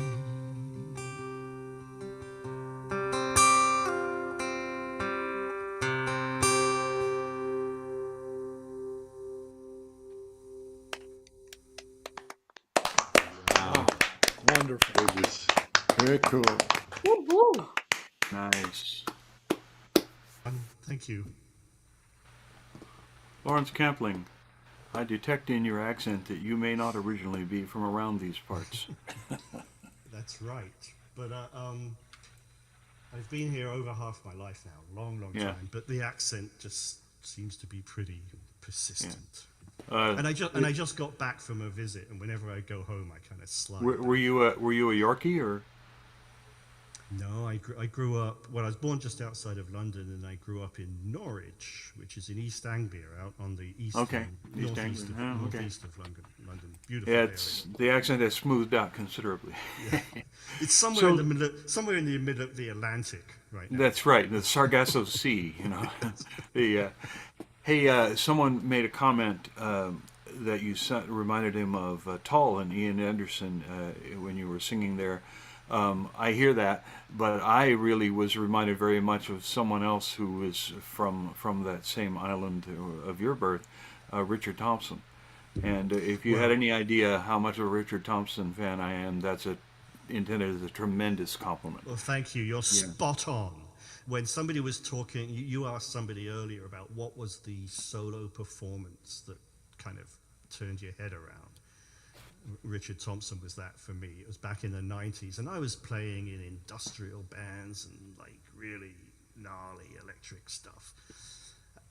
Wow. Wonderful. Gorgeous. Very cool. Woo-hoo. Nice. Thank you. Lawrence Campling, I detect in your accent that you may not originally be from around these parts. That's right. But I've been here over half my life now, long Yeah. time, but the accent just seems to be pretty persistent. Uh, And I just got back from a visit, and whenever I go home, I kind of slide. were you a Yorkie or? No, I grew up. Well, I was born just outside of London, and I grew up in Norwich, which is in East Anglia, out on the east, northeast of London. Beautiful Yeah, area. the accent has smoothed out considerably. Yeah. It's somewhere in the middle, somewhere in the middle of the Atlantic, right now. That's right, the Sargasso Sea. You know, hey, someone made a comment that you reminded him of Tull and Ian Anderson when you were singing there. I hear that, but I really was reminded very much of someone else who was from that same island of your birth, Richard Thompson. And if you had any idea how much of a Richard Thompson fan I am, that's intended as a tremendous compliment. Well, thank you. You're spot on. When somebody was talking, you asked somebody earlier about what was the solo performance that kind of turned your head around. Richard Thompson was that for me. It was back in the 90s, and I was playing in industrial bands and like really gnarly electric stuff.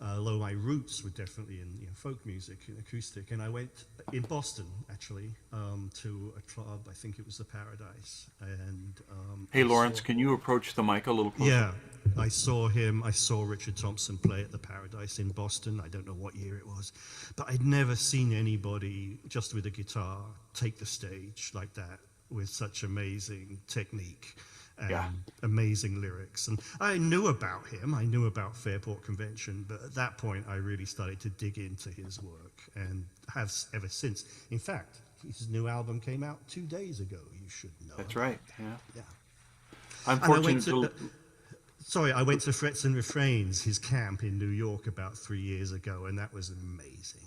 Although my roots were definitely in folk music and acoustic, and I went in Boston actually to a club. I think it was the Paradise. And hey, Lawrence, can you approach the mic a little closer? Yeah, I saw him. I saw Richard Thompson play at the Paradise in Boston. I don't know what year it was, but I'd never seen anybody just with a guitar take the stage like that with such amazing technique and amazing lyrics. And I knew about him. I knew about Fairport Convention, but at that point, I really started to dig into his work and have ever since. In fact, his new album came out 2 days ago. You should know. That's right. Yeah. Yeah. I'm fortunate Sorry, I went to Frets and Refrains, his camp in New York about 3 years ago, and that was amazing.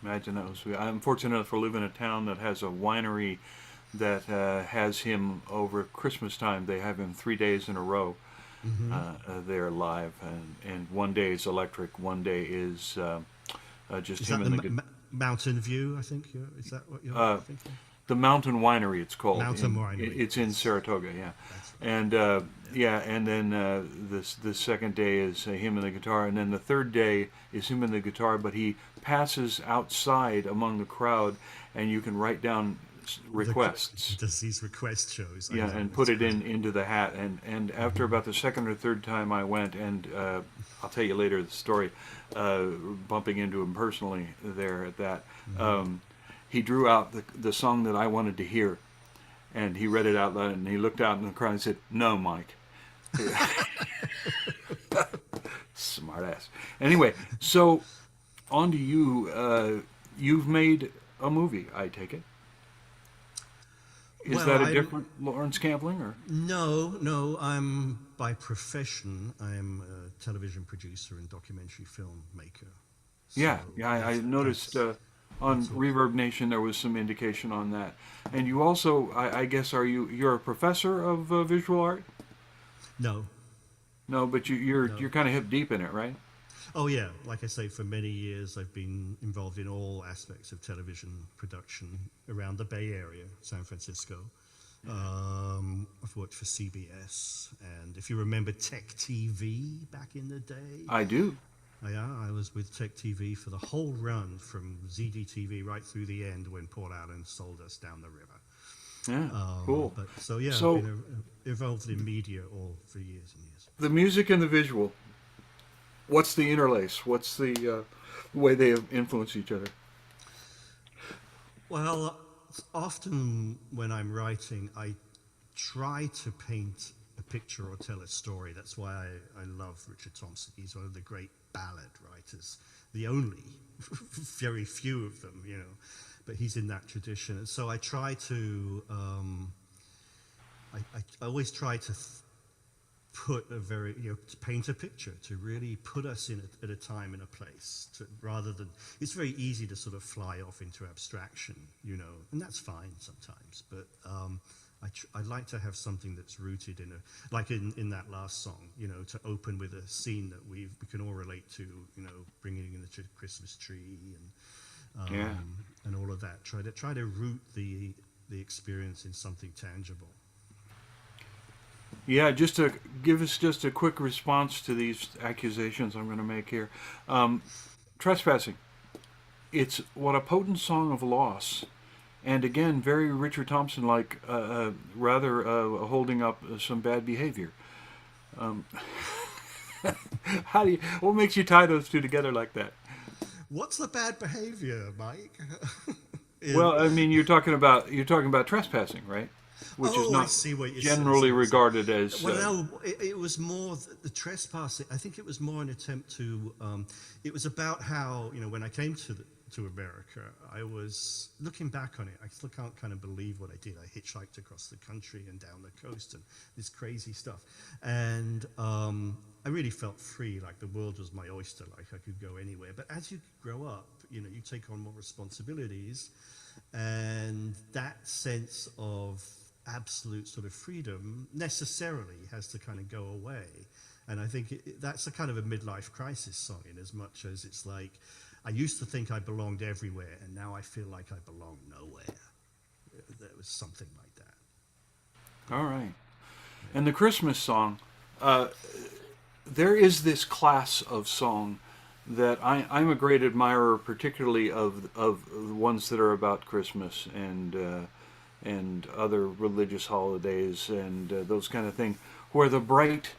Imagine that was. I'm fortunate enough to live in a town that has a winery that has him over Christmas time. They have him 3 days in a row. There live, and one day is electric, one day is just him and the Mountain View, I think. Is that what you're thinking? The Mountain Winery, it's called. Mountain Winery. It's in Saratoga, yeah. And and then the second day is him and the guitar, and then the third day is him and the guitar, but he passes outside among the crowd, and you can write down requests. Does these request shows? Yeah, and put it into the hat. And after about the second or third time I went, and I'll tell you later the story, bumping into him personally there at that, he drew out the song that I wanted to hear, and he read it out loud, and he looked out in the crowd and said, "No, Mike." Smart ass. Anyway, so on to you. You've made a movie, I take it. Is that a different Lawrence Campling, or? No. I'm by profession. I'm a television producer and documentary filmmaker. Yeah, I noticed on Reverb Nation there was some indication on that. And you also, I guess, you're a professor of visual art? No. No, but you're kind of hip deep in it, right? Oh yeah, like I say, for many years I've been involved in all aspects of television production around the Bay Area, San Francisco. I've worked for CBS, and if you remember Tech TV back in the day. I do. Yeah, I was with Tech TV for the whole run from ZDTV right through the end when Paul Allen sold us down the river. Yeah, cool. But, I've been involved in media all for years and years. The music and the visual. What's the interlace? What's the way they influence each other? Well, often when I'm writing, I try to paint a picture or tell a story. That's why I love Richard Thompson. He's one of the great ballad writers, the only, very few of them, but he's in that tradition. And so I try to, I always try to put to paint a picture, to really put us in at a time and a place, rather than, it's very easy to sort of fly off into abstraction, and that's fine sometimes, but I'd like to have something that's rooted like in that last song, to open with a scene that we can all relate to, bringing in the Christmas tree and all of that. Try to root the experience in something tangible. Yeah, just to give us just a quick response to these accusations I'm going to make here. Trespassing. It's what a potent song of loss. And again, very Richard Thompson like, rather holding up some bad behavior. What makes you tie those two together like that? What's the bad behavior, Mike? Well, I mean, you're talking about trespassing, right? Which is I not see what you're generally saying. regarded as. Well, no, it was more the trespassing. I think it was more an attempt to. It was about how, when I came to America, I was looking back on it. I still can't kind of believe what I did. I hitchhiked across the country and down the coast and this crazy stuff, and I really felt free, like the world was my oyster, like I could go anywhere. But as you grow up, you take on more responsibilities, and that sense of absolute sort of freedom necessarily has to kind of go away. And I think that's a kind of a midlife crisis song, in as much as it's like, I used to think I belonged everywhere, and now I feel like I belong nowhere. There was something like that. All right. And the Christmas song, there is this class of song that I'm a great admirer, particularly of the ones that are about Christmas and other religious holidays and those kind of things, where the bright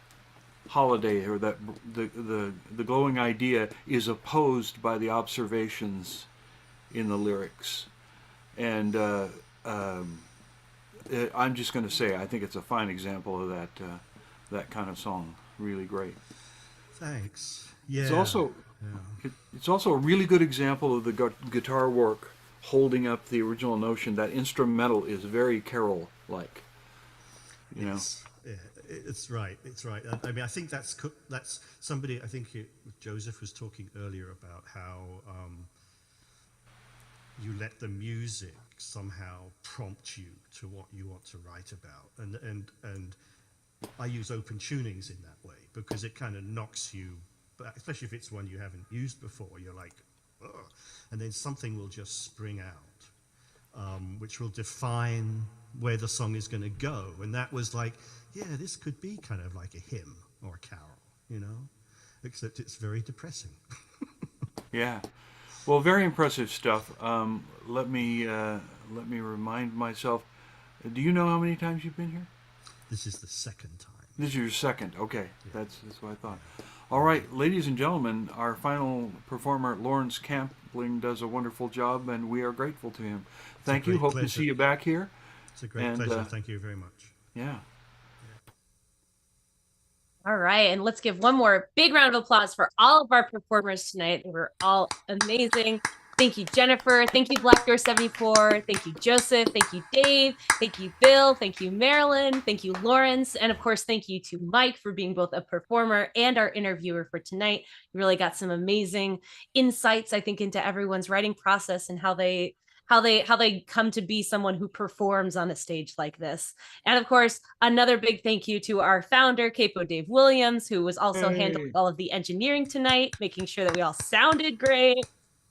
holiday or that the glowing idea is opposed by the observations in the lyrics. And I'm just going to say, I think it's a fine example of that kind of song. Really great. Thanks. Yeah. It's also a really good example of the guitar work holding up the original notion. That instrumental is very Carol-like. It's right. It's right. I mean, I think that's somebody. I think Joseph was talking earlier about how you let the music somehow prompt you to what you want to write about, and I use open tunings in that way because it kind of knocks you, especially if it's one you haven't used before. You're like, ugh, and then something will just spring out, which will define where the song is going to go. And that was like, yeah, this could be kind of like a hymn or a carol, except it's very depressing. Yeah. Well, very impressive stuff. Let me remind myself. Do you know how many times you've been here? This is the second time. This is your second. Okay, yeah. That's what I thought. All right, ladies and gentlemen, our final performer, Lawrence Campling, does a wonderful job, and we are grateful to him. Thank you. Hope to see you back here. It's a great pleasure. Thank you very much. Yeah. All right, and let's give one more big round of applause for all of our performers tonight. They were all amazing. Thank you, Jennifer. Thank you, Black Door 74. Thank you, Joseph. Thank you, Dave. Thank you, Bill. Thank you, Marilyn. Thank you, Lawrence. And of course, thank you to Mike for being both a performer and our interviewer for tonight. You really got some amazing insights, I think, into everyone's writing process and how they come to be someone who performs on a stage like this. And of course, another big thank you to our founder, Capo Dave Williams, who was also handling all of the engineering tonight, making sure that we all sounded great.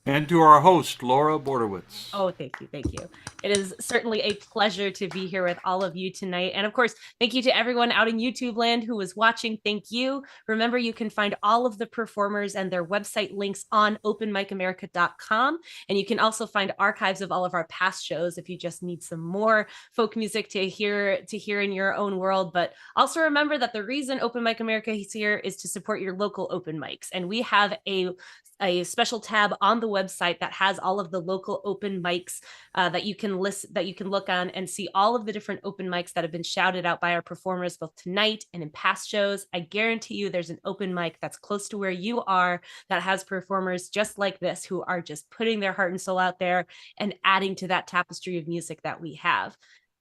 And to our host, Laura Bordowitz. Oh, thank you. Thank you. It is certainly a pleasure to be here with all of you tonight. And of course, thank you to everyone out in YouTube land who was watching. Thank you. Remember, you can find all of the performers and their website links on openmicamerica.com. And you can also find archives of all of our past shows if you just need some more folk music to hear in your own world. But also remember that the reason Open Mic America is here is to support your local open mics. And we have a special tab on the website that has all of the local open mics that you can look on and see all of the different open mics that have been shouted out by our performers both tonight and in past shows. I guarantee you there's an open mic that's close to where you are that has performers just like this who are just putting their heart and soul out there and adding to that tapestry of music that we have.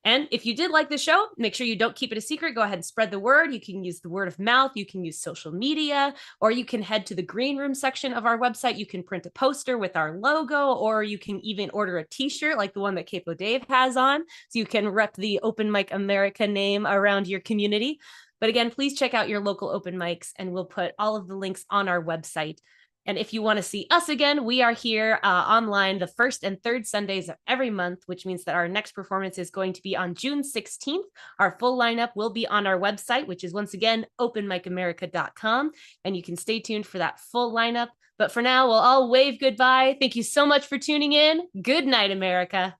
And if you did like the show, make sure you don't keep it a secret. Go ahead and spread the word. You can use the word of mouth. You can use social media, or you can head to the green room section of our website. You can print a poster with our logo, or you can even order a t-shirt like the one that Capo Dave has on. So you can rep the Open Mic America name around your community. But again, please check out your local open mics, and we'll put all of the links on our website. And if you want to see us again, we are here online the first and third Sundays of every month, which means that our next performance is going to be on June 16th. Our full lineup will be on our website, which is once again, openmicamerica.com. And you can stay tuned for that full lineup. But for now, we'll all wave goodbye. Thank you so much for tuning in. Good night, America.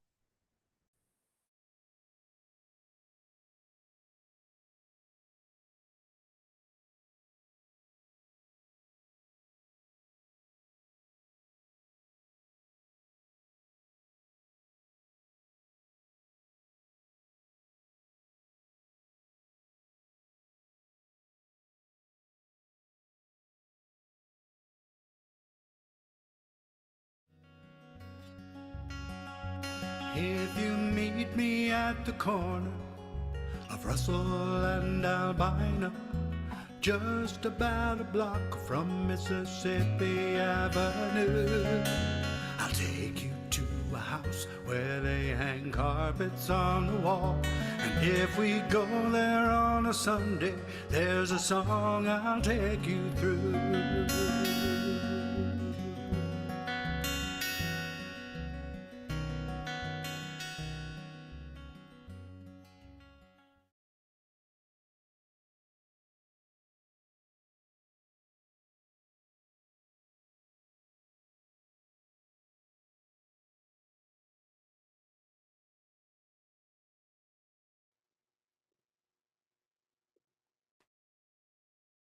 If you meet me at the corner of Russell and Albina, just about a block from Mississippi Avenue, I'll take you to a house where they hang carpets on the wall. And if we go there on a Sunday, there's a song I'll take you through.